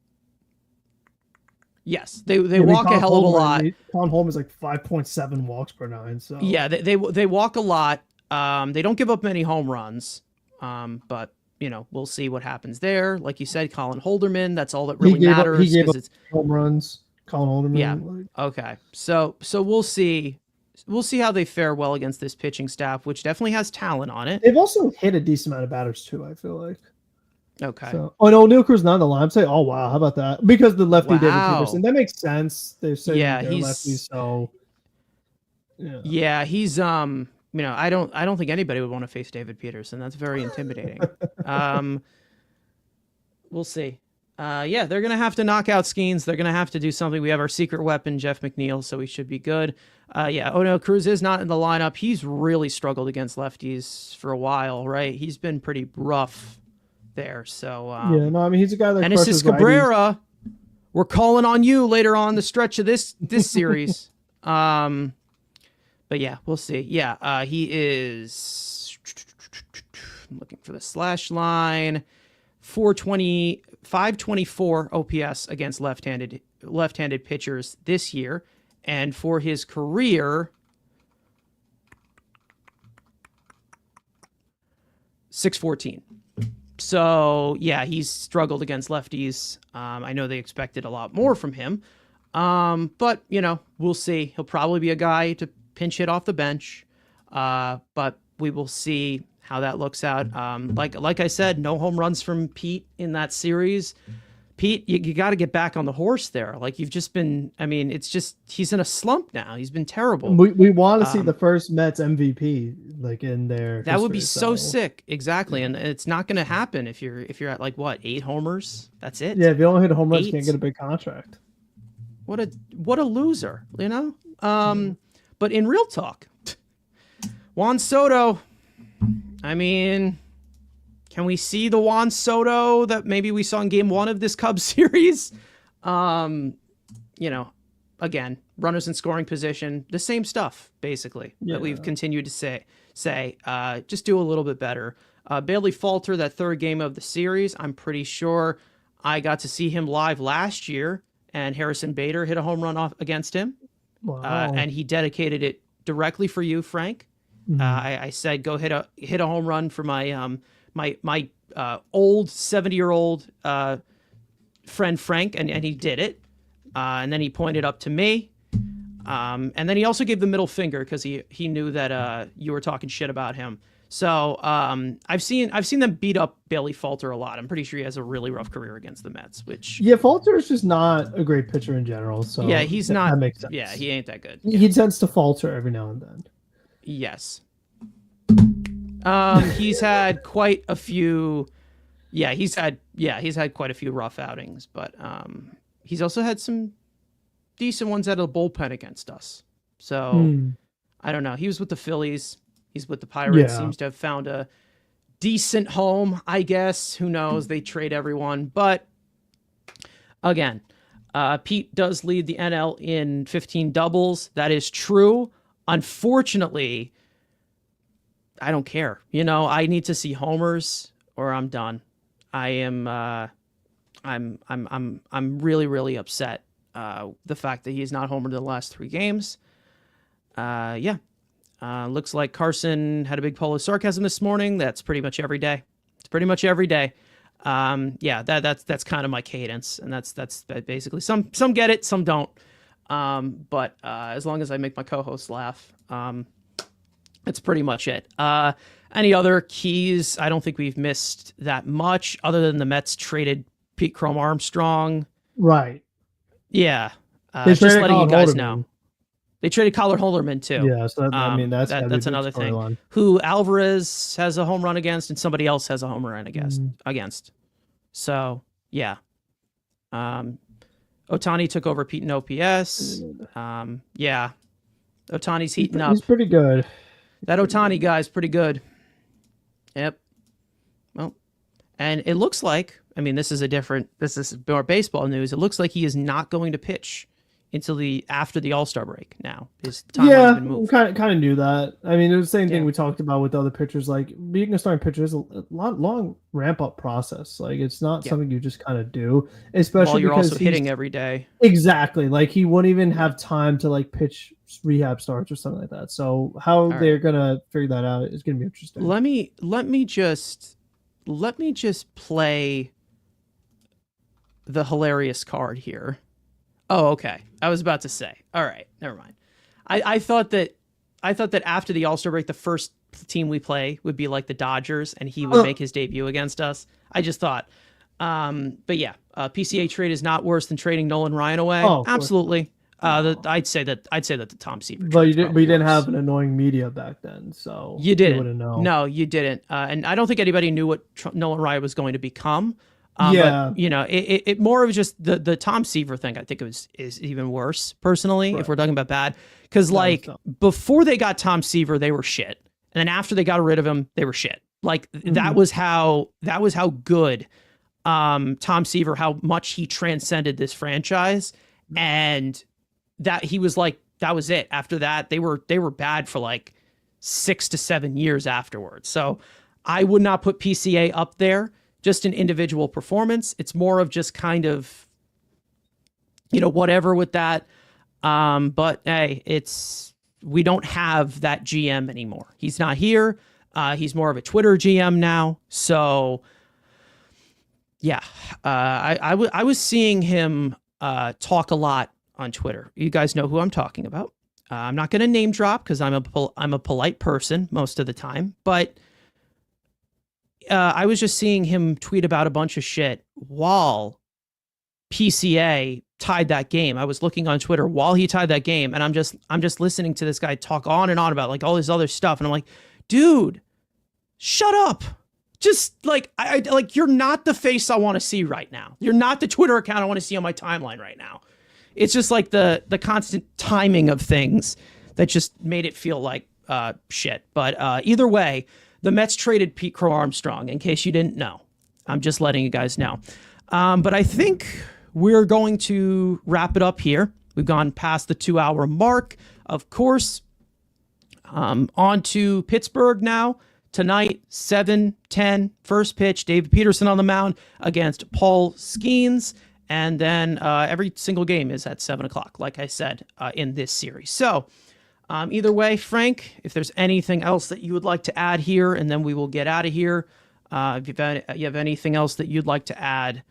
Yes, they walk a hell of a lot. Colin Holm is like 5.7 walks per 9. So yeah, they walk a lot. They don't give up many home runs. But you know, we'll see what happens there. Like you said, Colin Holderman. That's all that really matters. He gave up home runs. Colin Holderman. Yeah. Okay. So we'll see. We'll see how they fare well against this pitching staff, which definitely has talent on it. They've also hit a decent amount of batters too, I feel like. Okay. So, no, O'Neal Cruz not on the line. I'm saying, oh wow, how about that? Because the lefty David Peterson, that makes sense. They're saying they're lefty, so yeah, he's you know, I don't think anybody would want to face David Peterson. That's very intimidating. We'll see. Yeah, they're going to have to knock out Skeens. They're going to have to do something. We have our secret weapon, Jeff McNeil, so we should be good. Yeah, O'Neal Cruz is not in the lineup. He's really struggled against lefties for a while, right? He's been pretty rough there. So yeah, no, I mean, he's a guy that Genesis Cabrera, we're calling on you later on the stretch of this series. But yeah, we'll see. Yeah, he is. I'm looking for the slash line. 420, 524 OPS against left-handed pitchers this year, and for his career, 614. So yeah, he's struggled against lefties. I know they expected a lot more from him, but we'll see. He'll probably be a guy to pinch hit off the bench, but we will see how that looks out. Like I said, no home runs from Pete in that series. Pete, you got to get back on the horse there. Like you've just been. I mean, it's just he's in a slump now. He's been terrible. We want to see the first Mets MVP like in there. That would be so sick. Exactly, and it's not going to happen if you're at like what 8 homers. That's it. Yeah, if you don't hit a home run, you can't get a big contract. What a loser, But in real talk, Juan Soto. I mean, can we see the Juan Soto that maybe we saw in Game 1 of this Cubs series? Again, runners in scoring position, the same stuff basically that we've continued to say. Just do a little bit better. Bailey Falter, that third game of the series, I'm pretty sure I got to see him live last year, and Harrison Bader hit a home run off against him. Wow. And he dedicated it directly for you, Frank. Mm-hmm. I said, go hit a home run for my my old 70-year-old friend Frank, and he did it. And then he pointed up to me. And then he also gave the middle finger because he knew that you were talking shit about him. So I've seen them beat up Bailey Falter a lot. I'm pretty sure he has a really rough career against the Mets. Falter is just not a great pitcher in general. So yeah, he's not. That makes sense. Yeah, he ain't that good. He tends to falter every now and then. Yes. He's had quite a few. Yeah, he's had quite a few rough outings, but he's also had some decent ones out of the bullpen against us. So I don't know. He was with the Phillies. He's with the Pirates. Seems to have found a decent home, I guess. Who knows? They trade everyone, but again, Pete does lead the NL in 15 doubles. That is true. Unfortunately, I don't care. I need to see homers or I'm done. I'm really, really upset. The fact that he's not homered in the last 3 games. Looks like Carson had a big pull of sarcasm this morning. That's pretty much every day. It's pretty much every day. That's kind of my cadence, and that's basically some get it, some don't. But as long as I make my co-hosts laugh, that's pretty much it. Any other keys? I don't think we've missed that much, other than the Mets traded Pete Chrome Armstrong. Right. Yeah. Just letting you guys know. They traded Colin Holderman too. Yeah, so that's another thing. Who Alvarez has a home run against, and somebody else has a home run against. So yeah. Ohtani took over Pete in OPS. Yeah. Ohtani's heating up. He's pretty good. That Ohtani guy's pretty good. Yep. Well, and it looks like, this is more baseball news. It looks like he is not going to pitch until after the All-Star break now. His timeline's been moved. kind of knew that. It was the same thing we talked about with other pitchers. Like, being a starting pitcher is a long ramp-up process. Like, it's not something you just kind of do, especially while you're because also hitting every day. Exactly. Like, he wouldn't even have time to, like, pitch rehab starts or something like that. So how they're going to figure that out is going to be interesting. Let me just play the hilarious card here. Oh, okay. I was about to say. All right, never mind. I thought that after the All-Star break, the first team we play would be like the Dodgers, and he would make his debut against us. I just thought. But yeah, PCA trade is not worse than trading Nolan Ryan away. Oh, absolutely. I'd say that the Tom Seaver. But you didn't have an annoying media back then, so you didn't. No, you didn't. And I don't think anybody knew what Nolan Ryan was going to become. But, it more of just the Tom Seaver thing. I think is even worse personally, if we're talking about bad, because before they got Tom Seaver, they were shit, and then after they got rid of him, they were shit. Like that was how good Tom Seaver, how much he transcended this franchise, and that he was like, that was it. After that, they were bad for like 6 to 7 years afterwards. So I would not put PCA up there just an individual performance. It's more of just kind of, whatever with that. But hey, we don't have that GM anymore. He's not here. He's more of a Twitter GM now. So yeah, I was seeing him talk a lot on Twitter. You guys know who I'm talking about. I'm not going to name drop because I'm a polite person most of the time, but I was just seeing him tweet about a bunch of shit while PCA tied that game. I was looking on Twitter while he tied that game, and I'm just listening to this guy talk on and on about like all this other stuff, and I'm like, dude, shut up. Just like you're not the face I want to see right now. You're not the Twitter account I want to see on my timeline right now. It's just like the constant timing of things that just made it feel like shit. But either way, the Mets traded Pete Crow Armstrong, in case you didn't know. I'm just letting you guys know. But I think we're going to wrap it up here. We've gone past the 2-hour mark, of course. On to Pittsburgh now. Tonight, 7:10, first pitch, David Peterson on the mound against Paul Skeens. And then every single game is at 7 o'clock, like I said, in this series. So either way, Frank, if there's anything else that you would like to add here, and then we will get out of here. If you have anything else that you'd like to add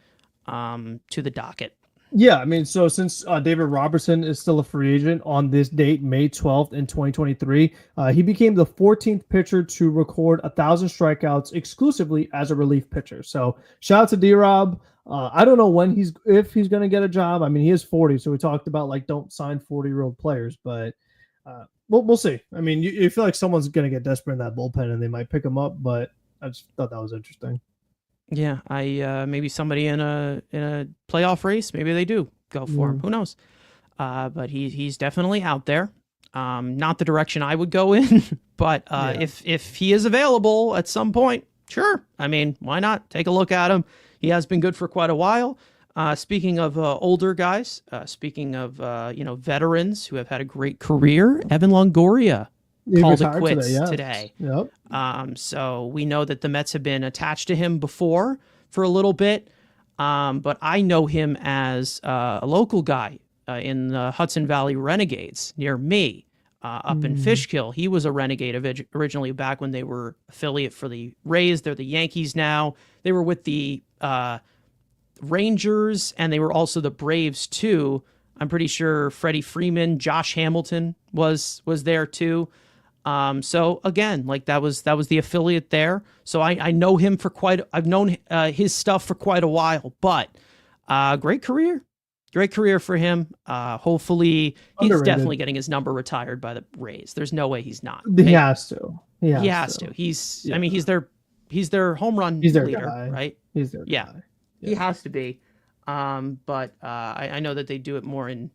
to the docket. Yeah, I mean, so since David Robertson is still a free agent on this date, May 12th in 2023, he became the 14th pitcher to record 1,000 strikeouts exclusively as a relief pitcher. So shout out to D-Rob. I don't know if he's going to get a job. I mean, he is 40, so we talked about like don't sign 40-year-old players, but we'll see. I mean, you feel like someone's going to get desperate in that bullpen and they might pick him up, but I just thought that was interesting. Yeah, maybe somebody in a playoff race, maybe they do go for him. Who knows? But he's definitely out there. Not the direction I would go in, but if he is available at some point, sure. I mean, why not? Take a look at him. He has been good for quite a while. Speaking of older guys, speaking of veterans who have had a great career, Evan Longoria called it quits today. Yep. So we know that the Mets have been attached to him before for a little bit, but I know him as a local guy in the Hudson Valley Renegades near me, up in Fishkill. He was a Renegade originally back when they were affiliate for the Rays. They're the Yankees now. They were with the Rangers, and they were also the Braves too. I'm pretty sure Freddie Freeman, Josh Hamilton was there too. So again, like that was the affiliate there. So I know him I've known his stuff for quite a while, but great career for him. Hopefully he's definitely getting his number retired by the Rays. There's no way he's not. He has to. He has to. I mean, he's their home run leader, guy. Right? He's their guy. He has to be. But I know that they do it more in.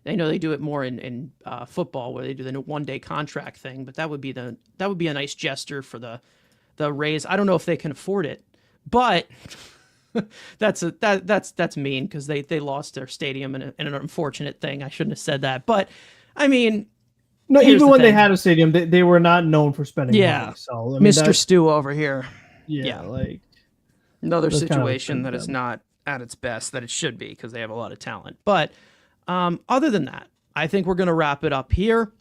They know they do it more in football, where they do the one-day contract thing. But that would be a nice gesture for the Rays. I don't know if they can afford it, but that's mean because they lost their stadium in an unfortunate thing. I shouldn't have said that, but I mean, no. Even when they had a stadium, they were not known for spending money. So I mean, Mr. Stu over here. Yeah, like another situation that is not at its best that it should be because they have a lot of talent, but. Other than that, I think we're going to wrap it up here.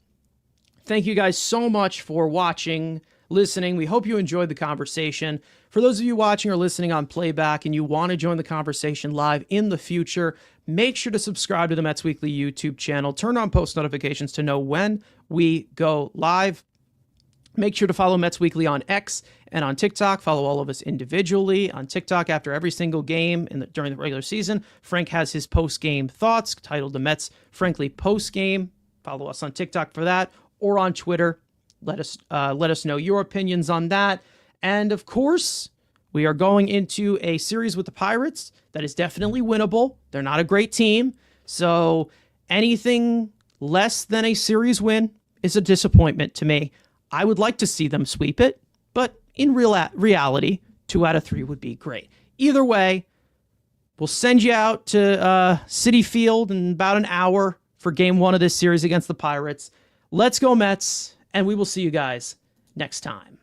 Thank you guys so much for watching, listening. We hope you enjoyed the conversation. For those of you watching or listening on playback and you want to join the conversation live in the future, make sure to subscribe to the Mets Weekly YouTube channel. Turn on post notifications to know when we go live. Make sure to follow Mets Weekly on X and on TikTok. Follow all of us individually on TikTok after every single game during the regular season. Frank has his post-game thoughts titled The Mets Frankly Post-Game. Follow us on TikTok for that or on Twitter. Let us know your opinions on that. And of course, we are going into a series with the Pirates that is definitely winnable. They're not a great team. So anything less than a series win is a disappointment to me. I would like to see them sweep it, but in reality, 2 out of 3 would be great. Either way, we'll send you out to Citi Field in about an hour for Game 1 of this series against the Pirates. Let's go Mets, and we will see you guys next time.